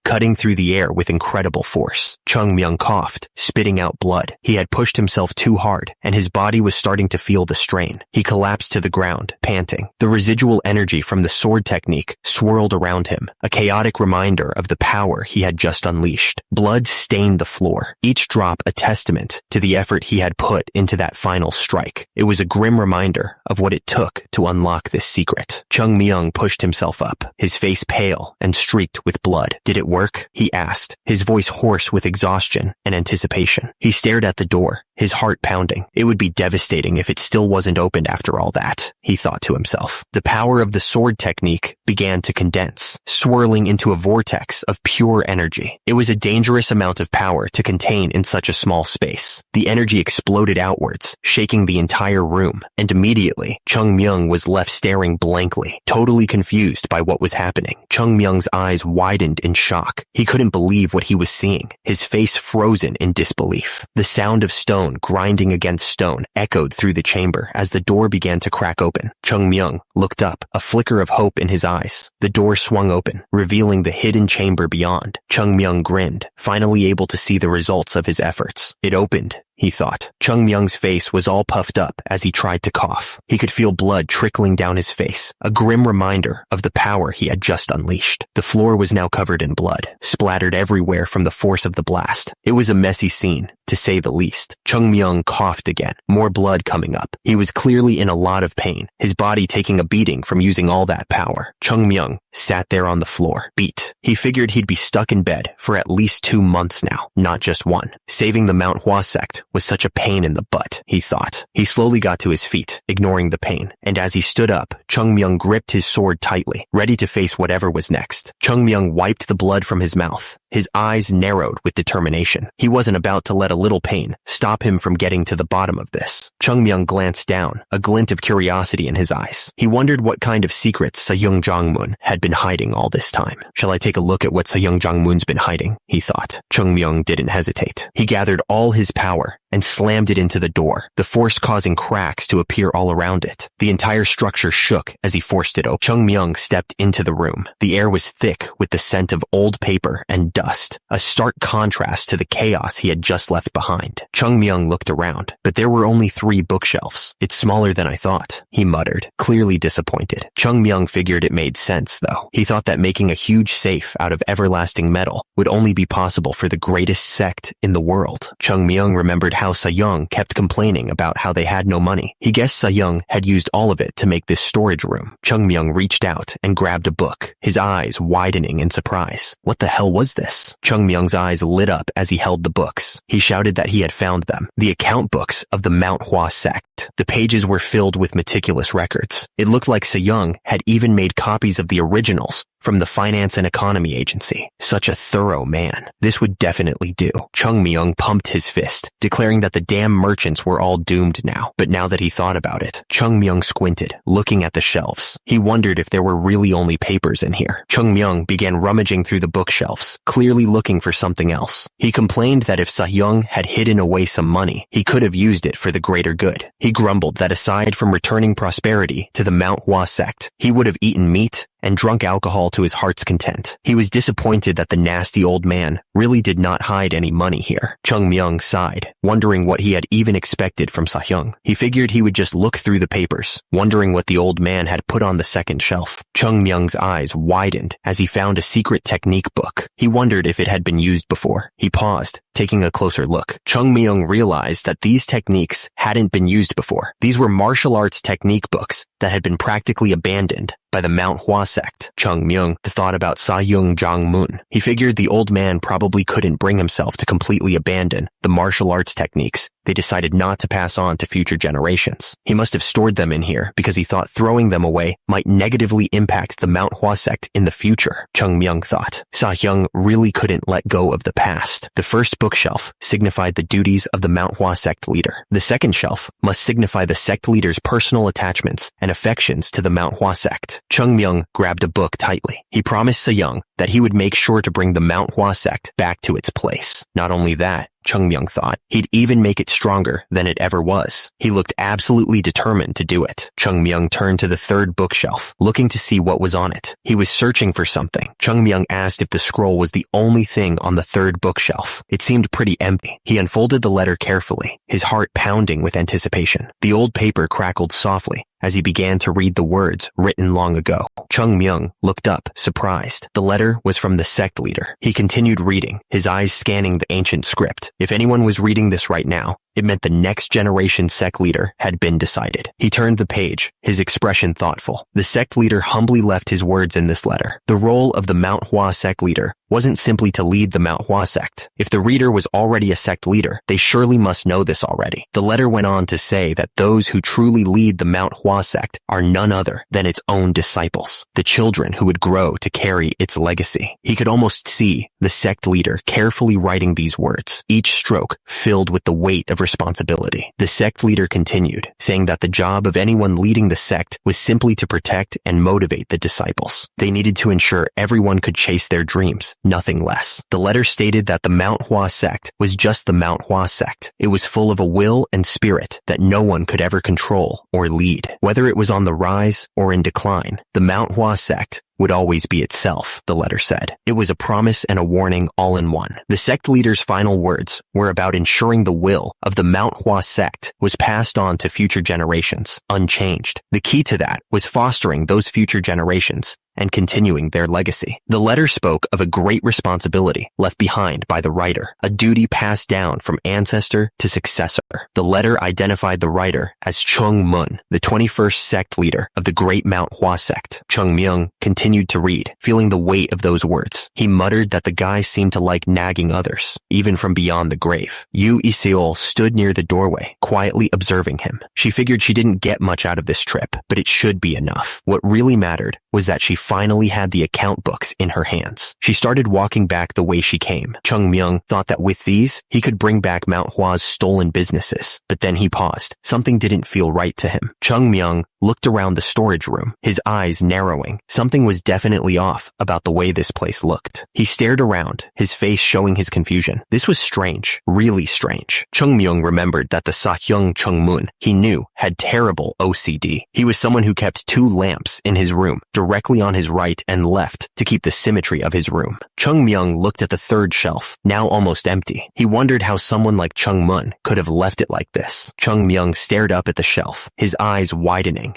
cutting through the air with incredible force. Chung Myung coughed, spitting out blood. He had pushed himself too hard, and his body was starting to feel the strain. He collapsed to the ground, panting. The residual energy from the sword technique swirled around him, a chaotic reminder of the power he had just unleashed. Blood stained the floor, each drop a testament to the effort he had put into that final strike. It was a grim reminder of what it took to unlock this secret. Chung Myung pushed himself up, his face pale and streaked with blood. Did it work? He asked, his voice hoarse with exhaustion and anticipation. He stared at the door, his heart pounding. It would be devastating if it still wasn't opened after all that, he thought to himself. The power of the sword technique began to condense, swirling into a vortex of pure energy. It was a dangerous amount of power to contain in such a small space. The energy exploded outwards, shaking the entire room, and immediately, Chung Myung was left staring blankly, totally confused by what was happening. Chung Myung's eyes widened in shock. He couldn't believe what he was seeing, his face frozen in disbelief. The sound of stone grinding against stone echoed through the chamber as the door began to crack open. Chung Myung looked up, a flicker of hope in his eyes. The door swung open, revealing the hidden chamber beyond. Chung Myung grinned, finally able to see the results of his efforts. It opened, he thought. Chung Myung's face was all puffed up as he tried to cough. He could feel blood trickling down his face, a grim reminder of the power he had just unleashed. The floor was now covered in blood, splattered everywhere from the force of the blast. It was a messy scene, to say the least. Chung Myung coughed again, more blood coming up. He was clearly in a lot of pain, his body taking a beating from using all that power. Chung Myung sat there on the floor, beat. He figured he'd be stuck in bed for at least 2 months now, not just one. Saving the Manhwa Sect was such a pain in the butt, he thought. He slowly got to his feet, ignoring the pain, and as he stood up, Chung Myung gripped his sword tightly, ready to face whatever was next. Chung Myung wiped the blood from his mouth. His eyes narrowed with determination. He wasn't about to let a little pain stop him from getting to the bottom of this. Chung Myung glanced down, a glint of curiosity in his eyes. He wondered what kind of secrets Seung Jongmun had been hiding all this time. Shall I take a look at what Seung Jongmun's been hiding? He thought. Chung Myung didn't hesitate. He gathered all his power and slammed it into the door, the force causing cracks to appear all around it. The entire structure shook as he forced it open. Chung Myung stepped into the room. The air was thick with the scent of old paper and dust, a stark contrast to the chaos he had just left behind. Chung Myung looked around, but there were only 3 bookshelves. It's smaller than I thought, he muttered, clearly disappointed. Chung Myung figured it made sense, though. He thought that making a huge safe out of everlasting metal would only be possible for the greatest sect in the world. Chung Myung remembered how Sa-young kept complaining about how they had no money. He guessed Sa-young had used all of it to make this storage room. Chung Myung reached out and grabbed a book, his eyes widening in surprise. What the hell was this? Chung Myung's eyes lit up as he held the books. He shouted that he had found them, the account books of the Manhwa sect. The pages were filled with meticulous records. It looked like Sa-young had even made copies of the originals from the Finance and Economy Agency. Such a thorough man. This would definitely do. Chung Myung pumped his fist, declaring that the damn merchants were all doomed now. But now that he thought about it, Chung Myung squinted, looking at the shelves. He wondered if there were really only papers in here. Chung Myung began rummaging through the bookshelves, clearly looking for something else. He complained that if Sa-young had hidden away some money, he could have used it for the greater good. He grumbled that aside from returning prosperity to the Manhwa sect, he would have eaten meat and drunk alcohol to his heart's content. He was disappointed that the nasty old man really did not hide any money here. Chung Myung sighed, wondering what he had even expected from Sa-young. He figured he would just look through the papers, wondering what the old man had put on the second shelf. Chung Myung's eyes widened as he found a secret technique book. He wondered if it had been used before. He paused, taking a closer look. Chung Myung realized that these techniques hadn't been used before. These were martial arts technique books that had been practically abandoned by the Manhwa sect. Chung Myung thought about Sa-young Jang-moon. He figured the old man probably couldn't bring himself to completely abandon the martial arts techniques they decided not to pass on to future generations. He must have stored them in here because he thought throwing them away might negatively impact the Manhwa sect in the future. Chung Myung thought. Sa-young really couldn't let go of the past. The first bookshelf signified the duties of the Manhwa sect leader. The second shelf must signify the sect leader's personal attachments and affections to the Manhwa sect. Chung Myung grabbed a book tightly. He promised Sa-young that he would make sure to bring the Manhwa sect back to its place. Not only that, Chung Myung thought, he'd even make it stronger than it ever was. He looked absolutely determined to do it. Chung Myung turned to the third bookshelf, looking to see what was on it. He was searching for something. Chung Myung asked if the scroll was the only thing on the third bookshelf. It seemed pretty empty. He unfolded the letter carefully, his heart pounding with anticipation. The old paper crackled softly as he began to read the words written long ago. Chung Myung looked up, surprised. The letter was from the sect leader. He continued reading, his eyes scanning the ancient script. If anyone was reading this right now, it meant the next generation sect leader had been decided. He turned the page, his expression thoughtful. The sect leader humbly left his words in this letter. The role of the Manhwa sect leader wasn't simply to lead the Manhwa sect. If the reader was already a sect leader, they surely must know this already. The letter went on to say that those who truly lead the Manhwa sect are none other than its own disciples, the children who would grow to carry its legacy. He could almost see the sect leader carefully writing these words, each stroke filled with the weight of responsibility. The sect leader continued, saying that the job of anyone leading the sect was simply to protect and motivate the disciples. They needed to ensure everyone could chase their dreams, nothing less. The letter stated that the Manhwa sect was just the Manhwa sect. It was full of a will and spirit that no one could ever control or lead. Whether it was on the rise or in decline, the Manhwa sect would always be itself, the letter said. It was a promise and a warning all in one. The sect leader's final words were about ensuring the will of the Manhwa sect was passed on to future generations, unchanged. The key to that was fostering those future generations and continuing their legacy. The letter spoke of a great responsibility left behind by the writer, a duty passed down from ancestor to successor. The letter identified the writer as Chung Mun, the 21st sect leader of the great Manhwa sect. Chung Myung continued to read, feeling the weight of those words. He muttered that the guy seemed to like nagging others, even from beyond the grave. Yu Iseol stood near the doorway, quietly observing him. She figured she didn't get much out of this trip, but it should be enough. What really mattered was that she finally had the account books in her hands. She started walking back the way she came. Chung Myung thought that with these, he could bring back Manhwa's stolen businesses. But then he paused. Something didn't feel right to him. Chung Myung looked around the storage room, his eyes narrowing. Something was definitely off about the way this place looked. He stared around, his face showing his confusion. This was strange, really strange. Chung Myung remembered that the Sahyung Chung Moon he knew had terrible OCD. He was someone who kept 2 lamps in his room, directly on his right and left, to keep the symmetry of his room. Chung Myung looked at the 3rd shelf, now almost empty. He wondered how someone like Chung Moon could have left it like this. Chung Myung stared up at the shelf, his eyes widening.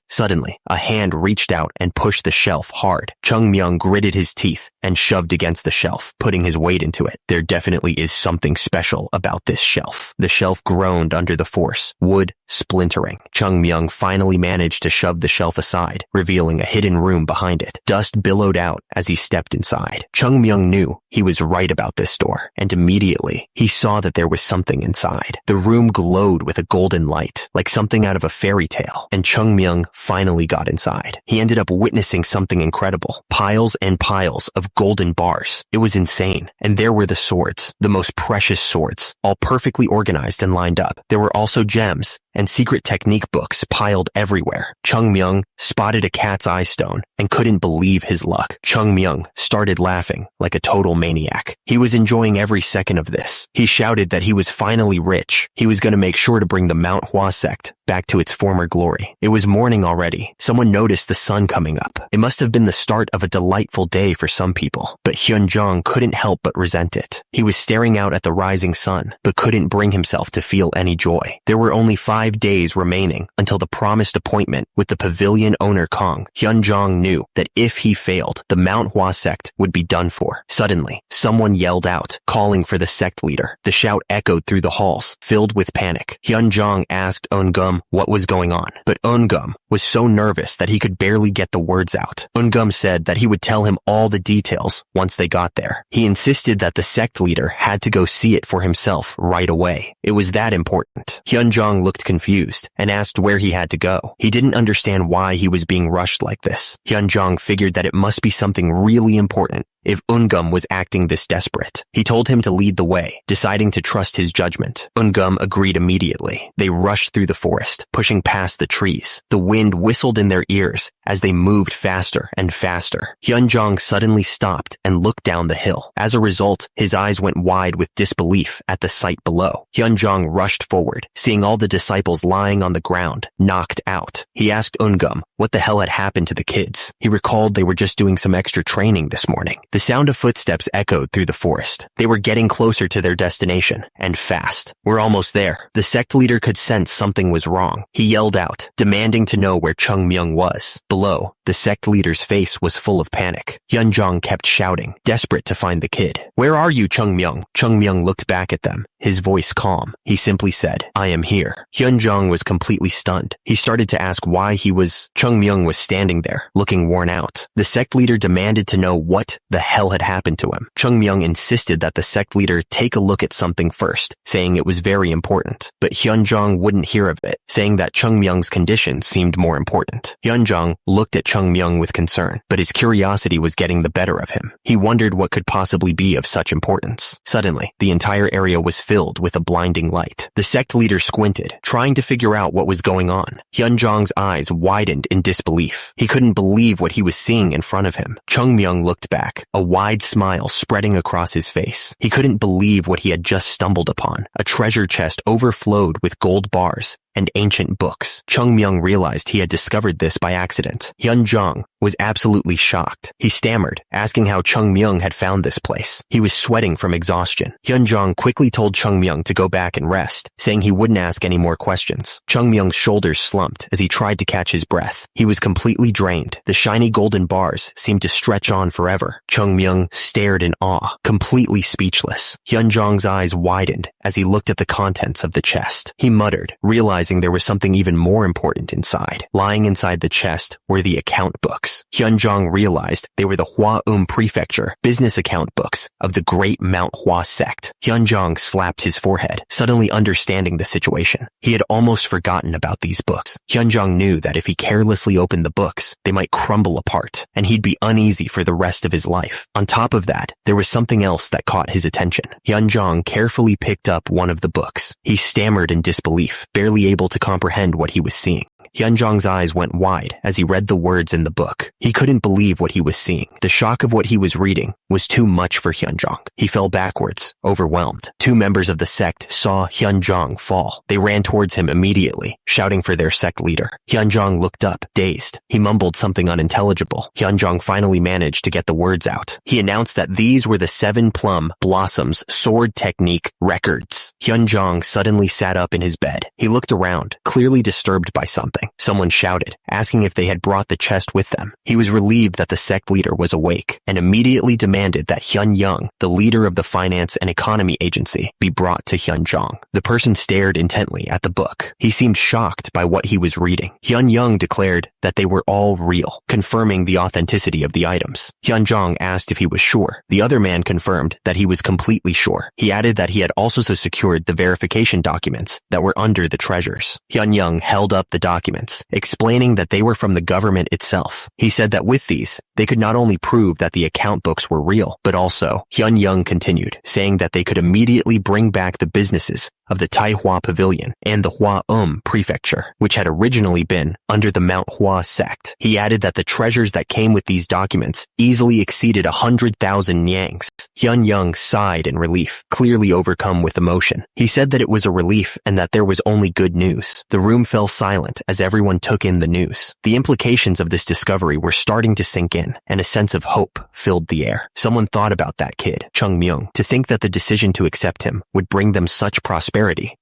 Suddenly, a hand reached out and pushed the shelf hard. Chung Myung gritted his teeth and shoved against the shelf, putting his weight into it. There definitely is something special about this shelf. The shelf groaned under the force, wood splintering. Chung Myung finally managed to shove the shelf aside, revealing a hidden room behind it. Dust billowed out as he stepped inside. Chung Myung knew he was right about this door, and immediately, he saw that there was something inside. The room glowed with a golden light, like something out of a fairy tale, and Chung Myung finally got inside. He ended up witnessing something incredible. Piles and piles of golden bars. It was insane. And there were the swords, the most precious swords, all perfectly organized and lined up. There were also gems and secret technique books piled everywhere. Chung Myung spotted a cat's eye stone and couldn't believe his luck. Chung Myung started laughing like a total maniac. He was enjoying every second of this. He shouted that he was finally rich. He was going to make sure to bring the Manhwa sect back to its former glory. It was morning already. Someone noticed the sun coming up. It must have been the start of a delightful day for some people, but Hyunjong couldn't help but resent it. He was staring out at the rising sun, but couldn't bring himself to feel any joy. There were only 5 days remaining until the promised appointment with the pavilion owner Kong. Hyunjong knew that if he failed, the Manhwa sect would be done for. Suddenly, someone yelled out, calling for the sect leader. The shout echoed through the halls, filled with panic. Hyunjong asked Eungum what was going on, but Eungum was so nervous that he could barely get the words out. Eungum said that he would tell him all the details once they got there. He insisted that the sect leader had to go see it for himself right away. It was that important. Hyunjong looked confused and asked where he had to go. He didn't understand why he was being rushed like this. Hyunjong figured that it must be something really important if Eungum was acting this desperate. He told him to lead the way, deciding to trust his judgment. Eungum agreed immediately. They rushed through the forest, pushing past the trees. The wind whistled in their ears as they moved faster and faster. Hyunjong suddenly stopped and looked down the hill. As a result, his eyes went wide with disbelief at the sight below. Hyunjong rushed forward, seeing all the disciples lying on the ground, knocked out. He asked Eungum what the hell had happened to the kids. He recalled they were just doing some extra training this morning. The sound of footsteps echoed through the forest. They were getting closer to their destination, and fast. We're almost there. The sect leader could sense something was wrong. He yelled out, demanding to know where Chung Myung was. Below, the sect leader's face was full of panic. Hyunjong kept shouting, desperate to find the kid. Where are you, Chung Myung? Chung Myung looked back at them, his voice calm. He simply said, I am here. Hyunjong was completely stunned. He started to ask why Chung Myung was standing there, looking worn out. The sect leader demanded to know what the hell had happened to him. Chung Myung insisted that the sect leader take a look at something first, saying it was very important. But Hyunjong wouldn't hear of it, saying that Chung Myung's condition seemed more important. Hyunjong looked at Chung Myung with concern, but his curiosity was getting the better of him. He wondered what could possibly be of such importance. Suddenly, the entire area was filled with a blinding light. The sect leader squinted, trying to figure out what was going on. Hyunjong's eyes widened in disbelief. He couldn't believe what he was seeing in front of him. Chung Myung looked back, a wide smile spreading across his face. He couldn't believe what he had just stumbled upon. A treasure chest overflowed with gold bars and ancient books. Chung Myung realized he had discovered this by accident. Hyunjong was absolutely shocked. He stammered, asking how Chung Myung had found this place. He was sweating from exhaustion. Hyunjong quickly told Chung Myung to go back and rest, saying he wouldn't ask any more questions. Chung Myung's shoulders slumped as he tried to catch his breath. He was completely drained. The shiny golden bars seemed to stretch on forever. Chung Myung stared in awe, completely speechless. Hyunjong's eyes widened as he looked at the contents of the chest. He muttered, realizing realizing there was something even more important inside. Lying inside the chest were the account books. Hyunjong realized they were the Hua Prefecture business account books of the great Manhwa sect. Hyunjong slapped his forehead, suddenly understanding the situation. He had almost forgotten about these books. Hyunjong knew that if he carelessly opened the books, they might crumble apart, and he'd be uneasy for the rest of his life. On top of that, there was something else that caught his attention. Hyunjong carefully picked up one of the books. He stammered in disbelief, barely able to comprehend what he was seeing. Hyunjong's eyes went wide as he read the words in the book. He couldn't believe what he was seeing. The shock of what he was reading was too much for Hyunjong. He fell backwards, overwhelmed. 2 members of the sect saw Hyunjong fall. They ran towards him immediately, shouting for their sect leader. Hyunjong looked up, dazed. He mumbled something unintelligible. Hyunjong finally managed to get the words out. He announced that these were the 7 Plum Blossoms Sword Technique records. Hyunjong suddenly sat up in his bed. He looked around, clearly disturbed by something. Someone shouted, asking if they had brought the chest with them. He was relieved that the sect leader was awake, and immediately demanded that Hyunyoung, the leader of the Finance and Economy Agency, be brought to Hyunjong. The person stared intently at the book. He seemed shocked by what he was reading. Hyunyoung declared that they were all real, confirming the authenticity of the items. Hyunjong asked if he was sure. The other man confirmed that he was completely sure. He added that he had also secured the verification documents that were under the treasures. Hyunyoung held up the documents, explaining that they were from the government itself. He said that with these, they could not only prove that the account books were real, but also, Hyunyoung continued, saying that they could immediately bring back the businesses of the Taihua Pavilion and the Hua Prefecture, which had originally been under the Manhwa sect. He added that the treasures that came with these documents easily exceeded 100,000 nyangs. Hyunyoung sighed in relief, clearly overcome with emotion. He said that it was a relief and that there was only good news. The room fell silent as everyone took in the news. The implications of this discovery were starting to sink in, and a sense of hope filled the air. Someone thought about that kid, Chung Myung, to think that the decision to accept him would bring them such prosperity.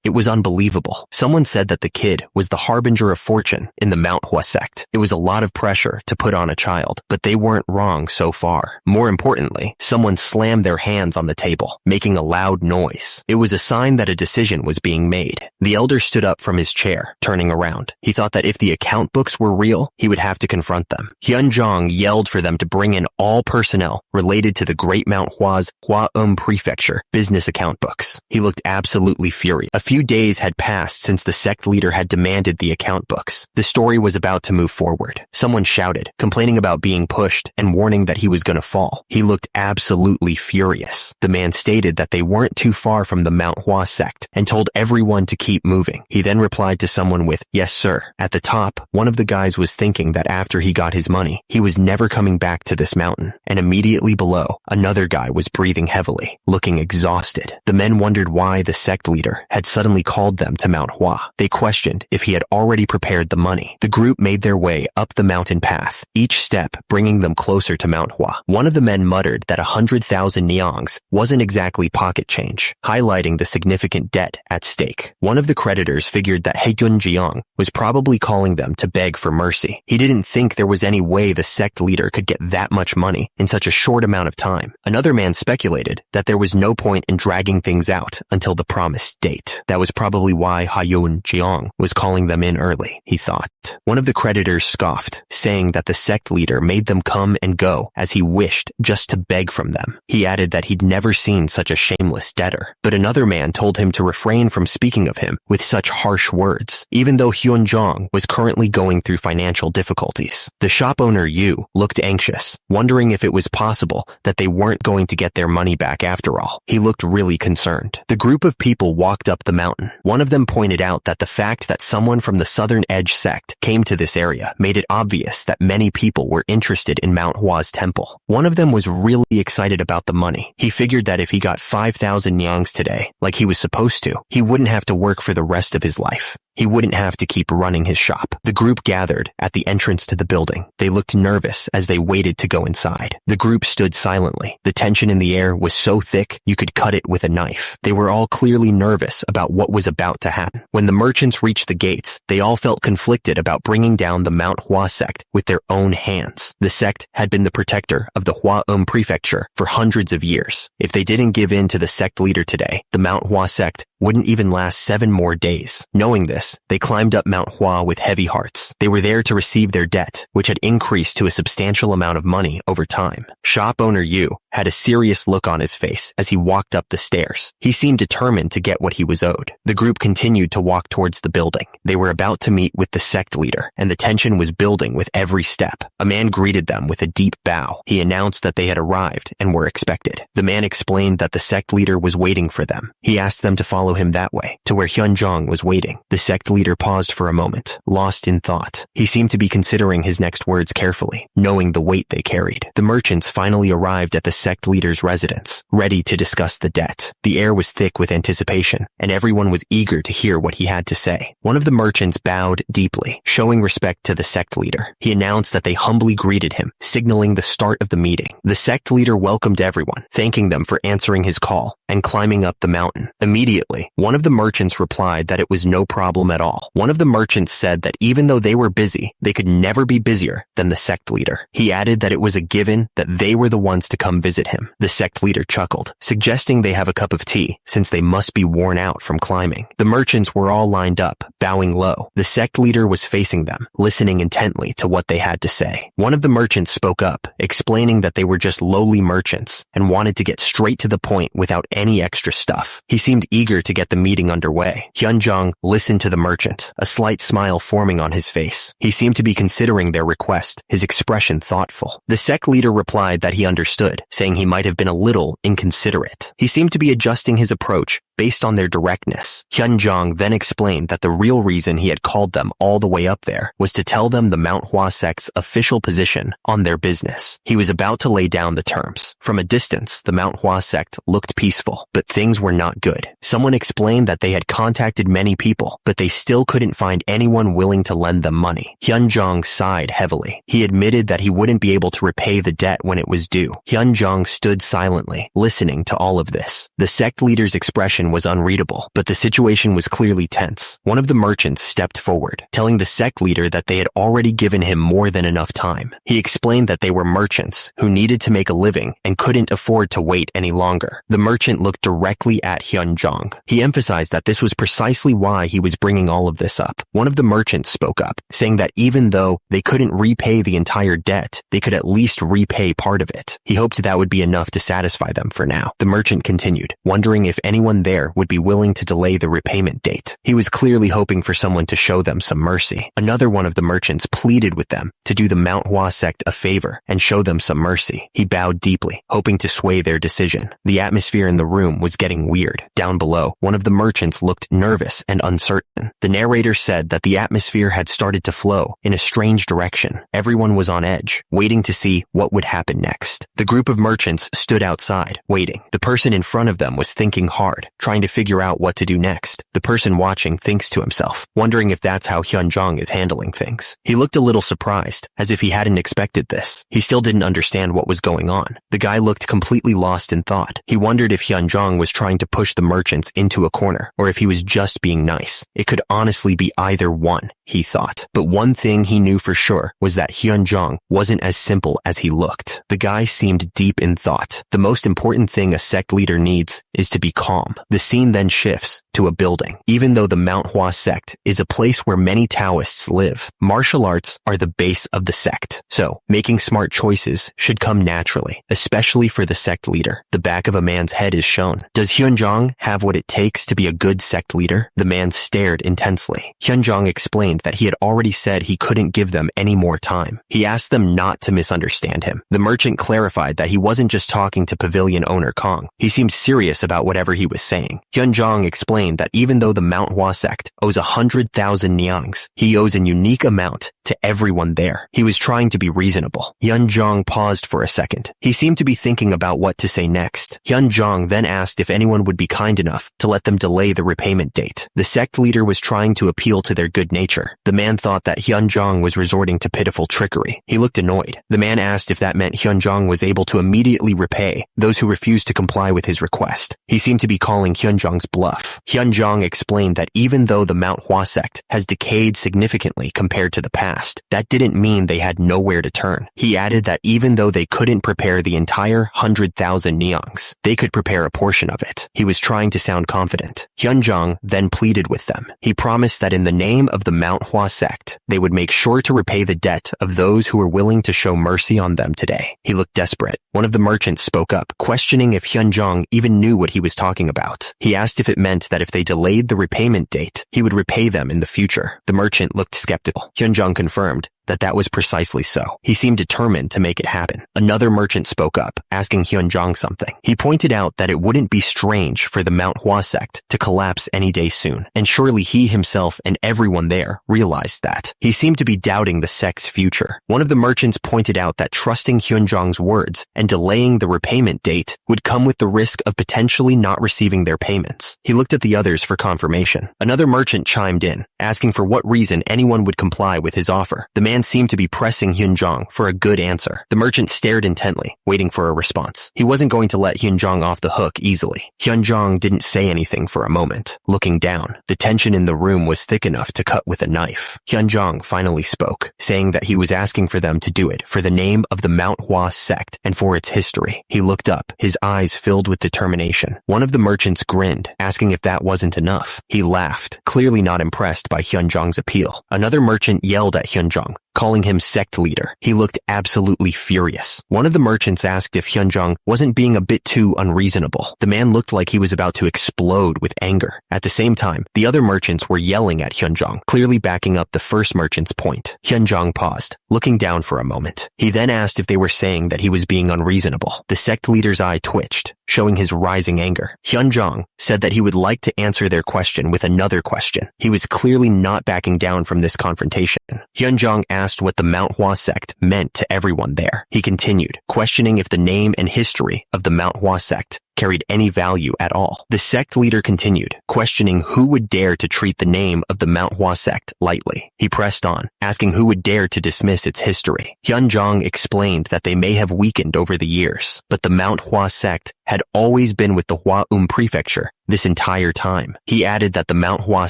It was unbelievable. Someone said that the kid was the harbinger of fortune in the Manhwa sect. It was a lot of pressure to put on a child, but they weren't wrong so far. More importantly, someone slammed their hands on the table, making a loud noise. It was a sign that a decision was being made. The elder stood up from his chair, turning around. He thought that if the account books were real, he would have to confront them. Hyunjong yelled for them to bring in all personnel related to the Great Manhwa's Hua Prefecture business account books. He looked absolutely furious. A few days had passed since the sect leader had demanded the account books. The story was about to move forward. Someone shouted, complaining about being pushed and warning that he was going to fall. He looked absolutely furious. The man stated that they weren't too far from the Manhwa sect and told everyone to keep moving. He then replied to someone with, "Yes, sir." At the top, one of the guys was thinking that after he got his money, he was never coming back to this mountain. And immediately below, another guy was breathing heavily, looking exhausted. The men wondered why the sect leader had suddenly called them to Manhwa. They questioned if he had already prepared the money. The group made their way up the mountain path, each step bringing them closer to Manhwa. One of the men muttered that 100,000 nyangs wasn't exactly pocket change, highlighting the significant debt at stake. One of the creditors figured that Haegun Jeong was probably calling them to beg for mercy. He didn't think there was any way the sect leader could get that much money in such a short amount of time. Another man speculated that there was no point in dragging things out until the promised date. That was probably why Haegun Jeong was calling them in early, he thought. One of the creditors scoffed, saying that the sect leader made them come and go as he wished just to beg from them. He added that he'd never seen such a shameless debtor. But another man told him to refrain from speaking of him with such harsh words, even though Hyunjong was currently going through financial difficulties. The shop owner Yu looked anxious, wondering if it was possible that they weren't going to get their money back after all. He looked really concerned. The group of people walked up the mountain. One of them pointed out that the fact that someone from the Southern Edge sect came to this area made it obvious that many people were interested in Manhwa's temple. One of them was really excited about the money. He figured that if he got 5,000 nyangs today, like he was supposed to, he wouldn't have to work for the rest of his life. He wouldn't have to keep running his shop. The group gathered at the entrance to the building. They looked nervous as they waited to go inside. The group stood silently. The tension in the air was so thick you could cut it with a knife. They were all clearly nervous about what was about to happen. When the merchants reached the gates, they all felt conflicted about bringing down the Manhwa sect with their own hands. The sect had been the protector of the Hua Prefecture for hundreds of years. If they didn't give in to the sect leader today, the Manhwa sect wouldn't even last 7 more days. Knowing this, they climbed up Mount Hua with heavy hearts. They were there to receive their debt, which had increased to a substantial amount of money over time. Shop owner Yu had a serious look on his face as he walked up the stairs. He seemed determined to get what he was owed. The group continued to walk towards the building. They were about to meet with the sect leader, and the tension was building with every step. A man greeted them with a deep bow. He announced that they had arrived and were expected. The man explained that the sect leader was waiting for them. He asked them to follow him that way, to where Hyunjong was waiting. The sect leader paused for a moment, lost in thought. He seemed to be considering his next words carefully, knowing the weight they carried. The merchants finally arrived at the sect leader's residence, ready to discuss the debt. The air was thick with anticipation, and everyone was eager to hear what he had to say. One of the merchants bowed deeply, showing respect to the sect leader. He announced that they humbly greeted him, signaling the start of the meeting. The sect leader welcomed everyone, thanking them for answering his call and climbing up the mountain. Immediately, one of the merchants replied that it was no problem at all. One of the merchants said that even though they were busy, they could never be busier than the sect leader. He added that it was a given that they were the ones to come visit him. The sect leader chuckled, suggesting they have a cup of tea since they must be worn out from climbing. The merchants were all lined up, bowing low. The sect leader was facing them, listening intently to what they had to say. One of the merchants spoke up, explaining that they were just lowly merchants and wanted to get straight to the point without any extra stuff. He seemed eager to get the meeting underway. Hyunjong listened to the merchant, a slight smile forming on his face. He seemed to be considering their request, his expression thoughtful. The sect leader replied that he understood, saying he might have been a little inconsiderate. He seemed to be adjusting his approach based on their directness. Hyunjong then explained that the real reason he had called them all the way up there was to tell them the Manhwa sect's official position on their business. He was about to lay down the terms. From a distance, the Manhwa sect looked peaceful, but things were not good. Someone explained that they had contacted many people, but they still couldn't find anyone willing to lend them money. Hyunjong sighed heavily. He admitted that he wouldn't be able to repay the debt when it was due. Hyunjong stood silently, listening to all of this. The sect leader's expression was unreadable, but the situation was clearly tense. One of the merchants stepped forward, telling the sect leader that they had already given him more than enough time. He explained that they were merchants who needed to make a living and couldn't afford to wait any longer. The merchant looked directly at Hyunjong. He emphasized that this was precisely why he was bringing all of this up. One of the merchants spoke up, saying that even though they couldn't repay the entire debt, they could at least repay part of it. He hoped that would be enough to satisfy them for now. The merchant continued, wondering if anyone there would be willing to delay the repayment date. He was clearly hoping for someone to show them some mercy. Another one of the merchants pleaded with them to do the Manhwa sect a favor and show them some mercy. He bowed deeply, hoping to sway their decision. The atmosphere in the room was getting weird. Down below, one of the merchants looked nervous and uncertain. The narrator said that the atmosphere had started to flow in a strange direction. Everyone was on edge, waiting to see what would happen next. The group of merchants stood outside, waiting. The person in front of them was thinking hard, trying to figure out what to do next. The person watching thinks to himself, wondering if that's how Hyunjong is handling things. He looked a little surprised, as if he hadn't expected this. He still didn't understand what was going on. The guy looked completely lost in thought. He wondered if Hyunjong was trying to push the merchants into a corner, or if he was just being nice. It could honestly be either one, he thought. But one thing he knew for sure was that Hyunjong wasn't as simple as he looked. The guy seemed deep in thought. The most important thing a sect leader needs is to be calm. The scene then shifts to a building. Even though the Manhwa sect is a place where many Taoists live, martial arts are the base of the sect. So, making smart choices should come naturally, especially for the sect leader. The back of a man's head is shown. Does Hyunjong have what it takes to be a good sect leader? The man stared intensely. Hyunjong explained that he had already said he couldn't give them any more time. He asked them not to misunderstand him. The merchant clarified that he wasn't just talking to pavilion owner Kong. He seemed serious about whatever he was saying. Hyunjong explained that even though the Manhwa sect owes 100,000 nyangs, he owes a unique amount to everyone there. He was trying to be reasonable. Hyunjong paused for a second. He seemed to be thinking about what to say next. Hyunjong then asked if anyone would be kind enough to let them delay the repayment date. The sect leader was trying to appeal to their good nature. The man thought that Hyunjong was resorting to pitiful trickery. He looked annoyed. The man asked if that meant Hyunjong was able to immediately repay those who refused to comply with his request. He seemed to be calling calling Hyunjong's bluff. Hyunjong explained that even though the Manhwa sect has decayed significantly compared to the past, that didn't mean they had nowhere to turn. He added that even though they couldn't prepare the entire 100,000 neongs, they could prepare a portion of it. He was trying to sound confident. Hyunjong then pleaded with them. He promised that in the name of the Manhwa sect, they would make sure to repay the debt of those who were willing to show mercy on them today. He looked desperate. One of the merchants spoke up, questioning if Hyunjong even knew what he was talking about. He asked if it meant that if they delayed the repayment date, he would repay them in the future. The merchant looked skeptical. Hyunjong confirmed that was precisely so. He seemed determined to make it happen. Another merchant spoke up, asking Hyunjong something. He pointed out that it wouldn't be strange for the Manhwa sect to collapse any day soon, and surely he himself and everyone there realized that. He seemed to be doubting the sect's future. One of the merchants pointed out that trusting Hyunjong's words and delaying the repayment date would come with the risk of potentially not receiving their payments. He looked at the others for confirmation. Another merchant chimed in, asking for what reason anyone would comply with his offer. The man seemed to be pressing Hyunjong for a good answer. The merchant stared intently, waiting for a response. He wasn't going to let Hyunjong off the hook easily. Hyunjong didn't say anything for a moment. Looking down, the tension in the room was thick enough to cut with a knife. Hyunjong finally spoke, saying that he was asking for them to do it for the name of the Manhwa sect and for its history. He looked up, his eyes filled with determination. One of the merchants grinned, asking if that wasn't enough. He laughed, clearly not impressed by Hyunjong's appeal. Another merchant yelled at Hyunjong, calling him sect leader. He looked absolutely furious. One of the merchants asked if Hyunjong wasn't being a bit too unreasonable. The man looked like he was about to explode with anger. At the same time, the other merchants were yelling at Hyunjong, clearly backing up the first merchant's point. Hyunjong paused, looking down for a moment. He then asked if they were saying that he was being unreasonable. The sect leader's eye twitched, showing his rising anger. Hyunjong said that he would like to answer their question with another question. He was clearly not backing down from this confrontation. Hyunjong asked what the Manhwa sect meant to everyone there. He continued, questioning if the name and history of the Manhwa sect carried any value at all. The sect leader continued, questioning who would dare to treat the name of the Manhwa sect lightly. He pressed on, asking who would dare to dismiss its history. Hyunjong explained that they may have weakened over the years, but the Manhwa sect had always been with the Hwa prefecture this entire time. He added that the Manhwa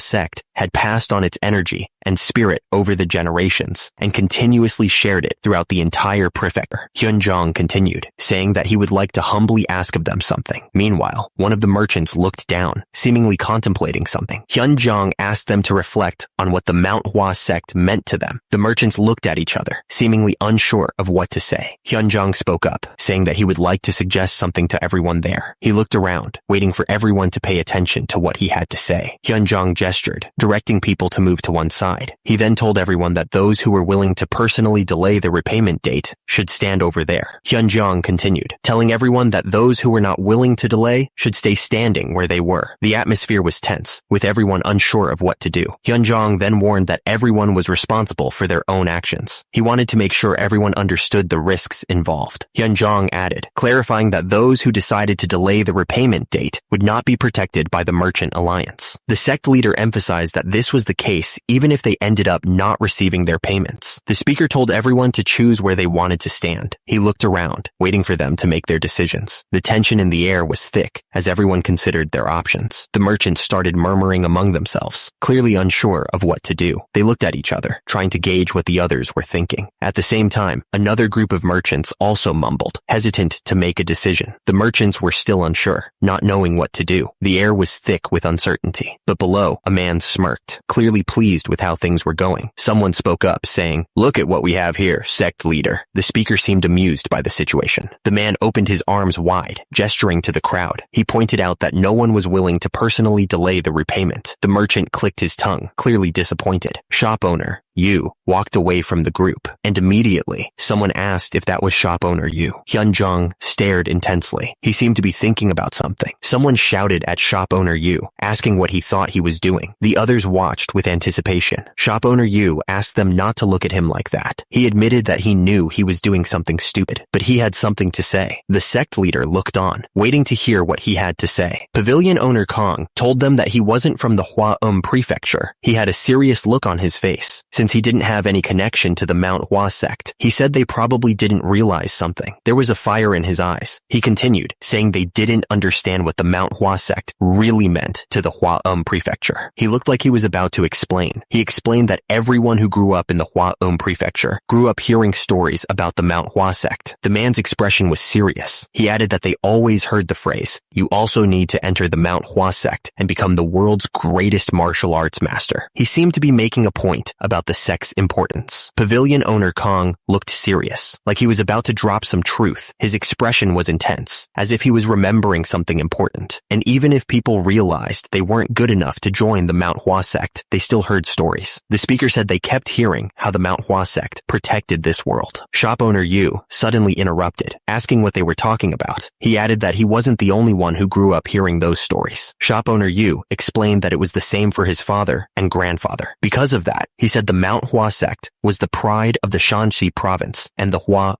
sect had passed on its energy and spirit over the generations and continuously shared it throughout the entire prefecture. Hyunjong continued, saying that he would like to humbly ask of them something. Meanwhile, one of the merchants looked down, seemingly contemplating something. Hyunjong asked them to reflect on what the Manhwa sect meant to them. The merchants looked at each other, seemingly unsure of what to say. Hyunjong spoke up, saying that he would like to suggest something to everyone there. He looked around, waiting for everyone to pay attention to what he had to say. Hyunjong gestured, directing people to move to one side. He then told everyone that those who were willing to personally delay the repayment date should stand over there. Hyunjong continued, telling everyone that those who were not willing to delay should stay standing where they were. The atmosphere was tense, with everyone unsure of what to do. Hyunjong then warned that everyone was responsible for their own actions. He wanted to make sure everyone understood the risks involved. Hyunjong added, clarifying that those who decided to delay the repayment date would not be protected by the Merchant Alliance. The sect leader emphasized that this was the case even if they ended up not receiving their payments. The speaker told everyone to choose where they wanted to stand. He looked around, waiting for them to make their decisions. The tension in the air was thick as everyone considered their options. The merchants started murmuring among themselves, clearly unsure of what to do. They looked at each other, trying to gauge what the others were thinking. At the same time, another group of merchants also mumbled, hesitant to make a decision. The merchants were still unsure, not knowing what to do. The air was thick with uncertainty. But below, a man smirked, clearly pleased with how things were going. Someone spoke up, saying, "Look at what we have here, sect leader." The speaker seemed amused by the situation. The man opened his arms wide, gesturing to the crowd. He pointed out that no one was willing to personally delay the repayment. The merchant clicked his tongue, clearly disappointed. Shop owner Yu walked away from the group, and immediately, someone asked if that was shop owner Yu. Hyunjong stared intensely. He seemed to be thinking about something. Someone shouted at shop owner Yu, asking what he thought he was doing. The others watched with anticipation. Shop owner Yu asked them not to look at him like that. He admitted that he knew he was doing something stupid, but he had something to say. The sect leader looked on, waiting to hear what he had to say. Pavilion owner Kong told them that he wasn't from the Hwa prefecture. He had a serious look on his face. Since since he didn't have any connection to the Manhwa sect. He said they probably didn't realize something. There was a fire in his eyes. He continued, saying they didn't understand what the Manhwa sect really meant to the Hua prefecture. He looked like he was about to explain. He explained that everyone who grew up in the Hua prefecture grew up hearing stories about the Manhwa sect. The man's expression was serious. He added that they always heard the phrase, "You also need to enter the Manhwa sect and become the world's greatest martial arts master." He seemed to be making a point about the sect's importance. Pavilion owner Kong looked serious, like he was about to drop some truth. His expression was intense, as if he was remembering something important. And even if people realized they weren't good enough to join the Manhwa sect, they still heard stories. The speaker said they kept hearing how the Manhwa sect protected this world. Shop owner Yu suddenly interrupted, asking what they were talking about. He added that he wasn't the only one who grew up hearing those stories. Shop owner Yu explained that it was the same for his father and grandfather. Because of that, he said the Manhwa sect was the pride of the Shanxi province and the Hua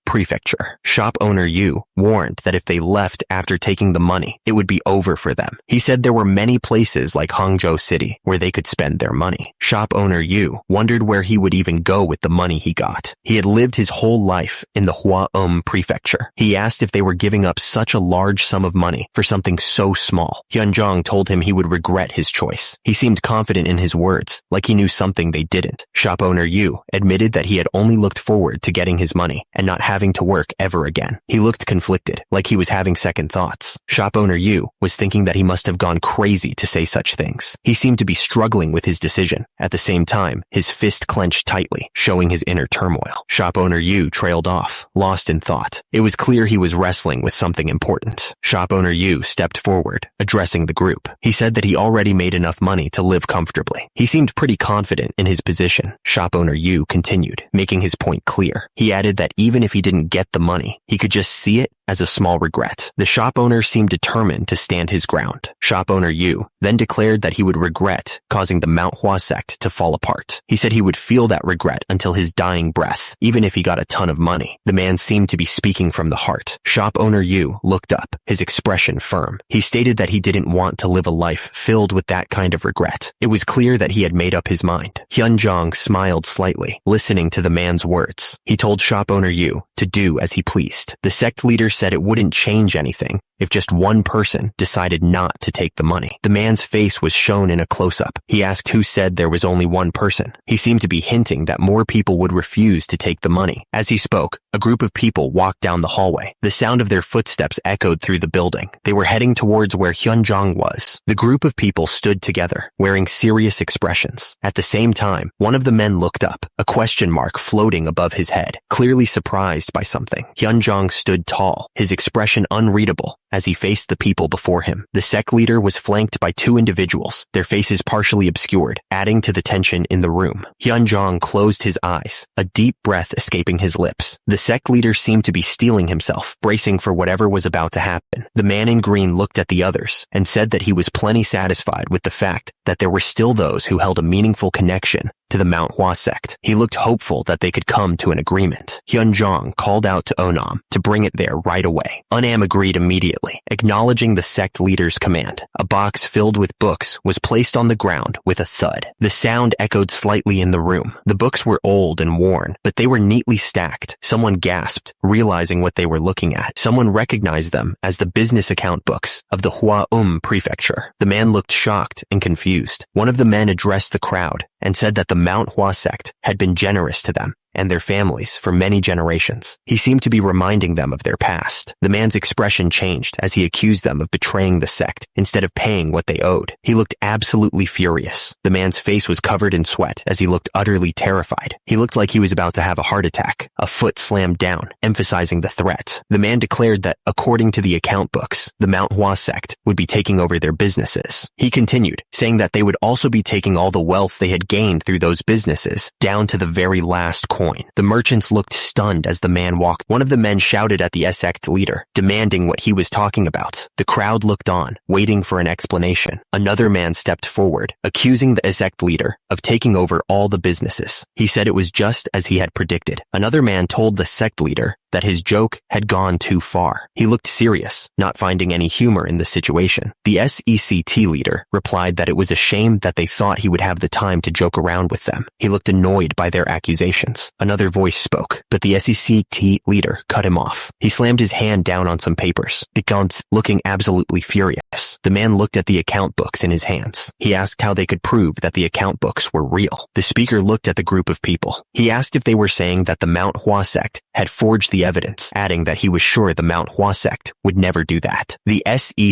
prefecture. Shop owner Yu warned that if they left after taking the money, it would be over for them. He said there were many places like Hangzhou City where they could spend their money. Shop owner Yu wondered where he would even go with the money he got. He had lived his whole life in the Hua prefecture. He asked if they were giving up such a large sum of money for something so small. Hyunjong told him he would regret his choice. He seemed confident in his words, like he knew something they didn't. Shop owner Yu admitted that he had only looked forward to getting his money and not having to work ever again. He looked conflicted, like he was having second thoughts. Shop owner Yu was thinking that he must have gone crazy to say such things. He seemed to be struggling with his decision. At the same time, his fist clenched tightly, showing his inner turmoil. Shop owner Yu trailed off, lost in thought. It was clear he was wrestling with something important. Shop owner Yu stepped forward, addressing the group. He said that he already made enough money to live comfortably. He seemed pretty confident in his position. Shop owner Yu continued, making his point clear. He added that even if he didn't get the money, he could just see it as a small regret. The shop owner seemed determined to stand his ground. Shop owner Yu then declared that he would regret causing the Manhwa sect to fall apart. He said he would feel that regret until his dying breath, even if he got a ton of money. The man seemed to be speaking from the heart. Shop owner Yu looked up, his expression firm. He stated that he didn't want to live a life filled with that kind of regret. It was clear that he had made up his mind. Hyunjong smiled slightly, listening to the man's words. He told shop owner Yu to do as he pleased. The sect leader said it wouldn't change anything if just one person decided not to take the money. The man's face was shown in a close-up. He asked who said there was only one person. He seemed to be hinting that more people would refuse to take the money. As he spoke, a group of people walked down the hallway. The sound of their footsteps echoed through the building. They were heading towards where Hyunjong was. The group of people stood together, wearing serious expressions. At the same time, one of the men looked up, a question mark floating above his head, clearly surprised by something. Hyunjong stood tall, his expression unreadable, as he faced the people before him. The sect leader was flanked by two individuals, their faces partially obscured, adding to the tension in the room. Hyunjong closed his eyes, a deep breath escaping his lips. The sect leader seemed to be steeling himself, bracing for whatever was about to happen. The man in green looked at the others and said that he was plenty satisfied with the fact that there were still those who held a meaningful connection to the Manhwa sect. He looked hopeful that they could come to an agreement. Hyunjong called out to Onam to bring it there right away. Onam agreed immediately, acknowledging the sect leader's command. A box filled with books was placed on the ground with a thud. The sound echoed slightly in the room. The books were old and worn, but they were neatly stacked. Someone gasped, realizing what they were looking at. Someone recognized them as the business account books of the Hua prefecture. The man looked shocked and confused. One of the men addressed the crowd and said that the Manhwa sect had been generous to them and their families for many generations. He seemed to be reminding them of their past. The man's expression changed as he accused them of betraying the sect instead of paying what they owed. He looked absolutely furious. The man's face was covered in sweat as he looked utterly terrified. He looked like he was about to have a heart attack. A foot slammed down, emphasizing the threat. The man declared that, according to the account books, the Manhwa sect would be taking over their businesses. He continued, saying that they would also be taking all the wealth they had gained through those businesses, down to the very last coin. The merchants looked stunned as the man walked. One of the men shouted at the sect leader, demanding what he was talking about. The crowd looked on, waiting for an explanation. Another man stepped forward, accusing the sect leader of taking over all the businesses. He said it was just as he had predicted. Another man told the sect leader that his joke had gone too far. He looked serious, not finding any humor in the situation. The Sect leader replied that it was a shame that they thought he would have the time to joke around with them. He looked annoyed by their accusations. Another voice spoke, but the Sect leader cut him off. He slammed his hand down on some papers, looking absolutely furious. The man looked at the account books in his hands. He asked how they could prove that the account books were real. The speaker looked at the group of people. He asked if they were saying that the Manhwa sect had forged the evidence, adding that he was sure the Manhwa sect would never do that. The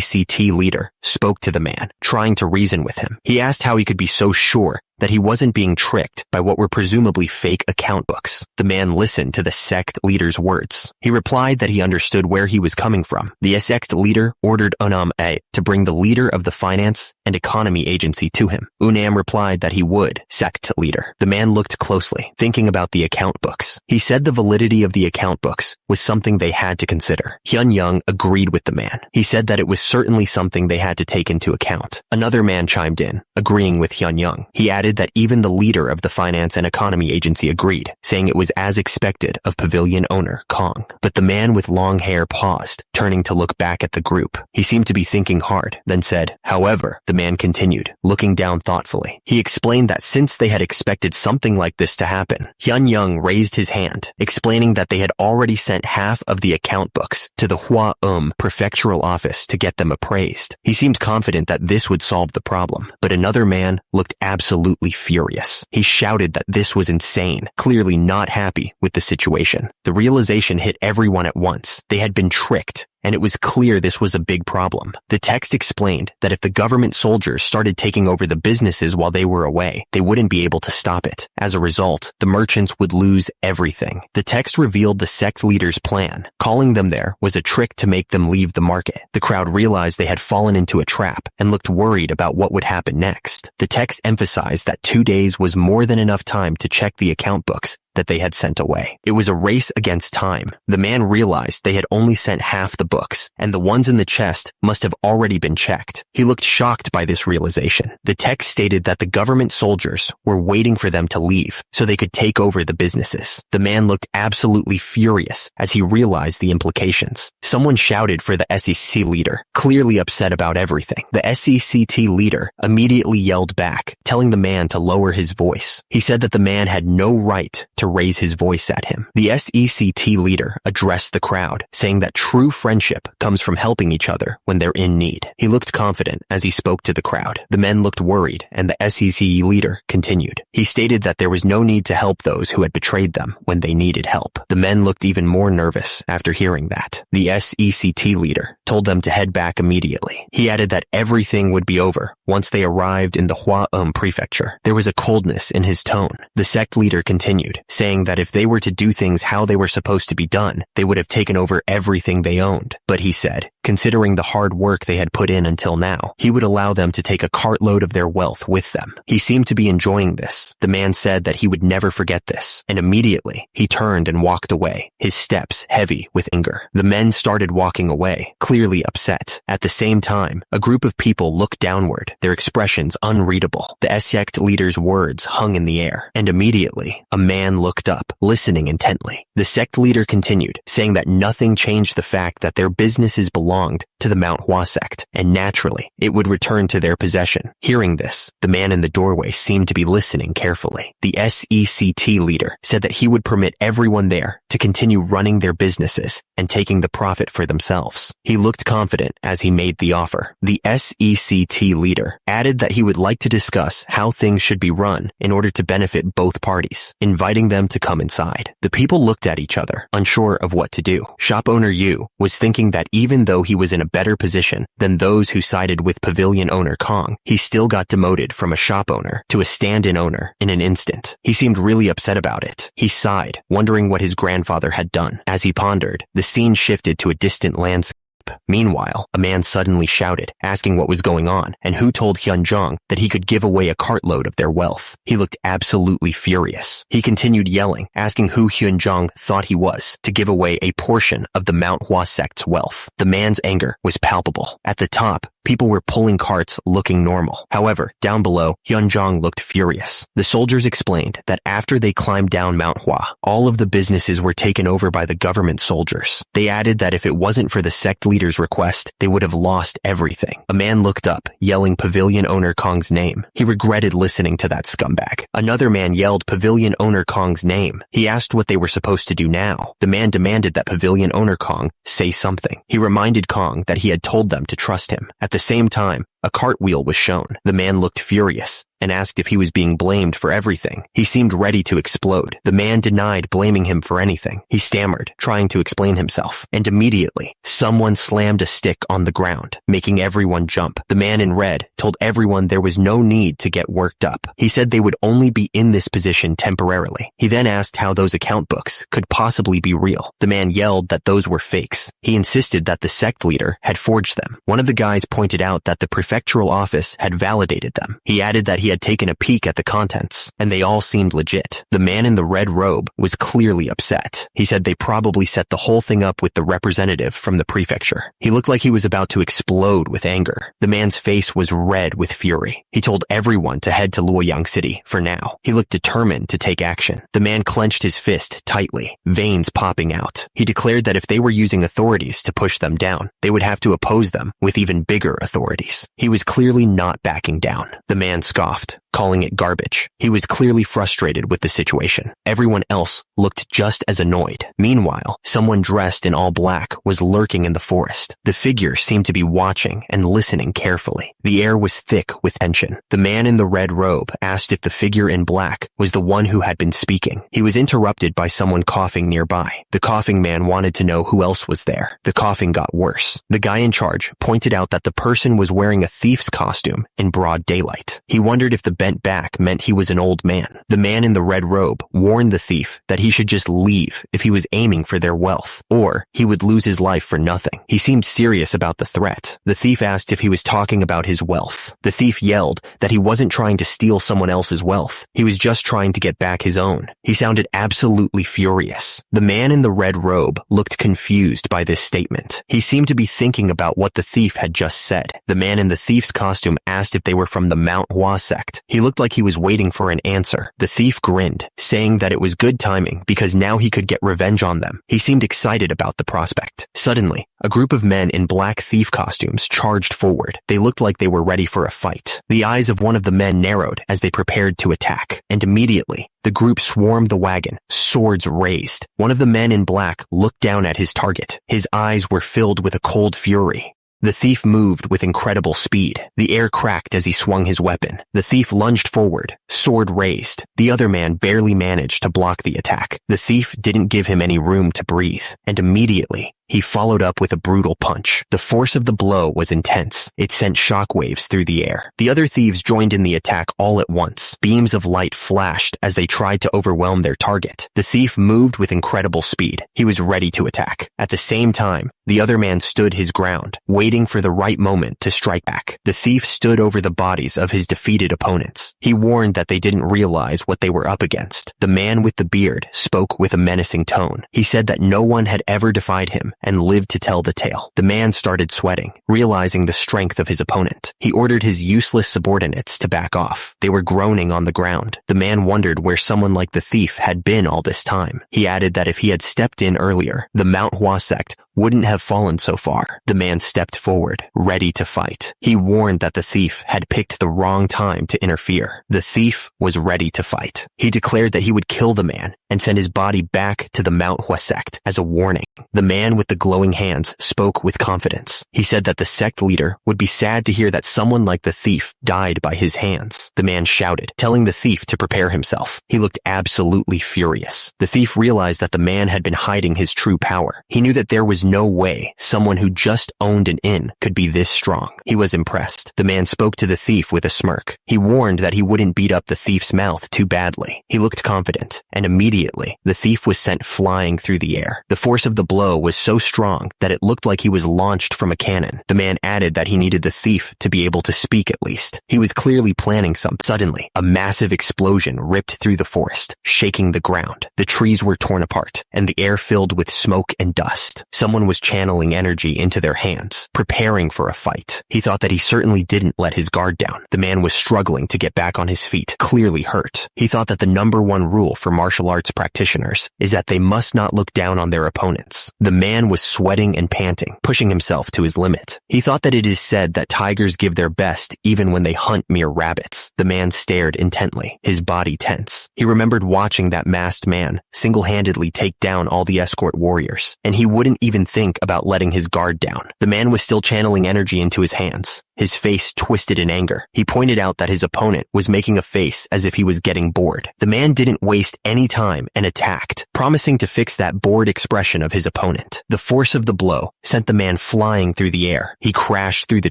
Sect leader spoke to the man, trying to reason with him. He asked how he could be so sure that he wasn't being tricked by what were presumably fake account books. The man listened to the sect leader's words. He replied that he understood where he was coming from. The sect leader ordered Unam A to bring the leader of the finance and economy agency to him. Unam replied that he would. Sect leader. The man looked closely, thinking about the account books. He said the validity of the account books was something they had to consider. Hyun Young agreed with the man. He said that it was certainly something they had to take into account. Another man chimed in, agreeing with Hyun Young. He added that even the leader of the finance and economy agency agreed, saying it was as expected of pavilion owner Kong. But the man with long hair paused, turning to look back at the group. He seemed to be thinking hard, then said, "However," the man continued, looking down thoughtfully. He explained that since they had expected something like this to happen, Hyun Young raised his hand, explaining that they had already sent half of the account books to the Hua prefectural office to get them appraised. He seemed confident that this would solve the problem, but another man looked absolutely furious. He shouted that this was insane, clearly not happy with the situation. The realization hit everyone at once. They had been tricked, and it was clear this was a big problem. The text explained that if the government soldiers started taking over the businesses while they were away, they wouldn't be able to stop it. As a result, the merchants would lose everything. The text revealed the sect leader's plan. Calling them there was a trick to make them leave the market. The crowd realized they had fallen into a trap and looked worried about what would happen next. The text emphasized that 2 days was more than enough time to check the account books that they had sent away. It was a race against time. The man realized they had only sent half the books, and the ones in the chest must have already been checked. He looked shocked by this realization. The text stated that the government soldiers were waiting for them to leave so they could take over the businesses. The man looked absolutely furious as he realized the implications. Someone shouted for the SEC leader, clearly upset about everything. The SECT leader immediately yelled back, telling the man to lower his voice. He said that the man had no right to raise his voice at him. The SECT leader addressed the crowd, saying that true friendship comes from helping each other when they're in need. He looked confident as he spoke to the crowd. The men looked worried, and the SEC leader continued. He stated that there was no need to help those who had betrayed them when they needed help. The men looked even more nervous after hearing that. The SECT leader told them to head back immediately. He added that everything would be over once they arrived in the Hua prefecture. There was a coldness in his tone. The sect leader continued, saying that if they were to do things how they were supposed to be done, they would have taken over everything they owned. But he said, considering the hard work they had put in until now, he would allow them to take a cartload of their wealth with them. He seemed to be enjoying this. The man said that he would never forget this, and immediately he turned and walked away, his steps heavy with anger. The men started walking away, clearly upset. At the same time, a group of people looked downward, their expressions unreadable. The sect leader's words hung in the air, and immediately a man looked up, listening intently. The sect leader continued, saying that nothing changed the fact that their businesses belonged to the Manhwa sect, and naturally, it would return to their possession. Hearing this, the man in the doorway seemed to be listening carefully. The SECT leader said that he would permit everyone there to continue running their businesses and taking the profit for themselves. He looked confident as he made the offer. The SECT leader added that he would like to discuss how things should be run in order to benefit both parties, inviting them to come inside. The people looked at each other, unsure of what to do. Shop owner Yu was thinking that even though he was in a better position than those who sided with pavilion owner Kong, he still got demoted from a shop owner to a stand-in owner in an instant. He seemed really upset about it. He sighed, wondering what his grandfather had done. As he pondered, the scene shifted to a distant landscape. up. Meanwhile, a man suddenly shouted, asking what was going on and who told Hyunjong that he could give away a cartload of their wealth. He looked absolutely furious. He continued yelling, asking who Hyunjong thought he was to give away a portion of the Manhwa sect's wealth. The man's anger was palpable. At the top, people were pulling carts looking normal. However, down below, Hyunjong looked furious. The soldiers explained that after they climbed down Manhwa, all of the businesses were taken over by the government soldiers. They added that if it wasn't for the sect leader's request, they would have lost everything. A man looked up, yelling Pavilion Owner Kong's name. He regretted listening to that scumbag. Another man yelled Pavilion Owner Kong's name. He asked what they were supposed to do now. The man demanded that Pavilion Owner Kong say something. He reminded Kong that he had told them to trust him. At the same time, a cartwheel was shown. The man looked furious and asked if he was being blamed for everything. He seemed ready to explode. The man denied blaming him for anything. He stammered, trying to explain himself, and immediately, someone slammed a stick on the ground, making everyone jump. The man in red told everyone there was no need to get worked up. He said they would only be in this position temporarily. He then asked how those account books could possibly be real. The man yelled that those were fakes. He insisted that the sect leader had forged them. One of the guys pointed out that the prefectural office had validated them. He added that he had taken a peek at the contents, and they all seemed legit. The man in the red robe was clearly upset. He said they probably set the whole thing up with the representative from the prefecture. He looked like he was about to explode with anger. The man's face was red with fury. He told everyone to head to Luoyang City for now. He looked determined to take action. The man clenched his fist tightly, veins popping out. He declared that if they were using authorities to push them down, they would have to oppose them with even bigger authorities. He was clearly not backing down. The man scoffed, calling it garbage. He was clearly frustrated with the situation. Everyone else looked just as annoyed. Meanwhile, someone dressed in all black was lurking in the forest. The figure seemed to be watching and listening carefully. The air was thick with tension. The man in the red robe asked if the figure in black was the one who had been speaking. He was interrupted by someone coughing nearby. The coughing man wanted to know who else was there. The coughing got worse. The guy in charge pointed out that the person was wearing a thief's costume in broad daylight. He wondered if the bent back meant he was an old man. The man in the red robe warned the thief that he should just leave if he was aiming for their wealth, or he would lose his life for nothing. He seemed serious about the threat. The thief asked if he was talking about his wealth. The thief yelled that he wasn't trying to steal someone else's wealth. He was just trying to get back his own. He sounded absolutely furious. The man in the red robe looked confused by this statement. He seemed to be thinking about what the thief had just said. The man in the thief's costume asked if they were from the Manhwa sect. He looked like he was waiting for an answer. The thief grinned, saying that it was good timing because now he could get revenge on them. He seemed excited about the prospect. Suddenly, a group of men in black thief costumes charged forward. They looked like they were ready for a fight. The eyes of one of the men narrowed as they prepared to attack, and immediately, the group swarmed the wagon, swords raised. One of the men in black looked down at his target. His eyes were filled with a cold fury. The thief moved with incredible speed. The air cracked as he swung his weapon. The thief lunged forward, sword raised. The other man barely managed to block the attack. The thief didn't give him any room to breathe, and immediately, he followed up with a brutal punch. The force of the blow was intense. It sent shockwaves through the air. The other thieves joined in the attack all at once. Beams of light flashed as they tried to overwhelm their target. The thief moved with incredible speed. He was ready to attack. At the same time, the other man stood his ground, waiting for the right moment to strike back. The thief stood over the bodies of his defeated opponents. He warned that they didn't realize what they were up against. The man with the beard spoke with a menacing tone. He said that no one had ever defied him and lived to tell the tale. The man started sweating, realizing the strength of his opponent. He ordered his useless subordinates to back off. They were groaning on the ground. The man wondered where someone like the thief had been all this time. He added that if he had stepped in earlier, the Manhwa sect wouldn't have fallen so far. The man stepped forward, ready to fight. He warned that the thief had picked the wrong time to interfere. The thief was ready to fight. He declared that he would kill the man and send his body back to the Manhwa sect as a warning. The man with the glowing hands spoke with confidence. He said that the sect leader would be sad to hear that someone like the thief died by his hands. The man shouted, telling the thief to prepare himself. He looked absolutely furious. The thief realized that the man had been hiding his true power. He knew that there was no way someone who just owned an inn could be this strong. He was impressed. The man spoke to the thief with a smirk. He warned that he wouldn't beat up the thief's mouth too badly. He looked confident, and immediately, the thief was sent flying through the air. The force of the blow was so strong that it looked like he was launched from a cannon. The man added that he needed the thief to be able to speak at least. He was clearly planning something. Suddenly, a massive explosion ripped through the forest, shaking the ground. The trees were torn apart, and the air filled with smoke and dust. Someone was channeling energy into their hands, preparing for a fight. He thought that he certainly didn't let his guard down. The man was struggling to get back on his feet, clearly hurt. He thought that the #1 rule for martial arts practitioners is that they must not look down on their opponents. The man was sweating and panting, pushing himself to his limit. He thought that it is said that tigers give their best even when they hunt mere rabbits. The man stared intently, his body tense. He remembered watching that masked man single-handedly take down all the escort warriors, and he wouldn't even think about letting his guard down. The man was still channeling energy into his hands. His face twisted in anger. He pointed out that his opponent was making a face as if he was getting bored. The man didn't waste any time and attacked, promising to fix that bored expression of his opponent. The force of the blow sent the man flying through the air. He crashed through the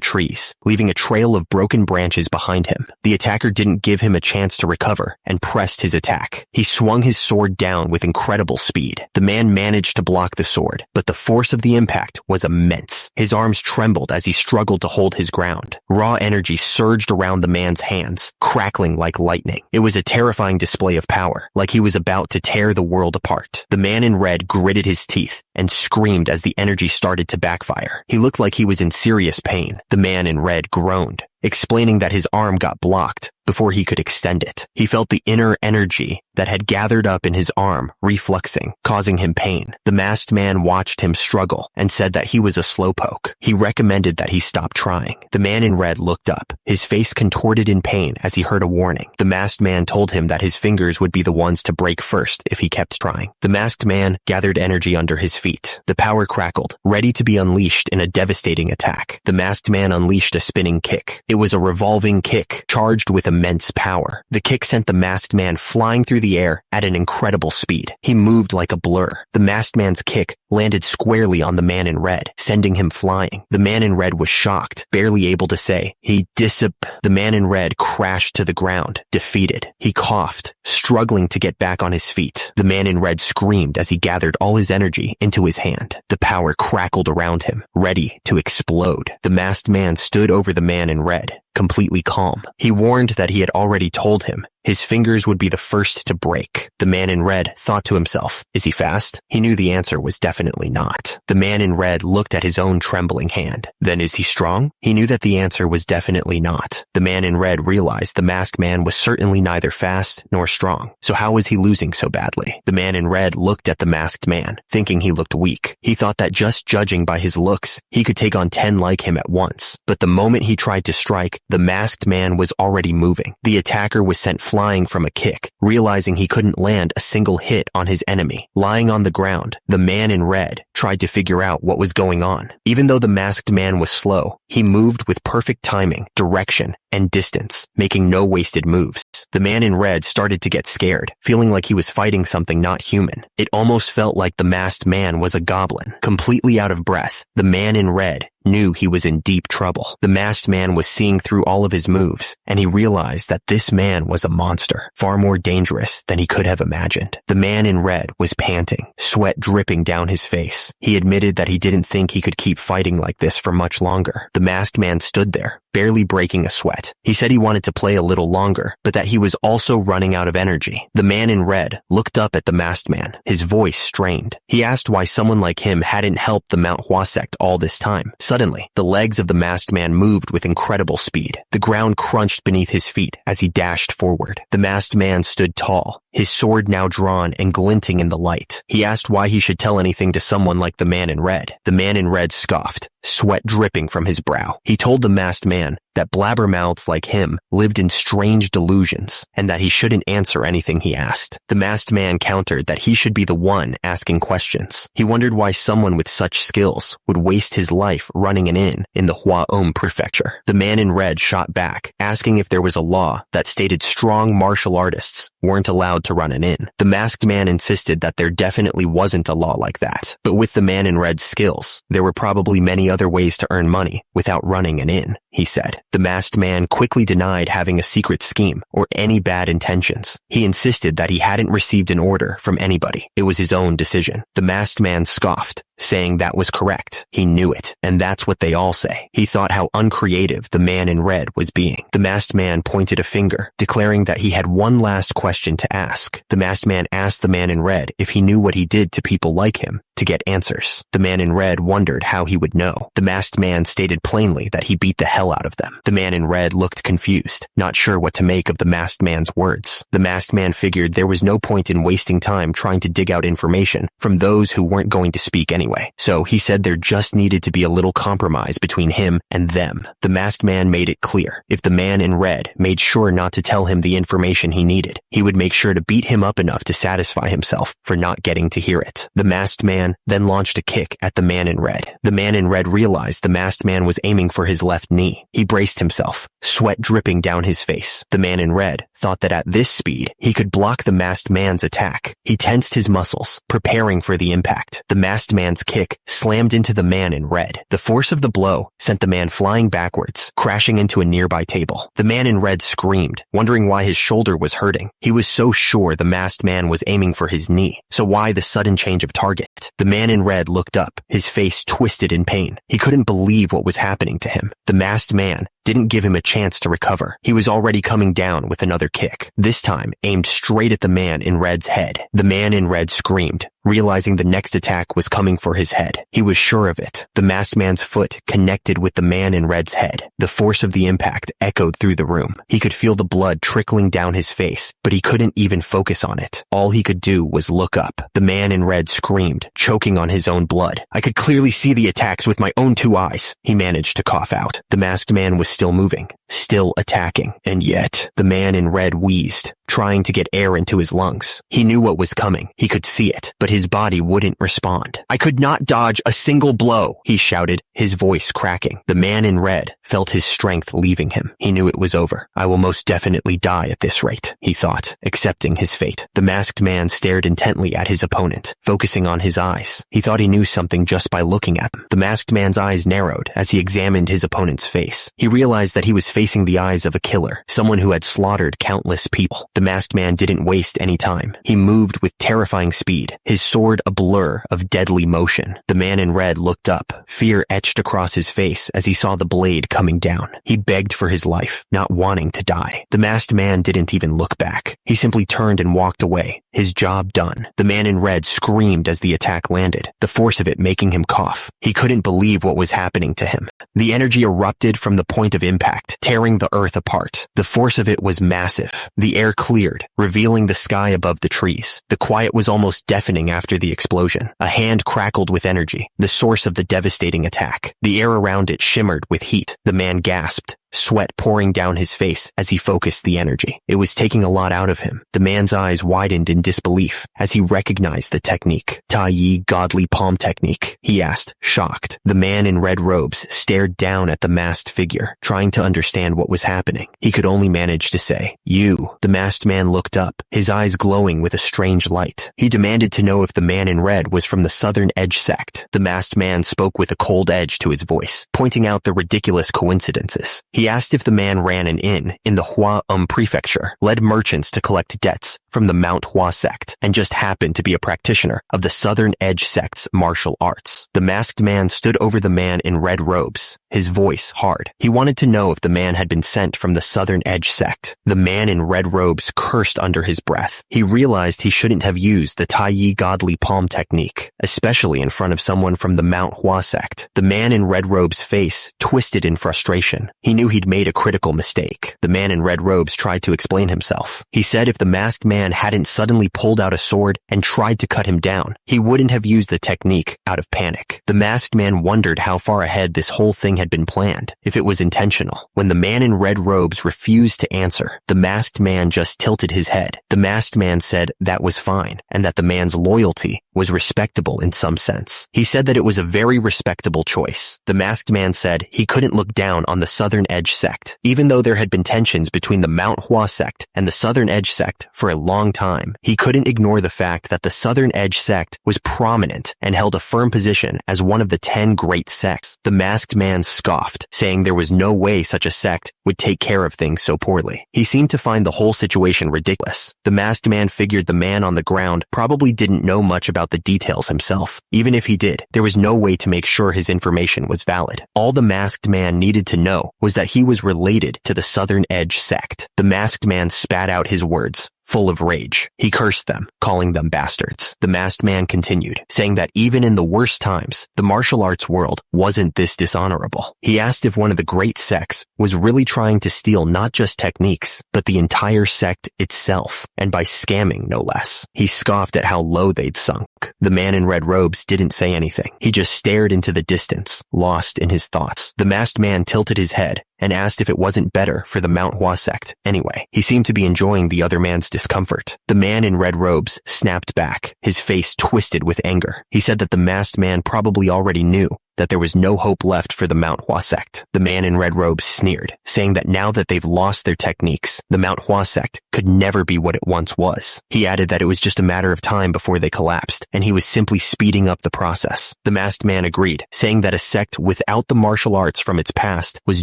trees, leaving a trail of broken branches behind him. The attacker didn't give him a chance to recover and pressed his attack. He swung his sword down with incredible speed. The man managed to block the sword, but the force of the impact was immense. His arms trembled as he struggled to hold his ground. Raw energy surged around the man's hands, crackling like lightning. It was a terrifying display of power, like he was about to tear the world apart. The man in red gritted his teeth and screamed as the energy started to backfire. He looked like he was in serious pain. The man in red groaned, explaining that his arm got blocked before he could extend it. He felt the inner energy that had gathered up in his arm refluxing, causing him pain. The masked man watched him struggle and said that he was a slowpoke. He recommended that he stop trying. The man in red looked up, his face contorted in pain as he heard a warning. The masked man told him that his fingers would be the ones to break first if he kept trying. The masked man gathered energy under his feet. The power crackled, ready to be unleashed in a devastating attack. The masked man unleashed a spinning kick. It was a revolving kick, charged with immense power. The kick sent the masked man flying through the air at an incredible speed. He moved like a blur. The masked man's kick landed squarely on the man in red, sending him flying. The man in red was shocked, barely able to say, The man in red crashed to the ground, defeated. He coughed, struggling to get back on his feet. The man in red screamed as he gathered all his energy into his hand. The power crackled around him, ready to explode. The masked man stood over the man in red, completely calm. He warned that he had already told him his fingers would be the first to break. The man in red thought to himself, is he fast? He knew the answer was definitely not. The man in red looked at his own trembling hand. Then is he strong? He knew that the answer was definitely not. The man in red realized the masked man was certainly neither fast nor strong. So how was he losing so badly? The man in red looked at the masked man, thinking he looked weak. He thought that just judging by his looks, he could take on 10 like him at once. But the moment he tried to strike, the masked man was already moving. The attacker was sent flying from a kick, realizing he couldn't land a single hit on his enemy. Lying on the ground, the man in red tried to figure out what was going on. Even though the masked man was slow, he moved with perfect timing, direction, and distance, making no wasted moves. The man in red started to get scared, feeling like he was fighting something not human. It almost felt like the masked man was a goblin. Completely out of breath, the man in red knew he was in deep trouble. The masked man was seeing through all of his moves, and he realized that this man was a monster, far more dangerous than he could have imagined. The man in red was panting, sweat dripping down his face. He admitted that he didn't think he could keep fighting like this for much longer. The masked man stood there, barely breaking a sweat. He said he wanted to play a little longer, but that he was also running out of energy. The man in red looked up at the masked man, his voice strained. He asked why someone like him hadn't helped the Manhwa sect all this time. Suddenly, the legs of the masked man moved with incredible speed. The ground crunched beneath his feet as he dashed forward. The masked man stood tall, his sword now drawn and glinting in the light. He asked why he should tell anything to someone like the man in red. The man in red scoffed, sweat dripping from his brow. He told the masked man that blabbermouths like him lived in strange delusions and that he shouldn't answer anything he asked. The masked man countered that he should be the one asking questions. He wondered why someone with such skills would waste his life running an inn in the Hwaom prefecture. The man in red shot back, asking if there was a law that stated strong martial artists weren't allowed allowed to run an inn. The masked man insisted that there definitely wasn't a law like that. But with the man in red's skills, there were probably many other ways to earn money without running an inn, he said. The masked man quickly denied having a secret scheme or any bad intentions. He insisted that he hadn't received an order from anybody. It was his own decision. The masked man scoffed, saying that was correct. He knew it, and that's what they all say. He thought how uncreative the man in red was being. The masked man pointed a finger, declaring that he had one last question to ask. The masked man asked the man in red if he knew what he did to people like him to get answers. The man in red wondered how he would know. The masked man stated plainly that he beat the hell out of them. The man in red looked confused, not sure what to make of the masked man's words. The masked man figured there was no point in wasting time trying to dig out information from those who weren't going to speak anyway. So he said there just needed to be a little compromise between him and them. The masked man made it clear. If the man in red made sure not to tell him the information he needed, he would make sure to beat him up enough to satisfy himself for not getting to hear it. The masked man then launched a kick at the man in red. The man in red realized the masked man was aiming for his left knee. He braced himself, sweat dripping down his face. The man in red thought that at this speed, he could block the masked man's attack. He tensed his muscles, preparing for the impact. The masked man's kick slammed into the man in red. The force of the blow sent the man flying backwards, crashing into a nearby table. The man in red screamed, wondering why his shoulder was hurting. He was so sure the masked man was aiming for his knee, so why the sudden change of target? The man in red looked up, his face twisted in pain. He couldn't believe what was happening to him. The masked man didn't give him a chance to recover. He was already coming down with another kick, this time aimed straight at the man in red's head. The man in red screamed, realizing the next attack was coming for his head. He was sure of it. The masked man's foot connected with the man in red's head. The force of the impact echoed through the room. He could feel the blood trickling down his face, but he couldn't even focus on it. All he could do was look up. The man in red screamed, choking on his own blood. I could clearly see the attacks with my own 2 eyes. He managed to cough out. The masked man was still moving, still attacking, and yet the man in red wheezed, trying to get air into his lungs. He knew what was coming. He could see it, but his body wouldn't respond. I could not dodge a single blow, he shouted, his voice cracking. The man in red felt his strength leaving him. He knew it was over. I will most definitely die at this rate, he thought, accepting his fate. The masked man stared intently at his opponent, focusing on his eyes. He thought he knew something just by looking at them. The masked man's eyes narrowed as he examined his opponent's face. He realized that he was facing the eyes of a killer, someone who had slaughtered countless people. The masked man didn't waste any time. He moved with terrifying speed, his sword a blur of deadly motion. The man in red looked up, fear etched across his face as he saw the blade coming down. He begged for his life, not wanting to die. The masked man didn't even look back. He simply turned and walked away, his job done. The man in red screamed as the attack landed, the force of it making him cough. He couldn't believe what was happening to him. The energy erupted from the point of impact, tearing the earth apart. The force of it was massive. The air cleared, revealing the sky above the trees. The quiet was almost deafening after the explosion. A hand crackled with energy, the source of the devastating attack. The air around it shimmered with heat. The man gasped, sweat pouring down his face as he focused the energy. It was taking a lot out of him. The man's eyes widened in disbelief as he recognized the technique. Tai Yi godly palm technique, he asked, shocked. The man in red robes stared down at the masked figure, trying to understand what was happening. He could only manage to say, "You." The masked man looked up, his eyes glowing with a strange light. He demanded to know if the man in red was from the Southern Edge Sect. The masked man spoke with a cold edge to his voice, pointing out the ridiculous coincidences. He asked if the man ran an inn in the Hua Prefecture, led merchants to collect debts from the Manhwa sect, and just happened to be a practitioner of the Southern Edge sect's martial arts. The masked man stood over the man in red robes, his voice hard. He wanted to know if the man had been sent from the Southern Edge sect. The man in red robes cursed under his breath. He realized he shouldn't have used the Tai Yi godly palm technique, especially in front of someone from the Manhwa sect. The man in red robes' face twisted in frustration. He knew he'd made a critical mistake. The man in red robes tried to explain himself. He said if the masked man hadn't suddenly pulled out a sword and tried to cut him down, he wouldn't have used the technique out of panic. The masked man wondered how far ahead this whole thing had been planned, if it was intentional. When the man in red robes refused to answer, the masked man just tilted his head. The masked man said that was fine, and that the man's loyalty was respectable in some sense. He said that it was a very respectable choice. The masked man said he couldn't look down on the Southern Edge sect, even though there had been tensions between the Manhwa sect and the Southern Edge sect for a long time, he couldn't ignore the fact that the Southern Edge sect was prominent and held a firm position as one of the 10 great sects. The masked man scoffed, saying there was no way such a sect would take care of things so poorly. He seemed to find the whole situation ridiculous. The masked man figured the man on the ground probably didn't know much about the details himself. Even if he did, there was no way to make sure his information was valid. All the masked man needed to know was that he was related to the Southern Edge sect. The masked man spat out his words, full of rage. He cursed them, calling them bastards. The masked man continued, saying that even in the worst times, the martial arts world wasn't this dishonorable. He asked if one of the great sects was really trying to steal not just techniques, but the entire sect itself, and by scamming no less. He scoffed at how low they'd sunk. The man in red robes didn't say anything. He just stared into the distance, lost in his thoughts. The masked man tilted his head and asked if it wasn't better for the Manhwa sect. Anyway, he seemed to be enjoying the other man's discomfort. The man in red robes snapped back, his face twisted with anger. He said that the masked man probably already knew that there was no hope left for the Manhwa sect. The man in red robes sneered, saying that now that they've lost their techniques, the Manhwa sect could never be what it once was. He added that it was just a matter of time before they collapsed, and he was simply speeding up the process. The masked man agreed, saying that a sect without the martial arts from its past was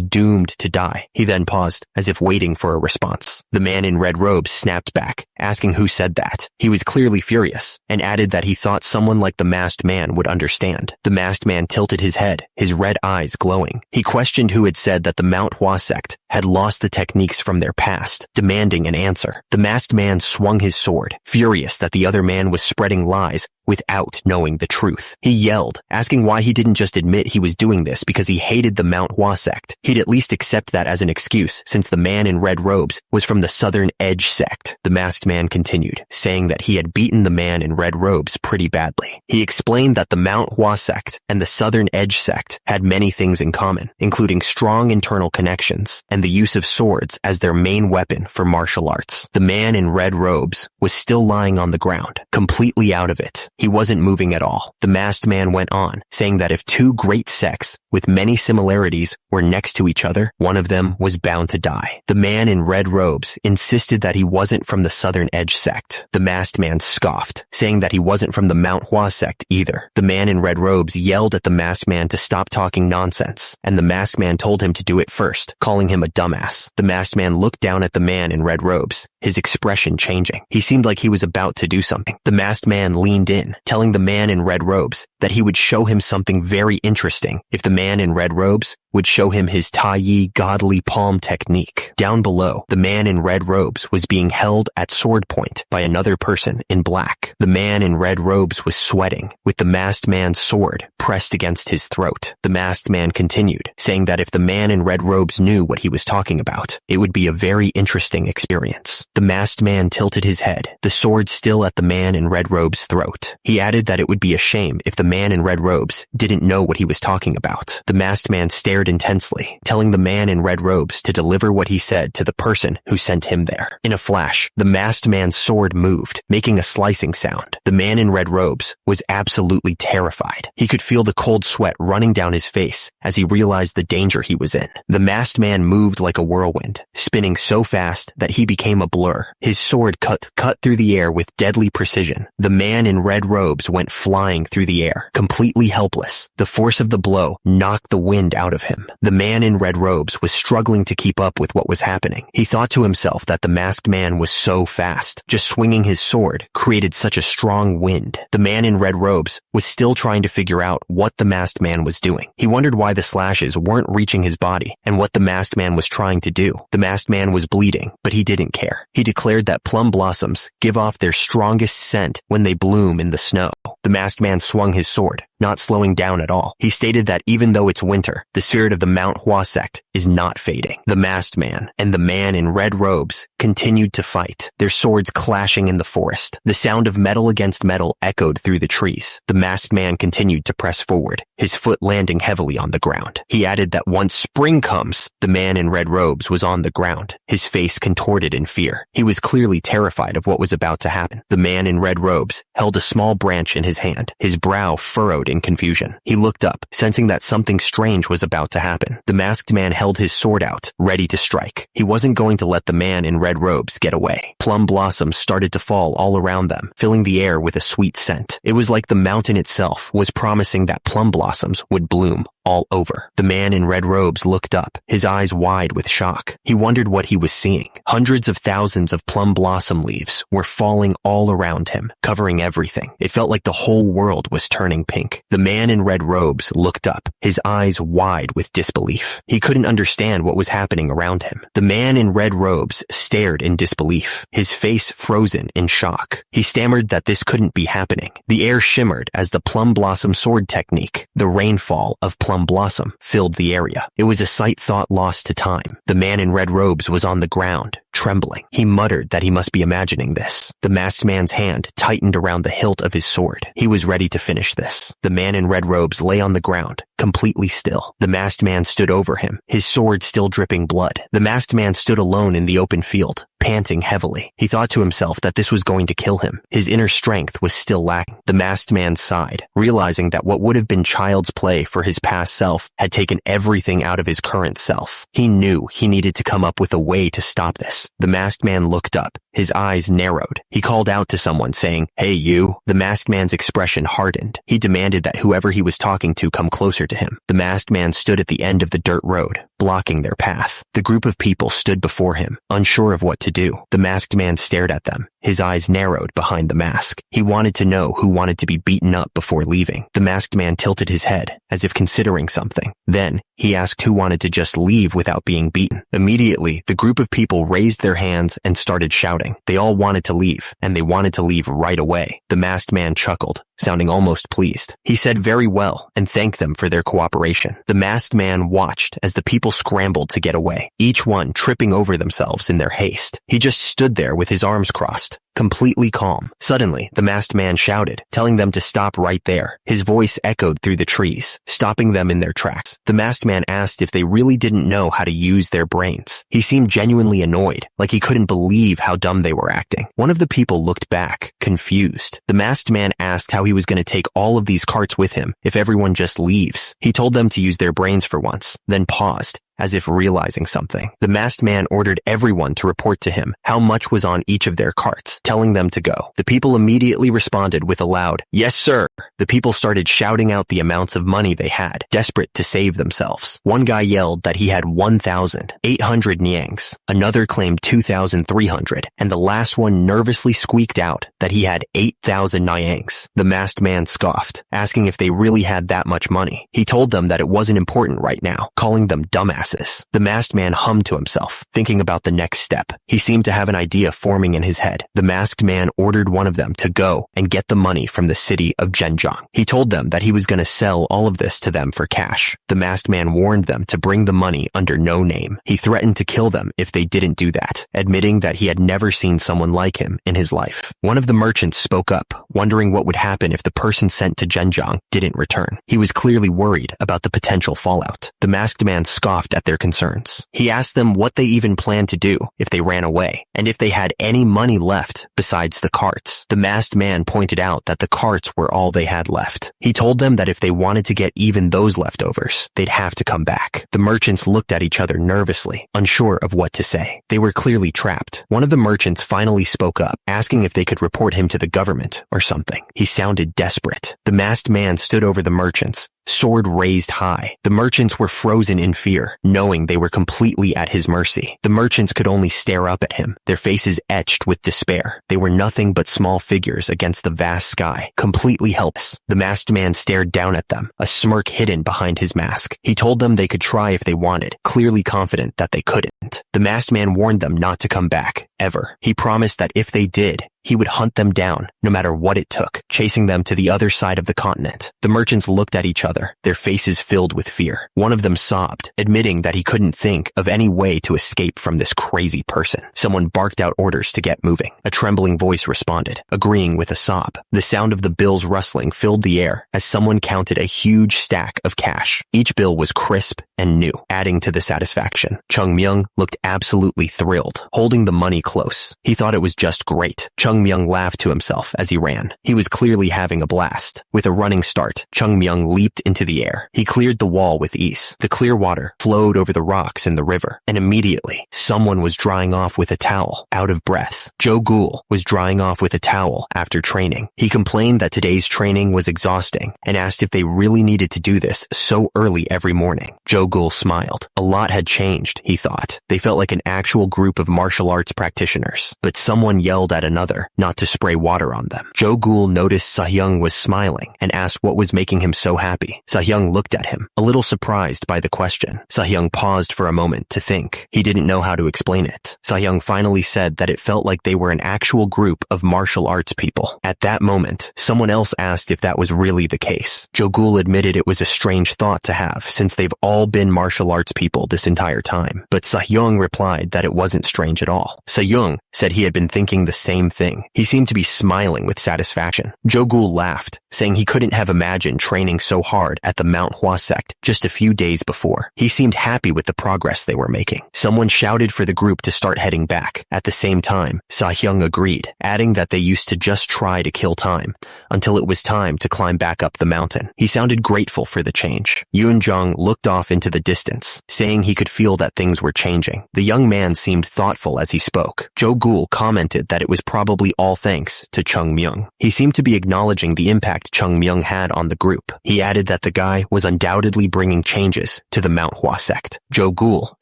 doomed to die. He then paused, as if waiting for a response. The man in red robes snapped back, asking who said that. He was clearly furious, and added that he thought someone like the masked man would understand. The masked man tilted his head, his red eyes glowing. He questioned who had said that the Manhwa sect had lost the techniques from their past, demanding an answer. The masked man swung his sword, furious that the other man was spreading lies without knowing the truth. He yelled, asking why he didn't just admit he was doing this because he hated the Manhwa sect. He'd at least accept that as an excuse, since the man in red robes was from the Southern Edge sect. The masked man continued, saying that he had beaten the man in red robes pretty badly. He explained that the Manhwa sect and the Southern Edge sect had many things in common, including strong internal connections and the use of swords as their main weapon for martial arts. The man in red robes was still lying on the ground, completely out of it. He wasn't moving at all. The masked man went on, saying that if two great sects with many similarities were next to each other, one of them was bound to die. The man in red robes insisted that he wasn't from the Southern Edge sect. The masked man scoffed, saying that he wasn't from the Manhwa sect either. The man in red robes yelled at the masked man to stop talking nonsense, and the masked man told him to do it first, calling him a dumbass. The masked man looked down at the man in red robes, his expression changing. He seemed like he was about to do something. The masked man leaned in, telling the man in red robes that he would show him something very interesting if the man in red robes would show him his Tai godly palm technique. Down below, the man in red robes was being held at sword point by another person in black. The man in red robes was sweating, with the masked man's sword pressed against his throat. The masked man continued, saying that if the man in red robes knew what he was talking about, it would be a very interesting experience. The masked man tilted his head, the sword still at the man in red robes' throat. He added that it would be a shame if the man in red robes didn't know what he was talking about. The masked man stared intensely, telling the man in red robes to deliver what he said to the person who sent him there. In a flash, the masked man's sword moved, making a slicing sound. The man in red robes was absolutely terrified. He could feel the cold sweat running down his face as he realized the danger he was in. The masked man moved like a whirlwind, spinning so fast that he became a blur. His sword cut through the air with deadly precision. The man in red robes went flying through the air, completely helpless. The force of the blow knocked the wind out of him. The man in red robes was struggling to keep up with what was happening. He thought to himself that the masked man was so fast. Just swinging his sword created such a strong wind. The man in red robes was still trying to figure out what the masked man was doing. He wondered why the slashes weren't reaching his body and what the masked man was trying to do. The masked man was bleeding, but he didn't care. He declared that plum blossoms give off their strongest scent when they bloom in the snow. The masked man swung his sword, not slowing down at all. He stated that even though it's winter, the spirit of the Manhwa sect is not fading. The masked man and the man in red robes continued to fight, their swords clashing in the forest. The sound of metal against metal echoed through the trees. The masked man continued to press forward, his foot landing heavily on the ground. He added that once spring comes, the man in red robes was on the ground, his face contorted in fear. He was clearly terrified of what was about to happen. The man in red robes held a small branch in his hand, his brow furrowed narrowed in confusion. He looked up, sensing that something strange was about to happen. The masked man held his sword out, ready to strike. He wasn't going to let the man in red robes get away. Plum blossoms started to fall all around them, filling the air with a sweet scent. It was like the mountain itself was promising that plum blossoms would bloom all over. The man in red robes looked up, his eyes wide with shock. He wondered what he was seeing. Hundreds of thousands of plum blossom leaves were falling all around him, covering everything. It felt like the whole world was turning pink. The man in red robes looked up, his eyes wide with disbelief. He couldn't understand what was happening around him. The man in red robes stared in disbelief, his face frozen in shock. He stammered that this couldn't be happening. The air shimmered as the plum blossom sword technique, the rainfall of plum blossom, filled the area. It was a sight thought lost to time. The man in red robes was on the ground, trembling. He muttered that he must be imagining this. The masked man's hand tightened around the hilt of his sword. He was ready to finish this. The man in red robes lay on the ground, completely still. The masked man stood over him, his sword still dripping blood. The masked man stood alone in the open field, panting heavily. He thought to himself that this was going to kill him. His inner strength was still lacking. The masked man sighed, realizing that what would have been child's play for his past self had taken everything out of his current self. He knew he needed to come up with a way to stop this. The masked man looked up, his eyes narrowed. He called out to someone, saying, "Hey, you." The masked man's expression hardened. He demanded that whoever he was talking to come closer to him. The masked man stood at the end of the dirt road, blocking their path. The group of people stood before him, unsure of what to do. The masked man stared at them, his eyes narrowed behind the mask. He wanted to know who wanted to be beaten up before leaving. The masked man tilted his head, as if considering something. Then, he asked who wanted to just leave without being beaten. Immediately, the group of people raised their hands and started shouting. They all wanted to leave, and they wanted to leave right away. The masked man chuckled, sounding almost pleased. He said very well and thanked them for their cooperation. The masked man watched as the people scrambled to get away, each one tripping over themselves in their haste. He just stood there with his arms crossed, completely calm. Suddenly, the masked man shouted, telling them to stop right there. His voice echoed through the trees, stopping them in their tracks. The masked man asked if they really didn't know how to use their brains. He seemed genuinely annoyed, like he couldn't believe how dumb they were acting. One of the people looked back, confused. The masked man asked how he was going to take all of these carts with him if everyone just leaves. He told them to use their brains for once, then paused, as if realizing something. The masked man ordered everyone to report to him how much was on each of their carts, telling them to go. The people immediately responded with a loud, "Yes, sir." The people started shouting out the amounts of money they had, desperate to save themselves. One guy yelled that he had 1,800 nyangs. Another claimed 2,300, and the last one nervously squeaked out that he had 8,000 nyangs. The masked man scoffed, asking if they really had that much money. He told them that it wasn't important right now, calling them dumbasses. The masked man hummed to himself, thinking about the next step. He seemed to have an idea forming in his head. The masked man ordered one of them to go and get the money from the city of Zhenjiang. He told them that he was going to sell all of this to them for cash. The masked man warned them to bring the money under no name. He threatened to kill them if they didn't do that, admitting that he had never seen someone like him in his life. One of the merchants spoke up, wondering what would happen if the person sent to Zhenjiang didn't return. He was clearly worried about the potential fallout. The masked man scoffed at their concerns. He asked them what they even planned to do if they ran away, and if they had any money left besides the carts. The masked man pointed out that the carts were all they had left. He told them that if they wanted to get even those leftovers, they'd have to come back. The merchants looked at each other nervously, unsure of what to say. They were clearly trapped. One of the merchants finally spoke up, asking if they could report him to the government or something. He sounded desperate. The masked man stood over the merchants, sword raised high. The merchants were frozen in fear, knowing they were completely at his mercy. The merchants could only stare up at him, their faces etched with despair. They were nothing but small figures against the vast sky, completely helpless. The masked man stared down at them, a smirk hidden behind his mask. He told them they could try if they wanted, clearly confident that they couldn't. The masked man warned them not to come back, ever. He promised that if they did, he would hunt them down, no matter what it took, chasing them to the other side of the continent. The merchants looked at each other, their faces filled with fear. One of them sobbed, admitting that he couldn't think of any way to escape from this crazy person. Someone barked out orders to get moving. A trembling voice responded, agreeing with a sob. The sound of the bills rustling filled the air as someone counted a huge stack of cash. Each bill was crisp, and new, adding to the satisfaction. Chung Myung looked absolutely thrilled, holding the money close. He thought it was just great. Chung Myung laughed to himself as he ran. He was clearly having a blast. With a running start, Chung Myung leaped into the air. He cleared the wall with ease. The clear water flowed over the rocks in the river, and immediately, someone was drying off with a towel, out of breath. Joe Ghoul was drying off with a towel after training. He complained that today's training was exhausting and asked if they really needed to do this so early every morning. Joe Ghoul smiled. A lot had changed, he thought. They felt like an actual group of martial arts practitioners, but someone yelled at another not to spray water on them. Joe Ghoul noticed Sahyung was smiling and asked what was making him so happy. Sahyung looked at him, a little surprised by the question. Sahyung paused for a moment to think. He didn't know how to explain it. Sahyung finally said that it felt like they were an actual group of martial arts people. At that moment, someone else asked if that was really the case. Joe Ghoul admitted it was a strange thought to have since they've all been martial arts people this entire time. But Sahyung replied that it wasn't strange at all. Sahyung said he had been thinking the same thing. He seemed to be smiling with satisfaction. Joe Ghoul laughed, saying he couldn't have imagined training so hard at the Manhwa Sect just a few days before. He seemed happy with the progress they were making. Someone shouted for the group to start heading back. At the same time, Sahyung agreed, adding that they used to just try to kill time until it was time to climb back up the mountain. He sounded grateful for the change. Yoon Jong looked off into the distance, saying he could feel that things were changing. The young man seemed thoughtful as he spoke. Joe Ghoul commented that it was probably all thanks to Chung Myung. He seemed to be acknowledging the impact Chung Myung had on the group. He added that the guy was undoubtedly bringing changes to the Manhwa Sect. Joe Ghoul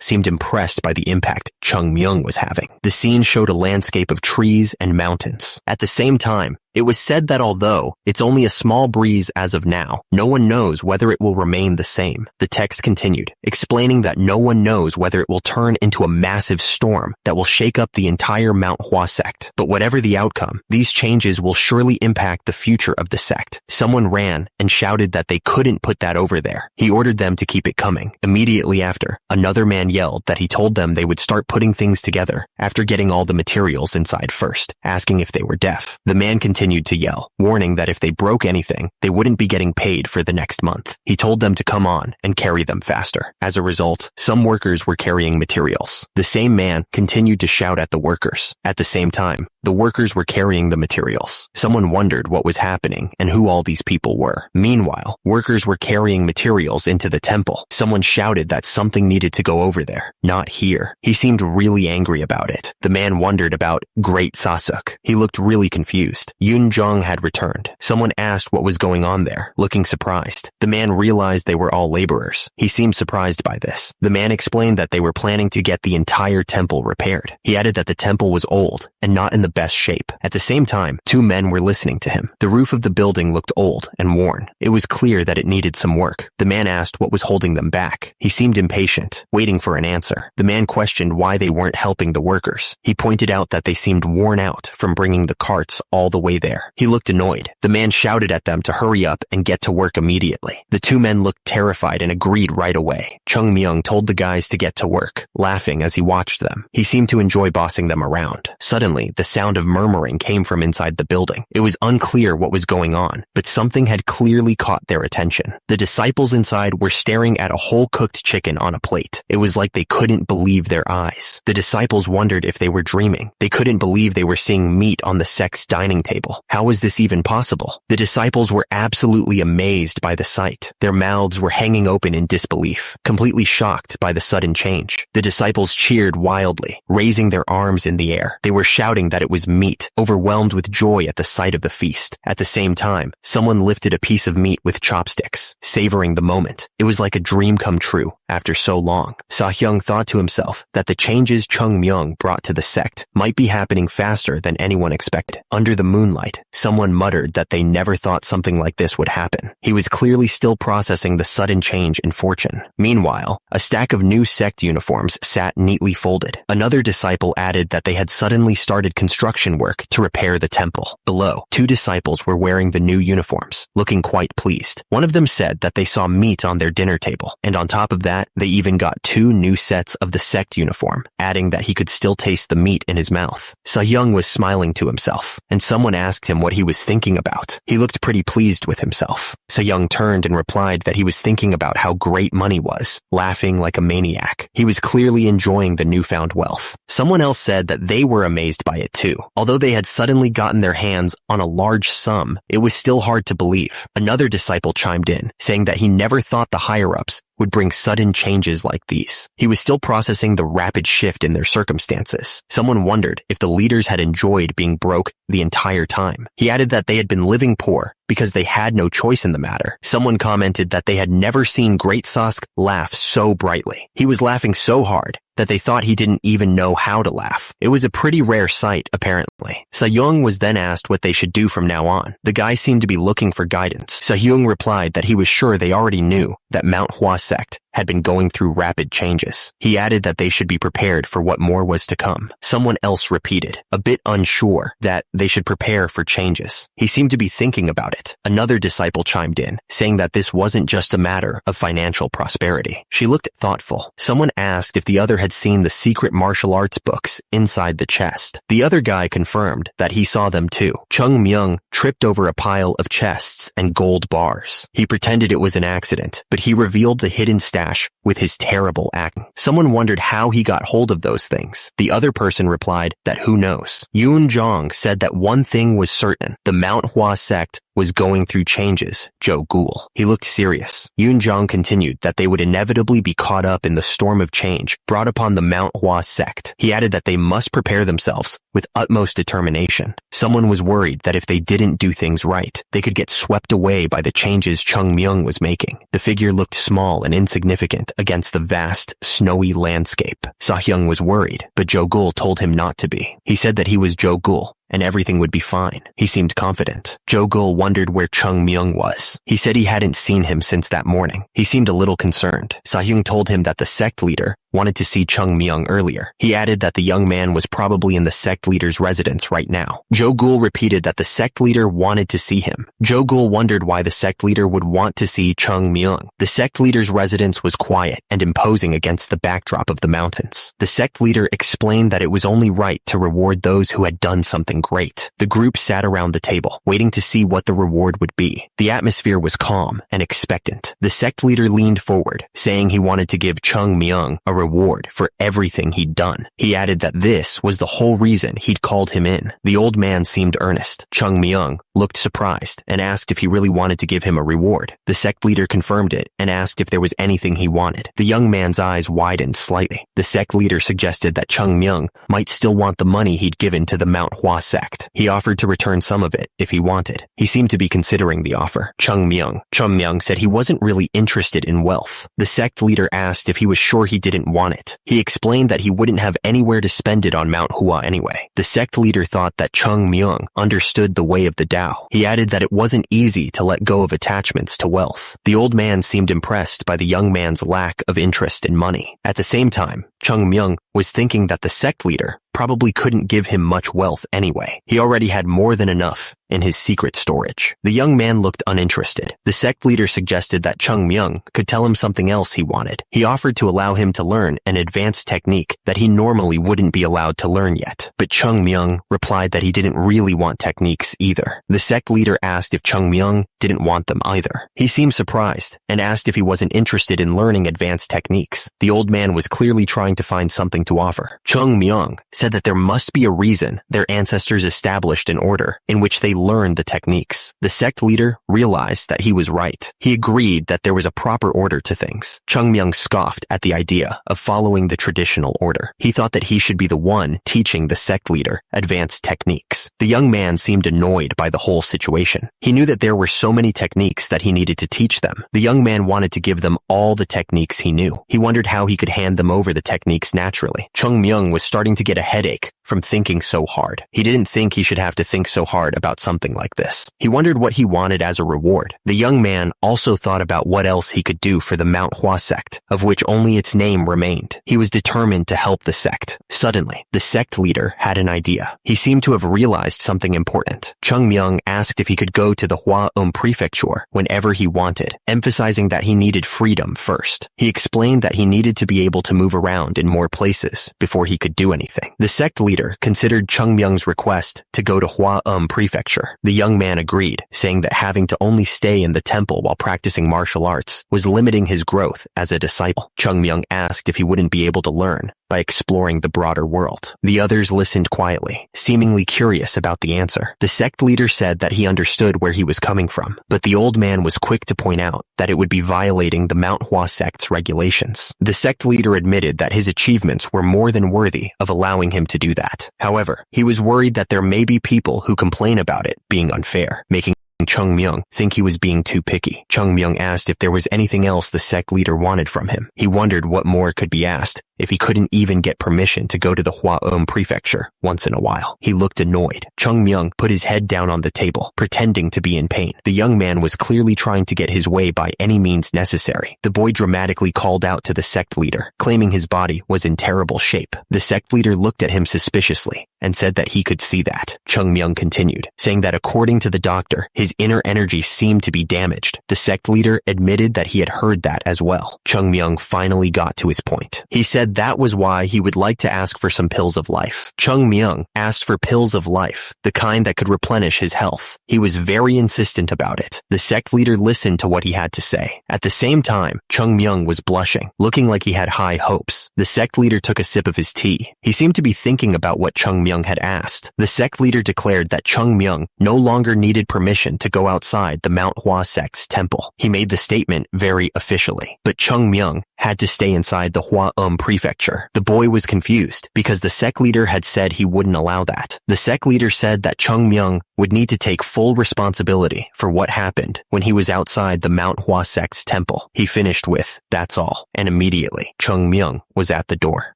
seemed impressed by the impact Chung Myung was having. The scene showed a landscape of trees and mountains. At the same time, it was said that although it's only a small breeze as of now, no one knows whether it will remain the same. The text continued, explaining that no one knows whether it will turn into a massive storm that will shake up the entire Manhwa Sect. But whatever the outcome, these changes will surely impact the future of the sect. Someone ran and shouted that they couldn't put that over there. He ordered them to keep it coming. Immediately after, another man yelled that he told them they would start putting things together after getting all the materials inside first, asking if they were deaf. The man continued to yell, warning that if they broke anything, they wouldn't be getting paid for the next month. He told them to come on and carry them faster. As a result, some workers were carrying materials. The same man continued to shout at the workers. At the same time, the workers were carrying the materials. Someone wondered what was happening and who all these people were. Meanwhile, workers were carrying materials into the temple. Someone shouted that something needed to go over there, not here. He seemed really angry about it. The man wondered about Great Sasuk. He looked really confused. Yoon Jong had returned. Someone asked what was going on there, looking surprised. The man realized they were all laborers. He seemed surprised by this. The man explained that they were planning to get the entire temple repaired. He added that the temple was old and not in the best shape. At the same time, two men were listening to him. The roof of the building looked old and worn. It was clear that it needed some work. The man asked what was holding them back. He seemed impatient, waiting for an answer. The man questioned why they weren't helping the workers. He pointed out that they seemed worn out from bringing the carts all the way there. He looked annoyed. The man shouted at them to hurry up and get to work immediately. The two men looked terrified and agreed right away. Chung Myung told the guys to get to work, laughing as he watched them. He seemed to enjoy bossing them around. Suddenly, the sound of murmuring came from inside the building. It was unclear what was going on, but something had clearly caught their attention. The disciples inside were staring at a whole cooked chicken on a plate. It was like they couldn't believe their eyes. The disciples wondered if they were dreaming. They couldn't believe they were seeing meat on the sect's dining table. How was this even possible? The disciples were absolutely amazed by the sight. Their mouths were hanging open in disbelief, completely shocked by the sudden change. The disciples cheered wildly, raising their arms in the air. They were shouting that it was meat, overwhelmed with joy at the sight of the feast. At the same time, someone lifted a piece of meat with chopsticks, savoring the moment. It was like a dream come true after so long. Sahyung thought to himself that the changes Chung Myung brought to the sect might be happening faster than anyone expected. Under the moonlight, someone muttered that they never thought something like this would happen. He was clearly still processing the sudden change in fortune. Meanwhile, a stack of new sect uniforms sat neatly folded. Another disciple added that they had suddenly started constructing construction work to repair the temple. Below, 2 disciples were wearing the new uniforms, looking quite pleased. One of them said that they saw meat on their dinner table, and on top of that, they even got 2 new sets of the Sect uniform, adding that he could still taste the meat in his mouth. Soo-young was smiling to himself, and someone asked him what he was thinking about. He looked pretty pleased with himself. Soo-young turned and replied that he was thinking about how great money was, laughing like a maniac. He was clearly enjoying the newfound wealth. Someone else said that they were amazed by it too. Although they had suddenly gotten their hands on a large sum, it was still hard to believe. Another disciple chimed in, saying that he never thought the higher-ups would bring sudden changes like these. He was still processing the rapid shift in their circumstances. Someone wondered if the leaders had enjoyed being broke the entire time. He added that they had been living poor because they had no choice in the matter. Someone commented that they had never seen Great Sask laugh so brightly. He was laughing so hard that they thought he didn't even know how to laugh. It was a pretty rare sight, apparently. Soo-young was then asked what they should do from now on. The guy seemed to be looking for guidance. Soo-young replied that he was sure they already knew that Manhwa Sect had been going through rapid changes. He added that they should be prepared for what more was to come. Someone else repeated, a bit unsure, that they should prepare for changes. He seemed to be thinking about it. Another disciple chimed in, saying that this wasn't just a matter of financial prosperity. She looked thoughtful. Someone asked if the other had seen the secret martial arts books inside the chest. The other guy confirmed that he saw them too. Chung Myung tripped over a pile of chests and gold bars. He pretended it was an accident, but he revealed the hidden stash with his terrible acting. Someone wondered how he got hold of those things. The other person replied that who knows. Yoon Jong said that one thing was certain. The Manhwa Sect was going through changes. Joe Ghoul. He looked serious. Yoon Jong continued that they would inevitably be caught up in the storm of change brought upon the Manhwa Sect. He added that they must prepare themselves with utmost determination. Someone was worried that if they didn't do things right, they could get swept away by the changes Chung Myung was making. The figure looked small and insignificant against the vast, snowy landscape. Soo-young was worried, but Joe Ghoul told him not to be. He said that he was Joe Ghoul, and everything would be fine. He seemed confident. Joe Ghoul wondered where Chung Myung was. He said he hadn't seen him since that morning. He seemed a little concerned. Soo-young told him that the sect leader wanted to see Chung Myung earlier. He added that the young man was probably in the sect leader's residence right now. Joe Ghoul repeated that the sect leader wanted to see him. Joe Ghoul wondered why the sect leader would want to see Chung Myung. The sect leader's residence was quiet and imposing against the backdrop of the mountains. The sect leader explained that it was only right to reward those who had done something great. The group sat around the table, waiting to see what the reward would be. The atmosphere was calm and expectant. The sect leader leaned forward, saying he wanted to give Chung Myung a reward for everything he'd done. He added that this was the whole reason he'd called him in. The old man seemed earnest. Chung Myung looked surprised and asked if he really wanted to give him a reward. The sect leader confirmed it and asked if there was anything he wanted. The young man's eyes widened slightly. The sect leader suggested that Chung Myung might still want the money he'd given to the Manhwa Sect. He offered to return some of it if he wanted. He seemed to be considering the offer. Chung Myung said he wasn't really interested in wealth. The sect leader asked if he was sure he didn't want it. He explained that he wouldn't have anywhere to spend it on Manhwa anyway. The sect leader thought that Chung Myung understood the way of the Tao. He added that it wasn't easy to let go of attachments to wealth. The old man seemed impressed by the young man's lack of interest in money. At the same time, Chung Myung was thinking that the sect leader probably couldn't give him much wealth anyway. He already had more than enough in his secret storage. The young man looked uninterested. The sect leader suggested that Chung Myung could tell him something else he wanted. He offered to allow him to learn an advanced technique that he normally wouldn't be allowed to learn yet. But Chung Myung replied that he didn't really want techniques either. The sect leader asked if Chung Myung didn't want them either. He seemed surprised and asked if he wasn't interested in learning advanced techniques. The old man was clearly trying to find something to offer. Chung Myung said that there must be a reason their ancestors established an order in which they learned the techniques. The sect leader realized that he was right. He agreed that there was a proper order to things. Chung Myung scoffed at the idea of following the traditional order. He thought that he should be the one teaching the sect leader advanced techniques. The young man seemed annoyed by the whole situation. He knew that there were so many techniques that he needed to teach them. The young man wanted to give them all the techniques he knew. He wondered how he could hand them over the techniques naturally. Chung Myung was starting to get a headache from thinking so hard. He didn't think he should have to think so hard about something like this. He wondered what he wanted as a reward. The young man also thought about what else he could do for the Manhwa sect, of which only its name remained. He was determined to help the sect. Suddenly, the sect leader had an idea. He seemed to have realized something important. Chung Myung asked if he could go to the Hwa prefecture whenever he wanted, emphasizing that he needed freedom first. He explained that he needed to be able to move around in more places before he could do anything. The sect leader considered Chung Myung's request to go to Hwa prefecture. The young man agreed, saying that having to only stay in the temple while practicing martial arts was limiting his growth as a disciple. Chung Myung asked if he wouldn't be able to learn by exploring the broader world. The others listened quietly, seemingly curious about the answer. The sect leader said that he understood where he was coming from, but the old man was quick to point out that it would be violating the Manhwa sect's regulations. The sect leader admitted that his achievements were more than worthy of allowing him to do that. However, he was worried that there may be people who complain about it being unfair, making Chung Myung think he was being too picky. Chung Myung asked if there was anything else the sect leader wanted from him. He wondered what more could be asked if he couldn't even get permission to go to the Hwa prefecture once in a while. He looked annoyed. Chung Myung put his head down on the table, pretending to be in pain. The young man was clearly trying to get his way by any means necessary. The boy dramatically called out to the sect leader, claiming his body was in terrible shape. The sect leader looked at him suspiciously and said that he could see that. Chung Myung continued, saying that according to the doctor, his inner energy seemed to be damaged. The sect leader admitted that he had heard that as well. Chung Myung finally got to his point. He said that was why he would like to ask for some pills of life. Chung Myung asked for pills of life, the kind that could replenish his health. He was very insistent about it. The sect leader listened to what he had to say. At the same time, Chung Myung was blushing, looking like he had high hopes. The sect leader took a sip of his tea. He seemed to be thinking about what Chung Myung had asked. The sect leader declared that Chung Myung no longer needed permission to go outside the Manhwa sect's temple. He made the statement very officially, but Chung Myung had to stay inside the Hwa prefecture. The boy was confused because the sect leader had said he wouldn't allow that. The sect leader said that Chung Myung would need to take full responsibility for what happened when he was outside the Manhwa sect's temple. He finished with, "That's all," and immediately, Chung Myung was at the door.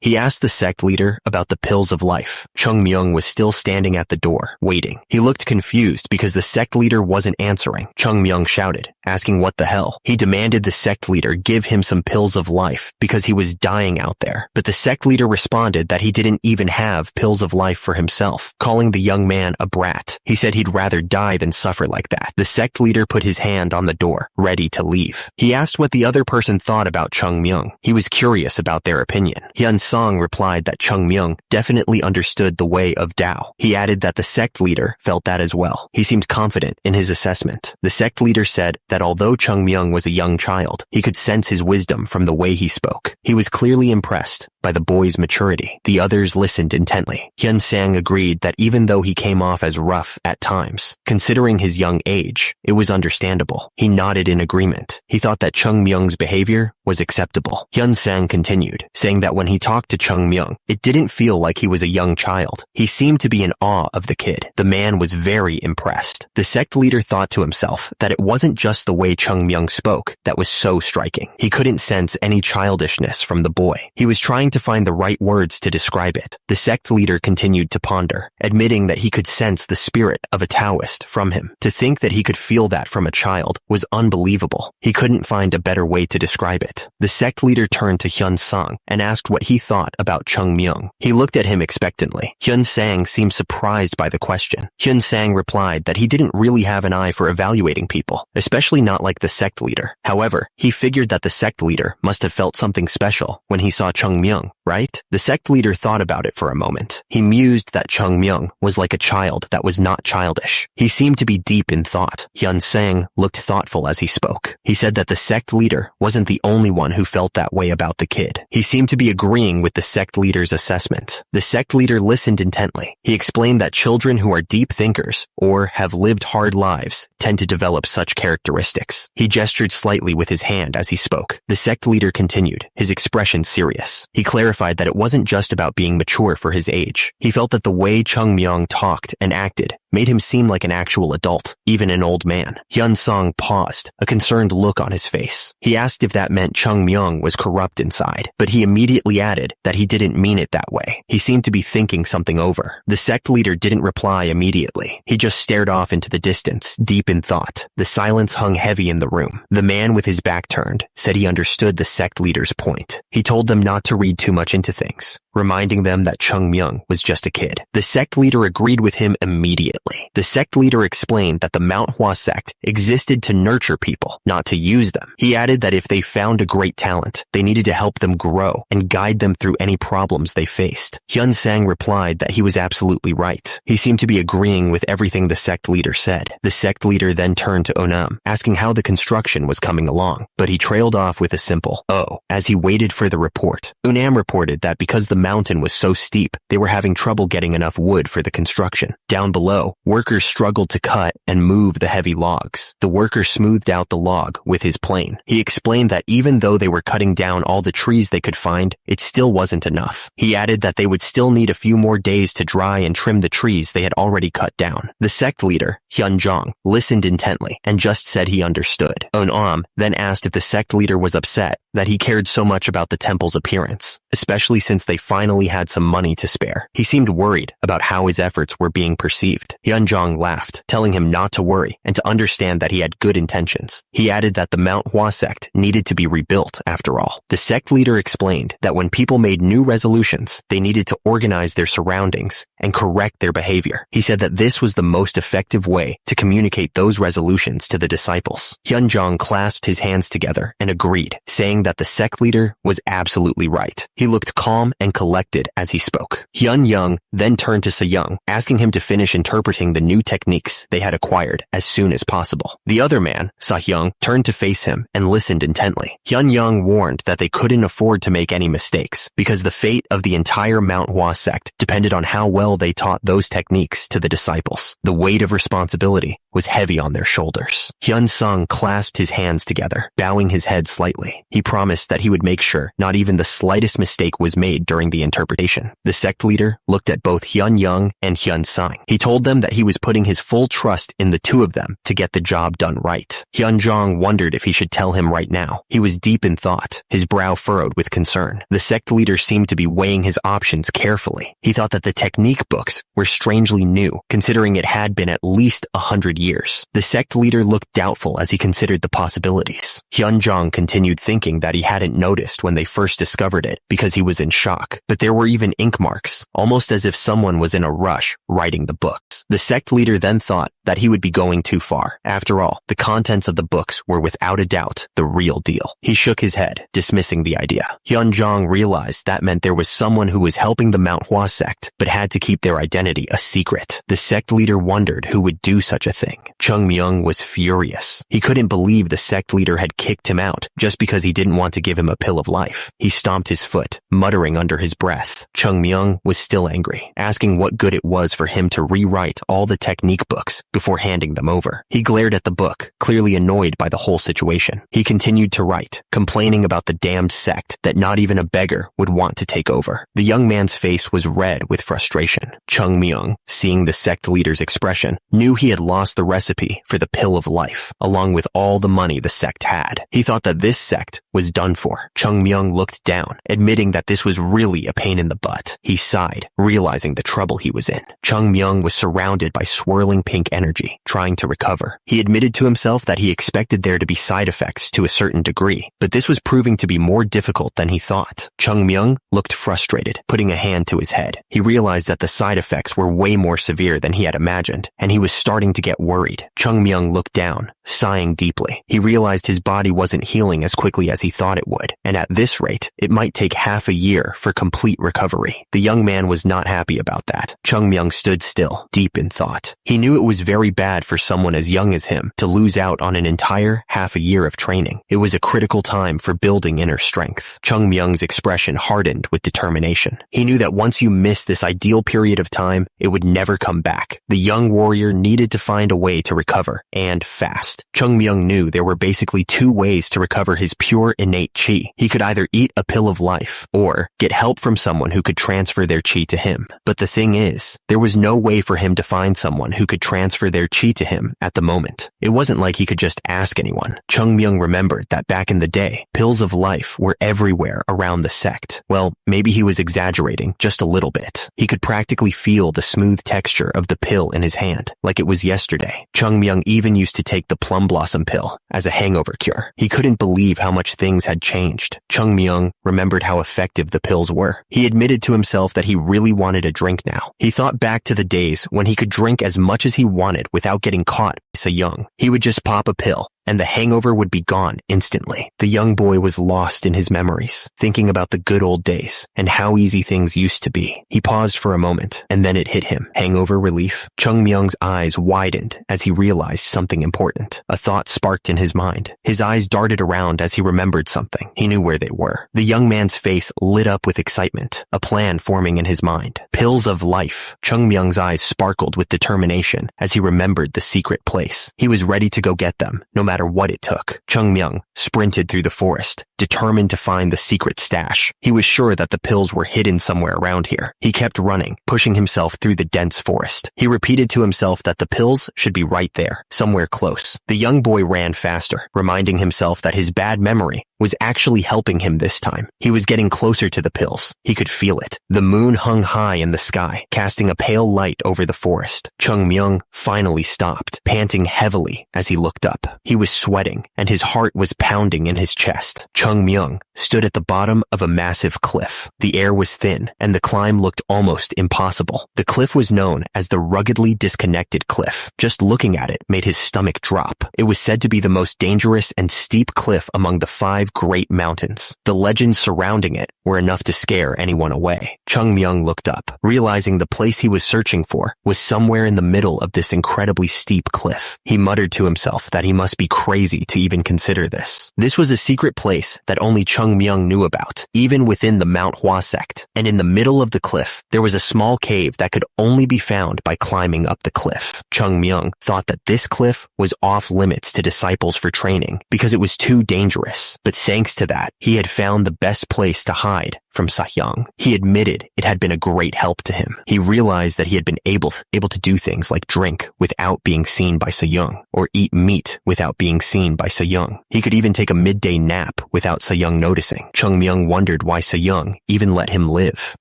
He asked the sect leader about the pills of life. Chung Myung was still standing at the door, waiting. He looked confused because the sect leader wasn't answering. Chung Myung shouted, asking what the hell. He demanded the sect leader give him some pills of life because he was dying out there. But the sect leader responded that he didn't even have pills of life for himself, calling the young man a brat. He said he'd rather die than suffer like that. The sect leader put his hand on the door, ready to leave. He asked what the other person thought about Chung Myung. He was curious about their opinion. Hyun Song replied that Chung Myung definitely understood the way of Tao. He added that the sect leader felt that as well. He seemed confident in his assessment. The sect leader said that although Chung Myung was a young child, he could sense his wisdom from the way he spoke. He was clearly impressed by the boy's maturity. The others listened intently. Hyun Sang agreed that even though he came off as rough at times, considering his young age, it was understandable. He nodded in agreement. He thought that Chung Myung's behavior was acceptable. Hyun Sang continued, saying that when he talked to Chung Myung, it didn't feel like he was a young child. He seemed to be in awe of the kid. The man was very impressed. The sect leader thought to himself that it wasn't just the way Chung Myung spoke that was so striking. He couldn't sense any childishness from the boy. He was trying to find the right words to describe it. The sect leader continued to ponder, admitting that he could sense the spirit of a Taoist from him. To think that he could feel that from a child was unbelievable. He couldn't find a better way to describe it. The sect leader turned to Hyun Sang and asked what he thought about Chung Myung. He looked at him expectantly. Hyun Sang seemed surprised by the question. Hyun Sang replied that he didn't really have an eye for evaluating people, especially not like the sect leader. However, he figured that the sect leader must have felt something special when he saw Chung Myung, right? The sect leader thought about it for a moment. He mused that Chung Myung was like a child that was not childish. He seemed to be deep in thought. Hyun Sang looked thoughtful as he spoke. He said that the sect leader wasn't the only one who felt that way about the kid. He seemed to be agreeing with the sect leader's assessment. The sect leader listened intently. He explained that children who are deep thinkers or have lived hard lives tend to develop such characteristics. He gestured slightly with his hand as he spoke. The sect leader continued, his expression serious. He clarified clarified that it wasn't just about being mature for his age. He felt that the way Chung Myung talked and acted made him seem like an actual adult, even an old man. Hyun Sung paused, a concerned look on his face. He asked if that meant Chung Myung was corrupt inside, but he immediately added that he didn't mean it that way. He seemed to be thinking something over. The sect leader didn't reply immediately. He just stared off into the distance, deep in thought. The silence hung heavy in the room. The man with his back turned said he understood the sect leader's point. He told them not to read too much into things, reminding them that Chung Myung was just a kid. The sect leader agreed with him immediately. The sect leader explained that the Manhwa sect existed to nurture people, not to use them. He added that if they found a great talent, they needed to help them grow and guide them through any problems they faced. Hyun Sang replied that he was absolutely right. He seemed to be agreeing with everything the sect leader said. The sect leader then turned to Onam, asking how the construction was coming along, but he trailed off with a simple "oh" as he waited for the report. Onam reported that because the mountain was so steep, they were having trouble getting enough wood for the construction. Down below, workers struggled to cut and move the heavy logs. The worker smoothed out the log with his plane. He explained that even though they were cutting down all the trees they could find, it still wasn't enough. He added that they would still need a few more days to dry and trim the trees they had already cut down. The sect leader, Hyun Jong, listened intently and just said he understood. Onam then asked if the sect leader was upset that he cared so much about the temple's appearance, especially since they finally had some money to spare. He seemed worried about how his efforts were being perceived. Hyun Jong laughed, telling him not to worry and to understand that he had good intentions. He added that the Manhwa sect needed to be rebuilt after all. The sect leader explained that when people made new resolutions, they needed to organize their surroundings and correct their behavior. He said that this was the most effective way to communicate those resolutions to the disciples. Hyun Jong clasped his hands together and agreed, saying that the sect leader was absolutely right. He looked calm and collected as he spoke. Hyun Young then turned to Se-young, asking him to finish interpreting the new techniques they had acquired as soon as possible. The other man, Sa-hyung, turned to face him and listened intently. Hyun Young warned that they couldn't afford to make any mistakes because the fate of the entire Manhwa sect depended on how well they taught those techniques to the disciples. The weight of responsibility was heavy on their shoulders. Hyun Sung clasped his hands together, bowing his head slightly. He promised that he would make sure not even the slightest mistake was made during the interpretation. The sect leader looked at both Hyun Young and Hyun Sung. He told them that he was putting his full trust in the two of them to get the job done right. Hyun Jong wondered if he should tell him right now. He was deep in thought, his brow furrowed with concern. The sect leader seemed to be weighing his options carefully. He thought that the technique books were strangely new, considering it had been at least 100 years. The sect leader looked doubtful as he considered the possibilities. Hyun Jong continued thinking that he hadn't noticed when they first discovered it because he was in shock, but there were even ink marks, almost as if someone was in a rush writing the books. The sect leader then thought that he would be going too far. After all, the contents of the books were without a doubt the real deal. He shook his head, dismissing the idea. Hyun Jong realized that meant there was someone who was helping the Manhwa sect, but had to keep their identity a secret. The sect leader wondered who would do such a thing. Chung Myung was furious. He couldn't believe the sect leader had kicked him out just because he didn't want to give him a pill of life. He stomped his foot, muttering under his breath. Chung Myung was still angry, asking what good it was for him to rewrite all the technique books before handing them over. He glared at the book, clearly annoyed by the whole situation. He continued to write, complaining about the damned sect that not even a beggar would want to take over. The young man's face was red with frustration. Chung Myung, seeing the sect leader's expression, knew he had lost the recipe for the pill of life, along with all the money the sect had. He thought that this sect was done for. Chung Myung looked down, admitting that this was really a pain in the butt. He sighed, realizing the trouble he was in. Chung Myung was surrounded by swirling pink energy, trying to recover. He admitted to himself that he expected there to be side effects to a certain degree, but this was proving to be more difficult than he thought. Chung Myung looked frustrated, putting a hand to his head. He realized that the side effects were way more severe than he had imagined, and he was starting to get worried. Chung Myung looked down, sighing deeply. He realized his body wasn't healing as quickly as he thought it would, and at this rate, it might take half a year for complete recovery. The young man was not happy about that. Chung Myung stood still, deep in thought. He knew it was very bad for someone as young as him to lose out on an entire half a year of training. It was a critical time for building inner strength. Chung Myung's expression hardened with determination. He knew that once you missed this ideal period of time, it would never come back. The young warrior needed to find a way to recover, and fast. Chung Myung knew there were basically two ways to recover his pure innate chi. He could either eat a pill of life life, or get help from someone who could transfer their chi to him. But the thing is, there was no way for him to find someone who could transfer their chi to him at the moment. It wasn't like he could just ask anyone. Chung Myung remembered that back in the day, pills of life were everywhere around the sect. Well, maybe he was exaggerating just a little bit. He could practically feel the smooth texture of the pill in his hand, like it was yesterday. Chung Myung even used to take the plum blossom pill as a hangover cure. He couldn't believe how much things had changed. Chung Myung remembered how effective the pills were. He admitted to himself that he really wanted a drink now. He thought back to the days when he could drink as much as he wanted without getting caught by Se-young. He would just pop a pill, and the hangover would be gone instantly. The young boy was lost in his memories, thinking about the good old days and how easy things used to be. He paused for a moment, and then it hit him. Hangover relief? Chung Myung's eyes widened as he realized something important. A thought sparked in his mind. His eyes darted around as he remembered something. He knew where they were. The young man's face lit up with excitement, a plan forming in his mind. Pills of life. Chung Myung's eyes sparkled with determination as he remembered the secret place. He was ready to go get them, no matter what it took. Chung Myung sprinted through the forest, determined to find the secret stash. He was sure that the pills were hidden somewhere around here. He kept running, pushing himself through the dense forest. He repeated to himself that the pills should be right there, somewhere close. The young boy ran faster, reminding himself that his bad memory was actually helping him this time. He was getting closer to the pills. He could feel it. The moon hung high in the sky, casting a pale light over the forest. Chung Myung finally stopped, panting heavily as he looked up. He was sweating, and his heart was pounding in his chest. Chung Myung stood at the bottom of a massive cliff. The air was thin, and the climb looked almost impossible. The cliff was known as the ruggedly disconnected cliff. Just looking at it made his stomach drop. It was said to be the most dangerous and steep cliff among the 5 great mountains. The legends surrounding it were enough to scare anyone away. Chung Myung looked up, realizing the place he was searching for was somewhere in the middle of this incredibly steep cliff. He muttered to himself that he must be crazy to even consider this. This was a secret place that only Chung Myung knew about, even within the Manhwa sect. And in the middle of the cliff, there was a small cave that could only be found by climbing up the cliff. Chung Myung thought that this cliff was off limits to disciples for training because it was too dangerous. But thanks to that, he had found the best place to hide from Se-young. He admitted it had been a great help to him. He realized that he had been able to do things like drink without being seen by Se-young, or eat meat without being seen by Se-young. He could even take a midday nap without Se-young noticing. Chung Myung wondered why Se-young even let him live.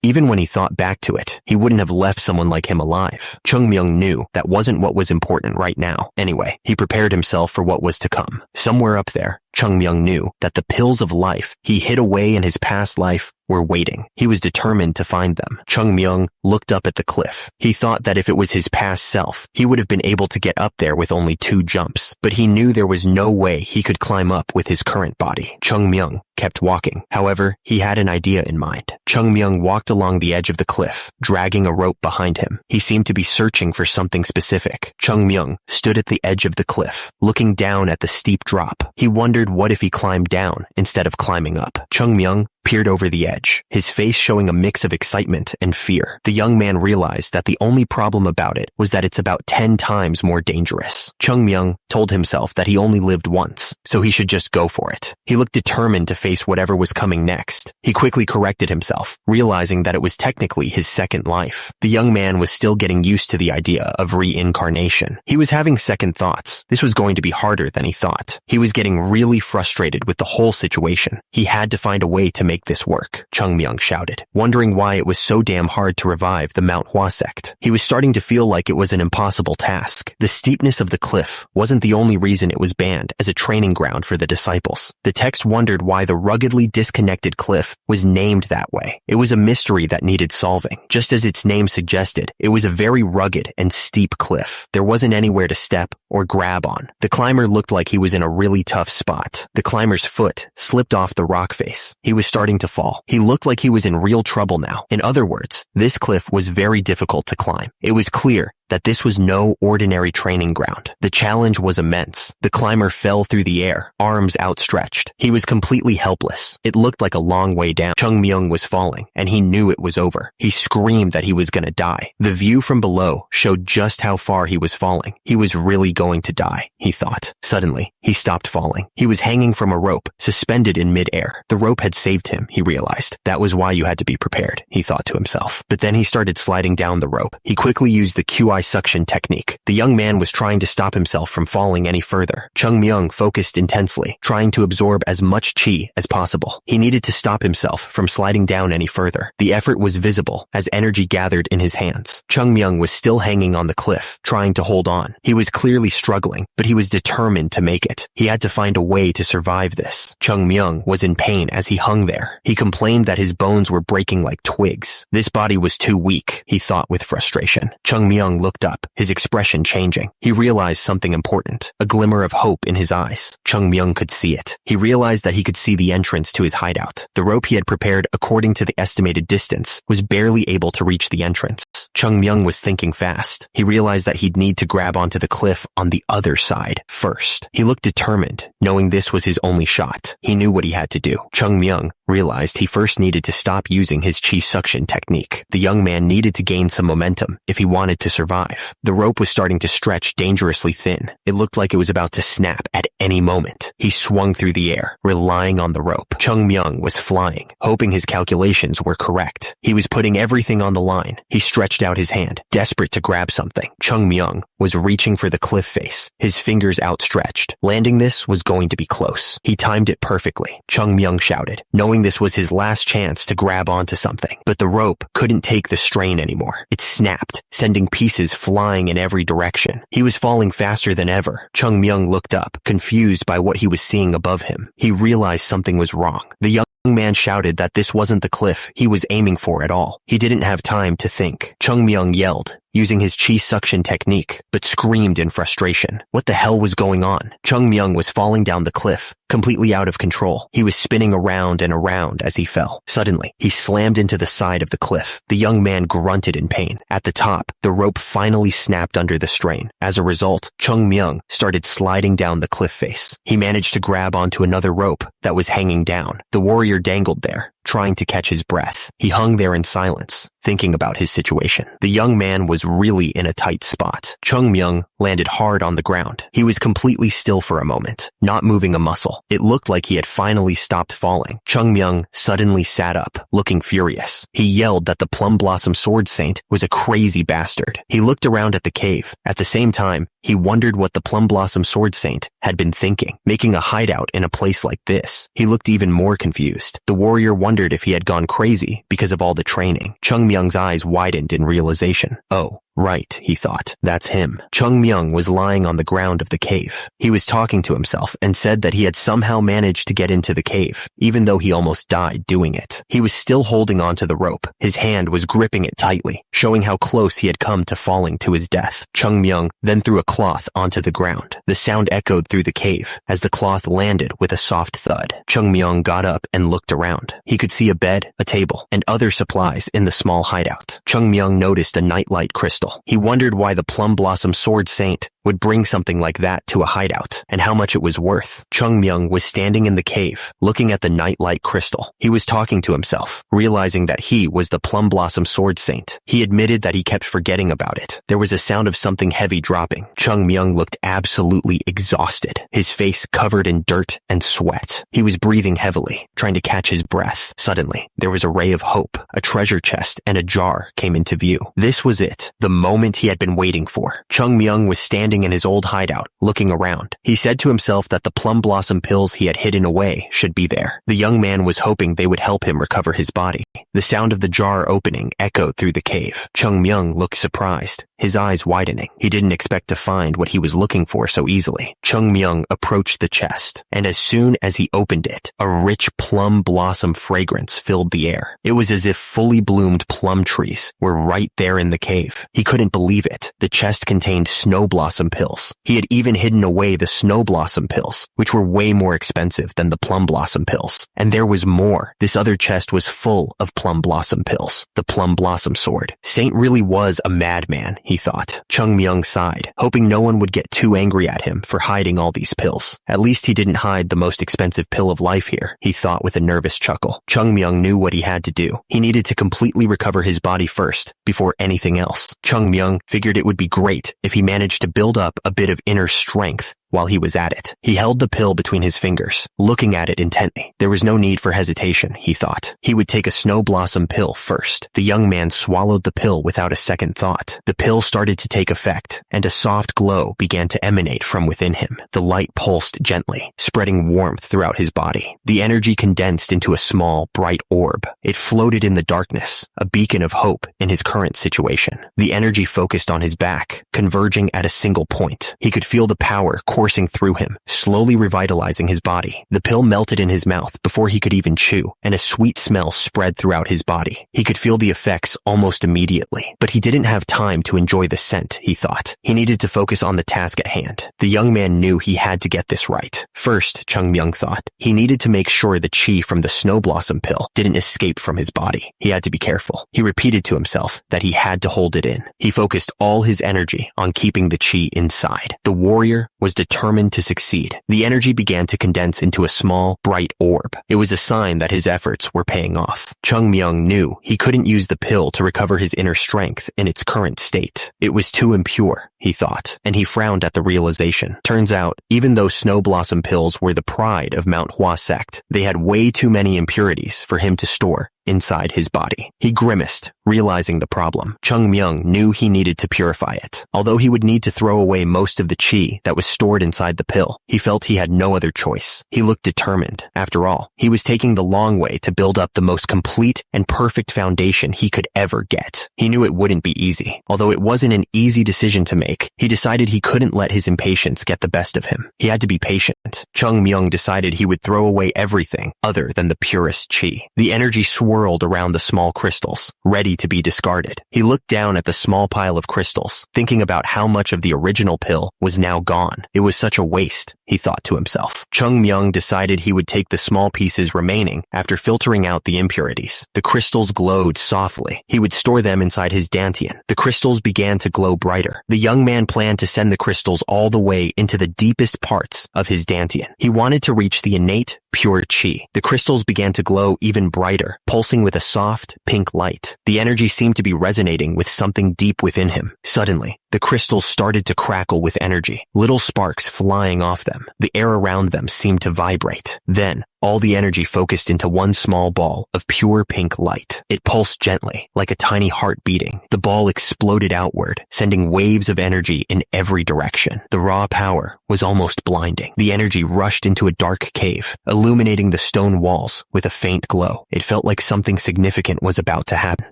Even when he thought back to it, he wouldn't have left someone like him alive. Chung Myung knew that wasn't what was important right now. Anyway, he prepared himself for what was to come. Somewhere up there, Chung Myung knew that the pills of life he hid away in his past life were waiting. He was determined to find them. Chung Myung looked up at the cliff. He thought that if it was his past self, he would have been able to get up there with only 2 jumps, but he knew there was no way he could climb up with his current body. Chung Myung kept walking. However, he had an idea in mind. Chung Myung walked along the edge of the cliff, dragging a rope behind him. He seemed to be searching for something specific. Chung Myung stood at the edge of the cliff, looking down at the steep drop. He wondered what if he climbed down instead of climbing up. Chung Myung peered over the edge, his face showing a mix of excitement and fear. The young man realized that the only problem about it was that it's about 10 times more dangerous. Chung Myung told himself that he only lived once, so he should just go for it. He looked determined to face whatever was coming next. He quickly corrected himself, realizing that it was technically his second life. The young man was still getting used to the idea of reincarnation. He was having second thoughts. This was going to be harder than he thought. He was getting really frustrated with the whole situation. He had to find a way to make this work, Chung Myung shouted, wondering why it was so damn hard to revive the Manhwa sect. He was starting to feel like it was an impossible task. The steepness of the cliff wasn't the only reason it was banned as a training ground for the disciples. The text wondered why the ruggedly disconnected cliff was named that way. It was a mystery that needed solving. Just as its name suggested, it was a very rugged and steep cliff. There wasn't anywhere to step or grab on. The climber looked like he was in a really tough spot. The climber's foot slipped off the rock face. He was starting to fall. He looked like he was in real trouble now. In other words, this cliff was very difficult to climb. It was clear that this was no ordinary training ground. The challenge was immense. The climber fell through the air, arms outstretched. He was completely helpless. It looked like a long way down. Chung Myung was falling, and he knew it was over. He screamed that he was gonna die. The view from below showed just how far he was falling. He was really going to die, he thought. Suddenly, he stopped falling. He was hanging from a rope, suspended in mid-air. The rope had saved him, he realized. That was why you had to be prepared, he thought to himself. But then he started sliding down the rope. He quickly used the QI suction technique. The young man was trying to stop himself from falling any further. Chung Myung focused intensely, trying to absorb as much chi as possible. He needed to stop himself from sliding down any further. The effort was visible as energy gathered in his hands. Chung Myung was still hanging on the cliff, trying to hold on. He was clearly struggling, but he was determined to make it. He had to find a way to survive this. Chung Myung was in pain as he hung there. He complained that his bones were breaking like twigs. This body was too weak, he thought with frustration. Chung Myung looked up, his expression changing. He realized something important, a glimmer of hope in his eyes. Chung Myung could see it. He realized that he could see the entrance to his hideout. The rope he had prepared according to the estimated distance was barely able to reach the entrance. Chung Myung was thinking fast. He realized that he'd need to grab onto the cliff on the other side first. He looked determined, knowing this was his only shot. He knew what he had to do. Chung Myung realized he first needed to stop using his chi suction technique. The young man needed to gain some momentum if he wanted to survive. The rope was starting to stretch dangerously thin. It looked like it was about to snap at any moment. He swung through the air, relying on the rope. Chung Myung was flying, hoping his calculations were correct. He was putting everything on the line. He stretched out his hand, desperate to grab something. Chung Myung was reaching for the cliff face, his fingers outstretched. Landing this was going to be close. He timed it perfectly. Chung Myung shouted, knowing this was his last chance to grab onto something. But the rope couldn't take the strain anymore. It snapped, sending pieces flying in every direction. He was falling faster than ever. Chung Myung looked up, confused by what he was seeing above him. He realized something was wrong. The young man shouted that this wasn't the cliff he was aiming for at all. He didn't have time to think. Chung Myung yelled, using his chi suction technique, but screamed in frustration. What the hell was going on? Chung Myung was falling down the cliff, completely out of control. He was spinning around and around as he fell. Suddenly, he slammed into the side of the cliff. The young man grunted in pain. At the top, the rope finally snapped under the strain. As a result, Chung Myung started sliding down the cliff face. He managed to grab onto another rope that was hanging down. The warrior dangled there, trying to catch his breath. He hung there in silence, thinking about his situation. The young man was really in a tight spot. Chung Myung landed hard on the ground. He was completely still for a moment, not moving a muscle. It looked like he had finally stopped falling. Chung Myung suddenly sat up, looking furious. He yelled that the Plum Blossom Sword Saint was a crazy bastard. He looked around at the cave. At the same time, he wondered what the Plum Blossom Sword Saint had been thinking, making a hideout in a place like this. He looked even more confused. The warrior wondered if he had gone crazy because of all the training. Chung Myung's eyes widened in realization. Oh, right, he thought. That's him. Chung Myung was lying on the ground of the cave. He was talking to himself and said that he had somehow managed to get into the cave, even though he almost died doing it. He was still holding onto the rope. His hand was gripping it tightly, showing how close he had come to falling to his death. Chung Myung then threw a cloth onto the ground. The sound echoed through the cave as the cloth landed with a soft thud. Chung Myung got up and looked around. He could see a bed, a table, and other supplies in the small hideout. Chung Myung noticed a nightlight crystal. He wondered why the Plum Blossom Sword Saint would bring something like that to a hideout, and how much it was worth. Chung Myung was standing in the cave, looking at the nightlight crystal. He was talking to himself, realizing that he was the Plum Blossom Sword Saint. He admitted that he kept forgetting about it. There was a sound of something heavy dropping. Chung Myung looked absolutely exhausted, his face covered in dirt and sweat. He was breathing heavily, trying to catch his breath. Suddenly, there was a ray of hope. A treasure chest and a jar came into view. This was it, the moment he had been waiting for. Chung Myung was standing in his old hideout, looking around. He said to himself that the plum blossom pills he had hidden away should be there. The young man was hoping they would help him recover his body. The sound of the jar opening echoed through the cave. Chung Myung looked surprised, his eyes widening. He didn't expect to find what he was looking for so easily. Chung Myung approached the chest, and as soon as he opened it, a rich plum blossom fragrance filled the air. It was as if fully bloomed plum trees were right there in the cave. He couldn't believe it. The chest contained snow blossom pills. He had even hidden away the snow blossom pills, which were way more expensive than the plum blossom pills. And there was more. This other chest was full of plum blossom pills. The plum blossom sword. Saint really was a madman, he thought. Chung Myung sighed, hoping no one would get too angry at him for hiding all these pills. At least he didn't hide the most expensive pill of life here, he thought with a nervous chuckle. Chung Myung knew what he had to do. He needed to completely recover his body first, before anything else. Chung Myung figured it would be great if he managed to build up a bit of inner strength while he was at it. He held the pill between his fingers, looking at it intently. There was no need for hesitation, he thought. He would take a snow blossom pill first. The young man swallowed the pill without a second thought. The pill started to take effect, and a soft glow began to emanate from within him. The light pulsed gently, spreading warmth throughout his body. The energy condensed into a small, bright orb. It floated in the darkness, a beacon of hope in his current situation. The energy focused on his back, converging at a single point. He could feel the power coursing through him, slowly revitalizing his body. The pill melted in his mouth before he could even chew, and a sweet smell spread throughout his body. He could feel the effects almost immediately, but he didn't have time to enjoy the scent, he thought. He needed to focus on the task at hand. The young man knew he had to get this right. First, Chung Myung thought, he needed to make sure the chi from the snow blossom pill didn't escape from his body. He had to be careful. He repeated to himself that he had to hold it in. He focused all his energy on keeping the chi inside. The warrior was determined to succeed. The energy began to condense into a small, bright orb. It was a sign that his efforts were paying off. Chung Myung knew he couldn't use the pill to recover his inner strength in its current state. It was too impure, he thought, and he frowned at the realization. Turns out, even though snow blossom pills were the pride of Manhwa Sect, they had way too many impurities for him to store inside his body. He grimaced, realizing the problem. Chung Myung knew he needed to purify it. Although he would need to throw away most of the chi that was stored inside the pill, he felt he had no other choice. He looked determined. After all, he was taking the long way to build up the most complete and perfect foundation he could ever get. He knew it wouldn't be easy. Although it wasn't an easy decision to make, he decided he couldn't let his impatience get the best of him. He had to be patient. Chung Myung decided he would throw away everything other than the purest chi. The energy swirled around the small crystals, ready to be discarded. He looked down at the small pile of crystals, thinking about how much of the original pill was now gone. It was such a waste, he thought to himself. Chung Myung decided he would take the small pieces remaining after filtering out the impurities. The crystals glowed softly. He would store them inside his dantian. The crystals began to glow brighter. The young man planned to send the crystals all the way into the deepest parts of his dantian. He wanted to reach the innate, pure chi. The crystals began to glow even brighter, pulsing with a soft, pink light. The energy seemed to be resonating with something deep within him. Suddenly, the crystals started to crackle with energy, little sparks flying off them. The air around them seemed to vibrate. Then, all the energy focused into one small ball of pure pink light. It pulsed gently, like a tiny heart beating. The ball exploded outward, sending waves of energy in every direction. The raw power was almost blinding. The energy rushed into a dark cave, illuminating the stone walls with a faint glow. It felt like something significant was about to happen.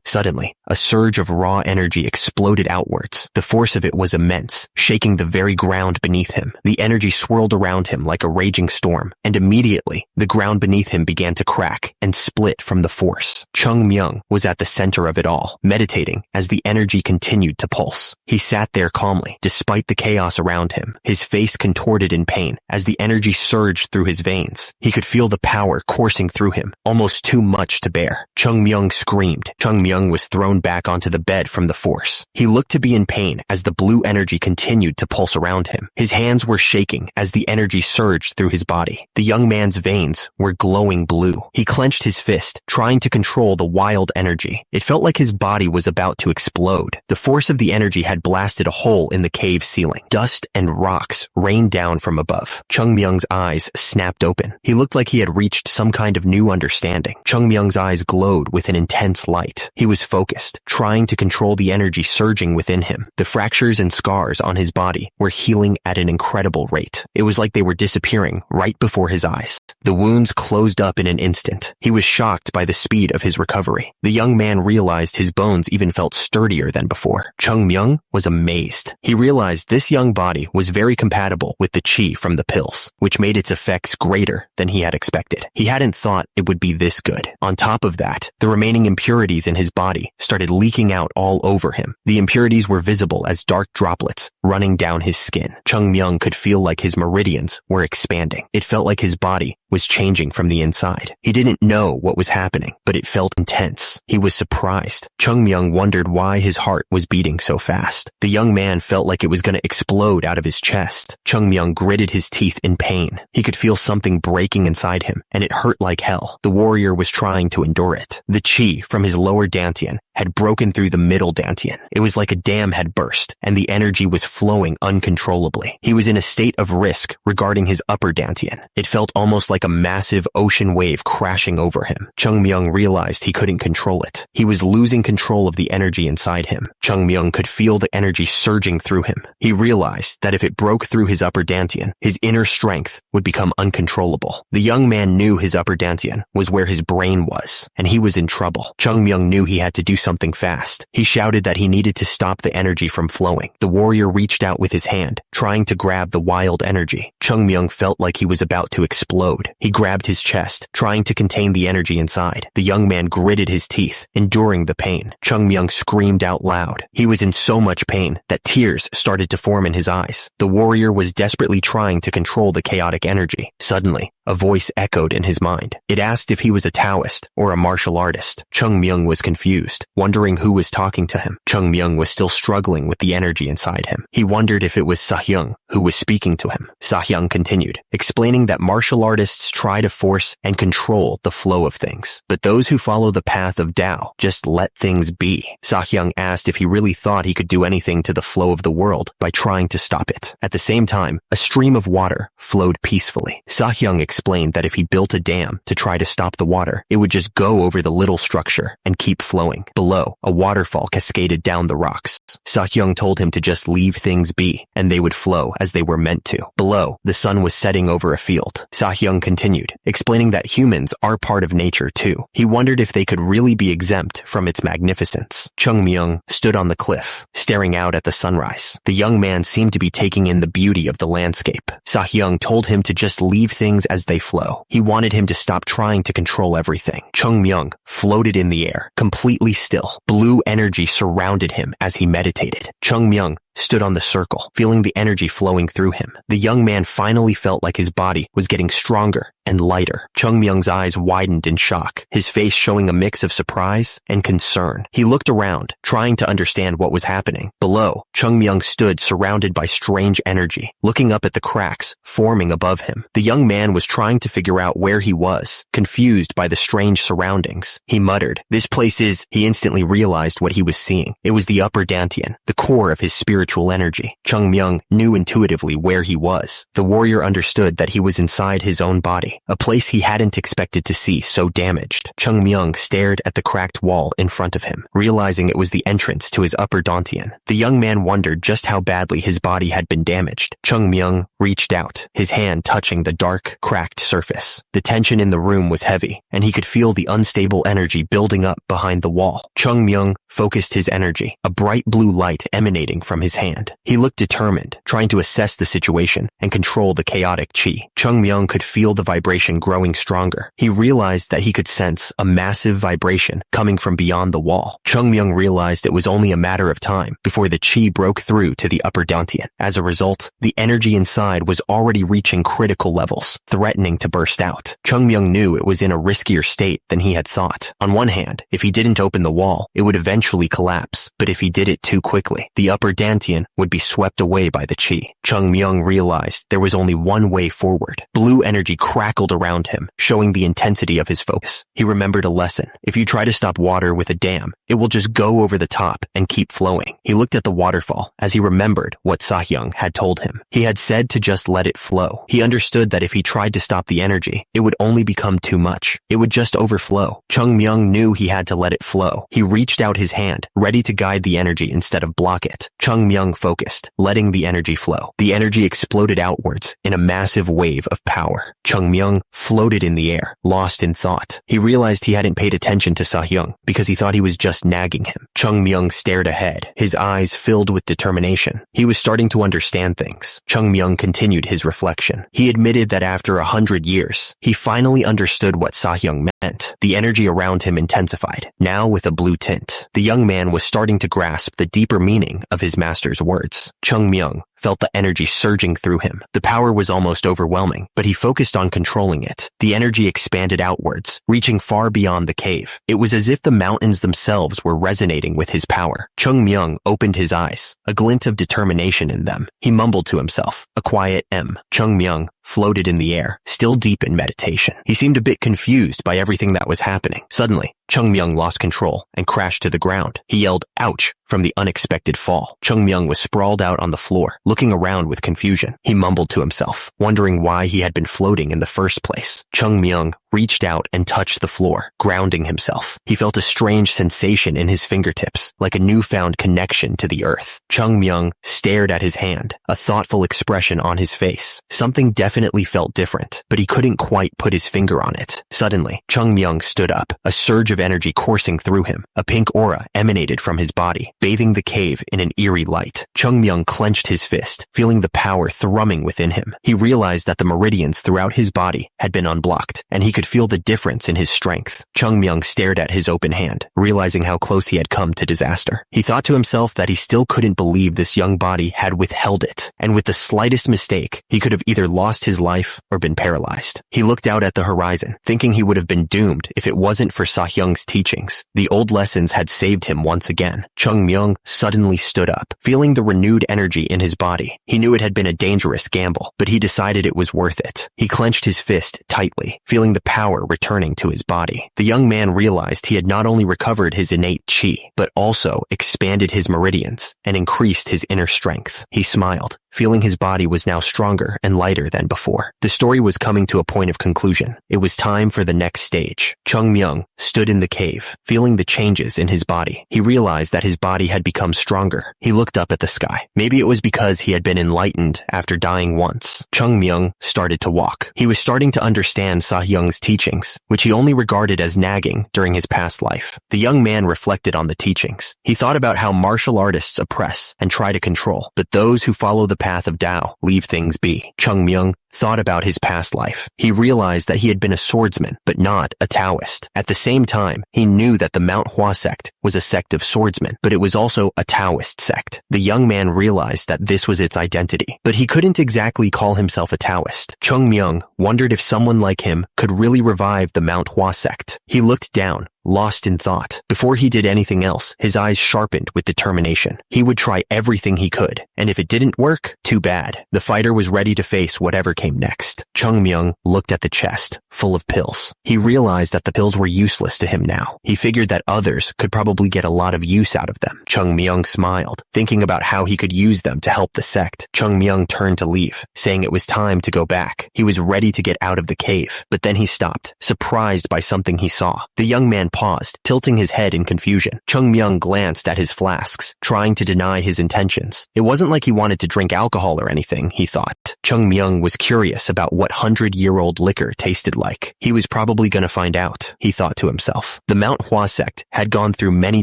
Suddenly, a surge of raw energy exploded outwards. The force of it was immense, shaking the very ground beneath him. The energy swirled around him like a raging storm, and immediately, the ground beneath him began to crack and split from the force. Chung Myung was at the center of it all, meditating as the energy continued to pulse. He sat there calmly, despite the chaos around him, his face contorted in pain as the energy surged through his veins. He could feel the power coursing through him, almost too much to bear. Chung Myung screamed. Chung Myung was thrown back onto the bed from the force. He looked to be in pain as the blue energy continued to pulse around him. His hands were shaking as the energy surged through his body. The young man's veins were glowing blue. He clenched his fist, trying to control the wild energy. It felt like his body was about to explode. The force of the energy had blasted a hole in the cave ceiling. Dust and rocks rained down from above. Chung Myung's eyes snapped open. He looked like he had reached some kind of new understanding. Chung Myung's eyes glowed with an intense light. He was focused, trying to control the energy surging within him. The fractures and scars on his body were healing at an incredible rate. It was like they were disappearing right before his eyes. The wounds closed up in an instant. He was shocked by the speed of his recovery. The young man realized his bones even felt sturdier than before. Chung Myung was amazed. He realized this young body was very compatible with the chi from the pills, which made its effects greater than he had expected. He hadn't thought it would be this good. On top of that, the remaining impurities in his body started leaking out all over him. The impurities were visible as dark droplets running down his skin. Chung Myung could feel like his meridians were expanding. It felt like his body was changing from the inside. He didn't know what was happening, but it felt intense. He was surprised. Chung Myung wondered why his heart was beating so fast. The young man felt like it was going to explode out of his chest. Chung Myung gritted his teeth in pain. He could feel something breaking inside him, and it hurt like hell. The warrior was trying to endure it. The chi from his lower dantian had broken through the middle dantian. It was like a dam had burst, and the energy was flowing uncontrollably. He was in a state of risk regarding his upper dantian. It felt almost like a massive ocean wave crashing over him. Chung Myung realized he couldn't control it. He was losing control of the energy inside him. Chung Myung could feel the energy surging through him. He realized that if it broke through his upper dantian, his inner strength would become uncontrollable. The young man knew his upper dantian was where his brain was, and he was in trouble. Chung Myung knew he had to do something fast. He shouted that he needed to stop the energy from flowing. The warrior reached out with his hand, trying to grab the wild energy. Chung Myung felt like he was about to explode. He grabbed his chest, trying to contain the energy inside. The young man gritted his teeth, enduring the pain. Chung Myung screamed out loud. He was in so much pain that tears started to form in his eyes. The warrior was desperately trying to control the chaotic energy. Suddenly, a voice echoed in his mind. It asked if he was a Taoist or a martial artist. Chung Myung was confused, wondering who was talking to him. Chung Myung was still struggling with the energy inside him. He wondered if it was Sahyung who was speaking to him. Sahyung continued, explaining that martial artists try to force and control the flow of things, but those who follow the path of Tao just let things be. Sahyung asked if he really thought he could do anything to the flow of the world by trying to stop it. At the same time, a stream of water flowed peacefully. Sahyung explained that if he built a dam to try to stop the water, it would just go over the little structure and keep flowing. Below, a waterfall cascaded down the rocks. Sahyung told him to just leave things be, and they would flow as they were meant to. Below, the sun was setting over a field. Sahyung continued, explaining that humans are part of nature too. He wondered if they could really be exempt from its magnificence. Chung Myung stood on the cliff, staring out at the sunrise. The young man seemed to be taking in the beauty of the landscape. Sahyung told him to just leave things as they flow. He wanted him to stop trying to control everything. Chung Myung floated in the air, completely still. Blue energy surrounded him as he meditated. Chung Myung stood on the circle, feeling the energy flowing through him. The young man finally felt like his body was getting stronger and lighter. Chung Myung's eyes widened in shock, his face showing a mix of surprise and concern. He looked around, trying to understand what was happening. Below, Chung Myung stood surrounded by strange energy, looking up at the cracks forming above him. The young man was trying to figure out where he was, confused by the strange surroundings. He muttered, "This place is..." He instantly realized what he was seeing. It was the upper dantian, the core of his spiritual energy. Chung Myung knew intuitively where he was. The warrior understood that he was inside his own body, a place he hadn't expected to see so damaged. Chung Myung stared at the cracked wall in front of him, realizing it was the entrance to his upper dantian. The young man wondered just how badly his body had been damaged. Chung Myung reached out, his hand touching the dark, cracked surface. The tension in the room was heavy, and he could feel the unstable energy building up behind the wall. Chung Myung focused his energy, a bright blue light emanating from his hand. He looked determined, trying to assess the situation and control the chaotic chi. Chung Myung could feel the vibration growing stronger. He realized that he could sense a massive vibration coming from beyond the wall. Chung Myung realized it was only a matter of time before the chi broke through to the upper dantian. As a result, the energy inside was already reaching critical levels, threatening to burst out. Chung Myung knew it was in a riskier state than he had thought. On one hand, if he didn't open the wall, it would eventually collapse, but if he did it too quickly, the upper dantian would be swept away by the chi. Chung Myung realized there was only one way forward. Blue energy crackled around him, showing the intensity of his focus. He remembered a lesson. If you try to stop water with a dam, it will just go over the top and keep flowing. He looked at the waterfall as he remembered what Sahyung had told him. He had said to just let it flow. He understood that if he tried to stop the energy, it would only become too much. It would just overflow. Chung Myung knew he had to let it flow. He reached out his hand, ready to guide the energy instead of block it. Chung Myung focused, letting the energy flow. The energy exploded outwards in a massive wave of power. Chung Myung floated in the air, lost in thought. He realized he hadn't paid attention to Seo-hyung because he thought he was just nagging him. Chung Myung stared ahead, his eyes filled with determination. He was starting to understand things. Chung Myung continued his reflection. He admitted that after 100 years, he finally understood what Seo-hyung meant. The energy around him intensified, now with a blue tint. The young man was starting to grasp the deeper meaning of his master's words. Chung Myung felt the energy surging through him. The power was almost overwhelming, but he focused on controlling it. The energy expanded outwards, reaching far beyond the cave. It was as if the mountains themselves were resonating with his power. Chung Myung opened his eyes, a glint of determination in them. He mumbled to himself, a quiet M. Chung Myung floated in the air, still deep in meditation. He seemed a bit confused by everything that was happening. Suddenly, Chung Myung lost control and crashed to the ground. He yelled, "Ouch!" from the unexpected fall. Chung Myung was sprawled out on the floor, looking around with confusion. He mumbled to himself, wondering why he had been floating in the first place. Chung Myung reached out and touched the floor, grounding himself. He felt a strange sensation in his fingertips, like a newfound connection to the earth. Chung Myung stared at his hand, a thoughtful expression on his face. Something definitely felt different, but he couldn't quite put his finger on it. Suddenly, Chung Myung stood up, a surge of energy coursing through him. A pink aura emanated from his body, bathing the cave in an eerie light. Chung Myung clenched his fist, feeling the power thrumming within him. He realized that the meridians throughout his body had been unblocked, and he could feel the difference in his strength. Chung Myung stared at his open hand, realizing how close he had come to disaster. He thought to himself that he still couldn't believe this young body had withheld it, and with the slightest mistake, he could have either lost his life or been paralyzed. He looked out at the horizon, thinking he would have been doomed if it wasn't for Seo-hyung's teachings. The old lessons had saved him once again. Chung Myung suddenly stood up, feeling the renewed energy in his body. He knew it had been a dangerous gamble, but he decided it was worth it. He clenched his fist tightly, feeling the power returning to his body. The young man realized he had not only recovered his innate chi, but also expanded his meridians and increased his inner strength. He smiled, feeling his body was now stronger and lighter than before. The story was coming to a point of conclusion. It was time for the next stage. Chung Myung stood in the cave, feeling the changes in his body. He realized that his body had become stronger. He looked up at the sky. Maybe it was because he had been enlightened after dying once. Chung Myung started to walk. He was starting to understand Seo-hyung's teachings, which he only regarded as nagging during his past life. The young man reflected on the teachings. He thought about how martial artists oppress and try to control, but those who follow the path of Tao leave things be. Chung Myung thought about his past life. He realized that he had been a swordsman, but not a Taoist. At the same time, he knew that the Manhwa sect was a sect of swordsmen, but it was also a Taoist sect. The young man realized that this was its identity, but he couldn't exactly call himself a Taoist. Chung Myung wondered if someone like him could really revive the Manhwa sect. He looked down, lost in thought. Before he did anything else, his eyes sharpened with determination. He would try everything he could, and if it didn't work, too bad. The fighter was ready to face whatever came next. Chung Myung looked at the chest, full of pills. He realized that the pills were useless to him now. He figured that others could probably get a lot of use out of them. Chung Myung smiled, thinking about how he could use them to help the sect. Chung Myung turned to leave, saying it was time to go back. He was ready to get out of the cave, but then he stopped, surprised by something he saw. The young man paused, tilting his head in confusion. Chung Myung glanced at his flasks, trying to deny his intentions. It wasn't like he wanted to drink alcohol or anything, he thought. Chung Myung was curious about what 100-year-old liquor tasted like. He was probably gonna find out, he thought to himself. The Manhwa sect had gone through many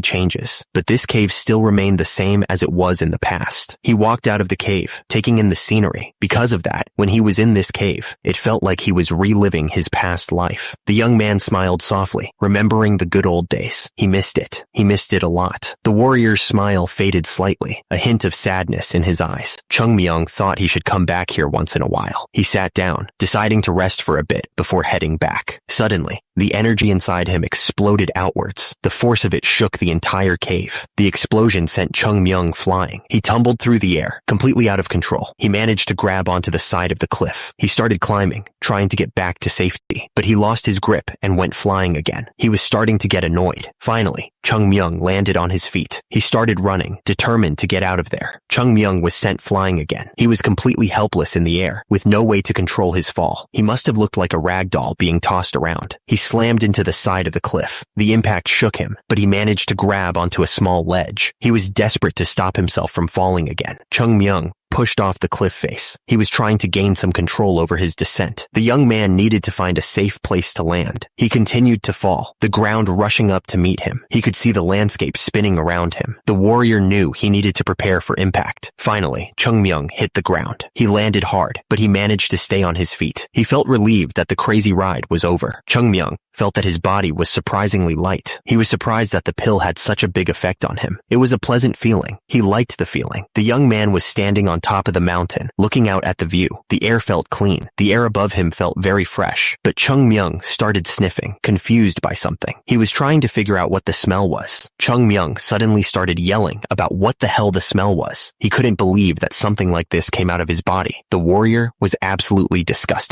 changes, but this cave still remained the same as it was in the past. He walked out of the cave, taking in the scenery. Because of that, when he was in this cave, it felt like he was reliving his past life. The young man smiled softly, remembering the good old days. He missed it. He missed it a lot. The warrior's smile faded slightly, a hint of sadness in his eyes. Chung Myung thought he should come back here once in a while. He sat down, deciding to rest for a bit before heading back. Suddenly, the energy inside him exploded outwards. The force of it shook the entire cave. The explosion sent Chung Myung flying. He tumbled through the air, completely out of control. He managed to grab onto the side of the cliff. He started climbing, trying to get back to safety, but he lost his grip and went flying again. He was starting to get annoyed. Finally, Chung Myung landed on his feet. He started running, determined to get out of there. Chung Myung was sent flying again. He was completely helpless in the air, with no way to control his fall. He must have looked like a rag doll being tossed around. He slammed into the side of the cliff. The impact shook him, but he managed to grab onto a small ledge. He was desperate to stop himself from falling again. Chung Myung pushed off the cliff face. He was trying to gain some control over his descent. The young man needed to find a safe place to land. He continued to fall, the ground rushing up to meet him. He could see the landscape spinning around him. The warrior knew he needed to prepare for impact. Finally, Chung Myung hit the ground. He landed hard, but he managed to stay on his feet. He felt relieved that the crazy ride was over. Chung Myung felt that his body was surprisingly light. He was surprised that the pill had such a big effect on him. It was a pleasant feeling. He liked the feeling. The young man was standing on top of the mountain, looking out at the view. The air felt clean. The air above him felt very fresh. But Chung Myung started sniffing, confused by something. He was trying to figure out what the smell was. Chung Myung suddenly started yelling about what the hell the smell was. He couldn't believe that something like this came out of his body. The warrior was absolutely disgusting.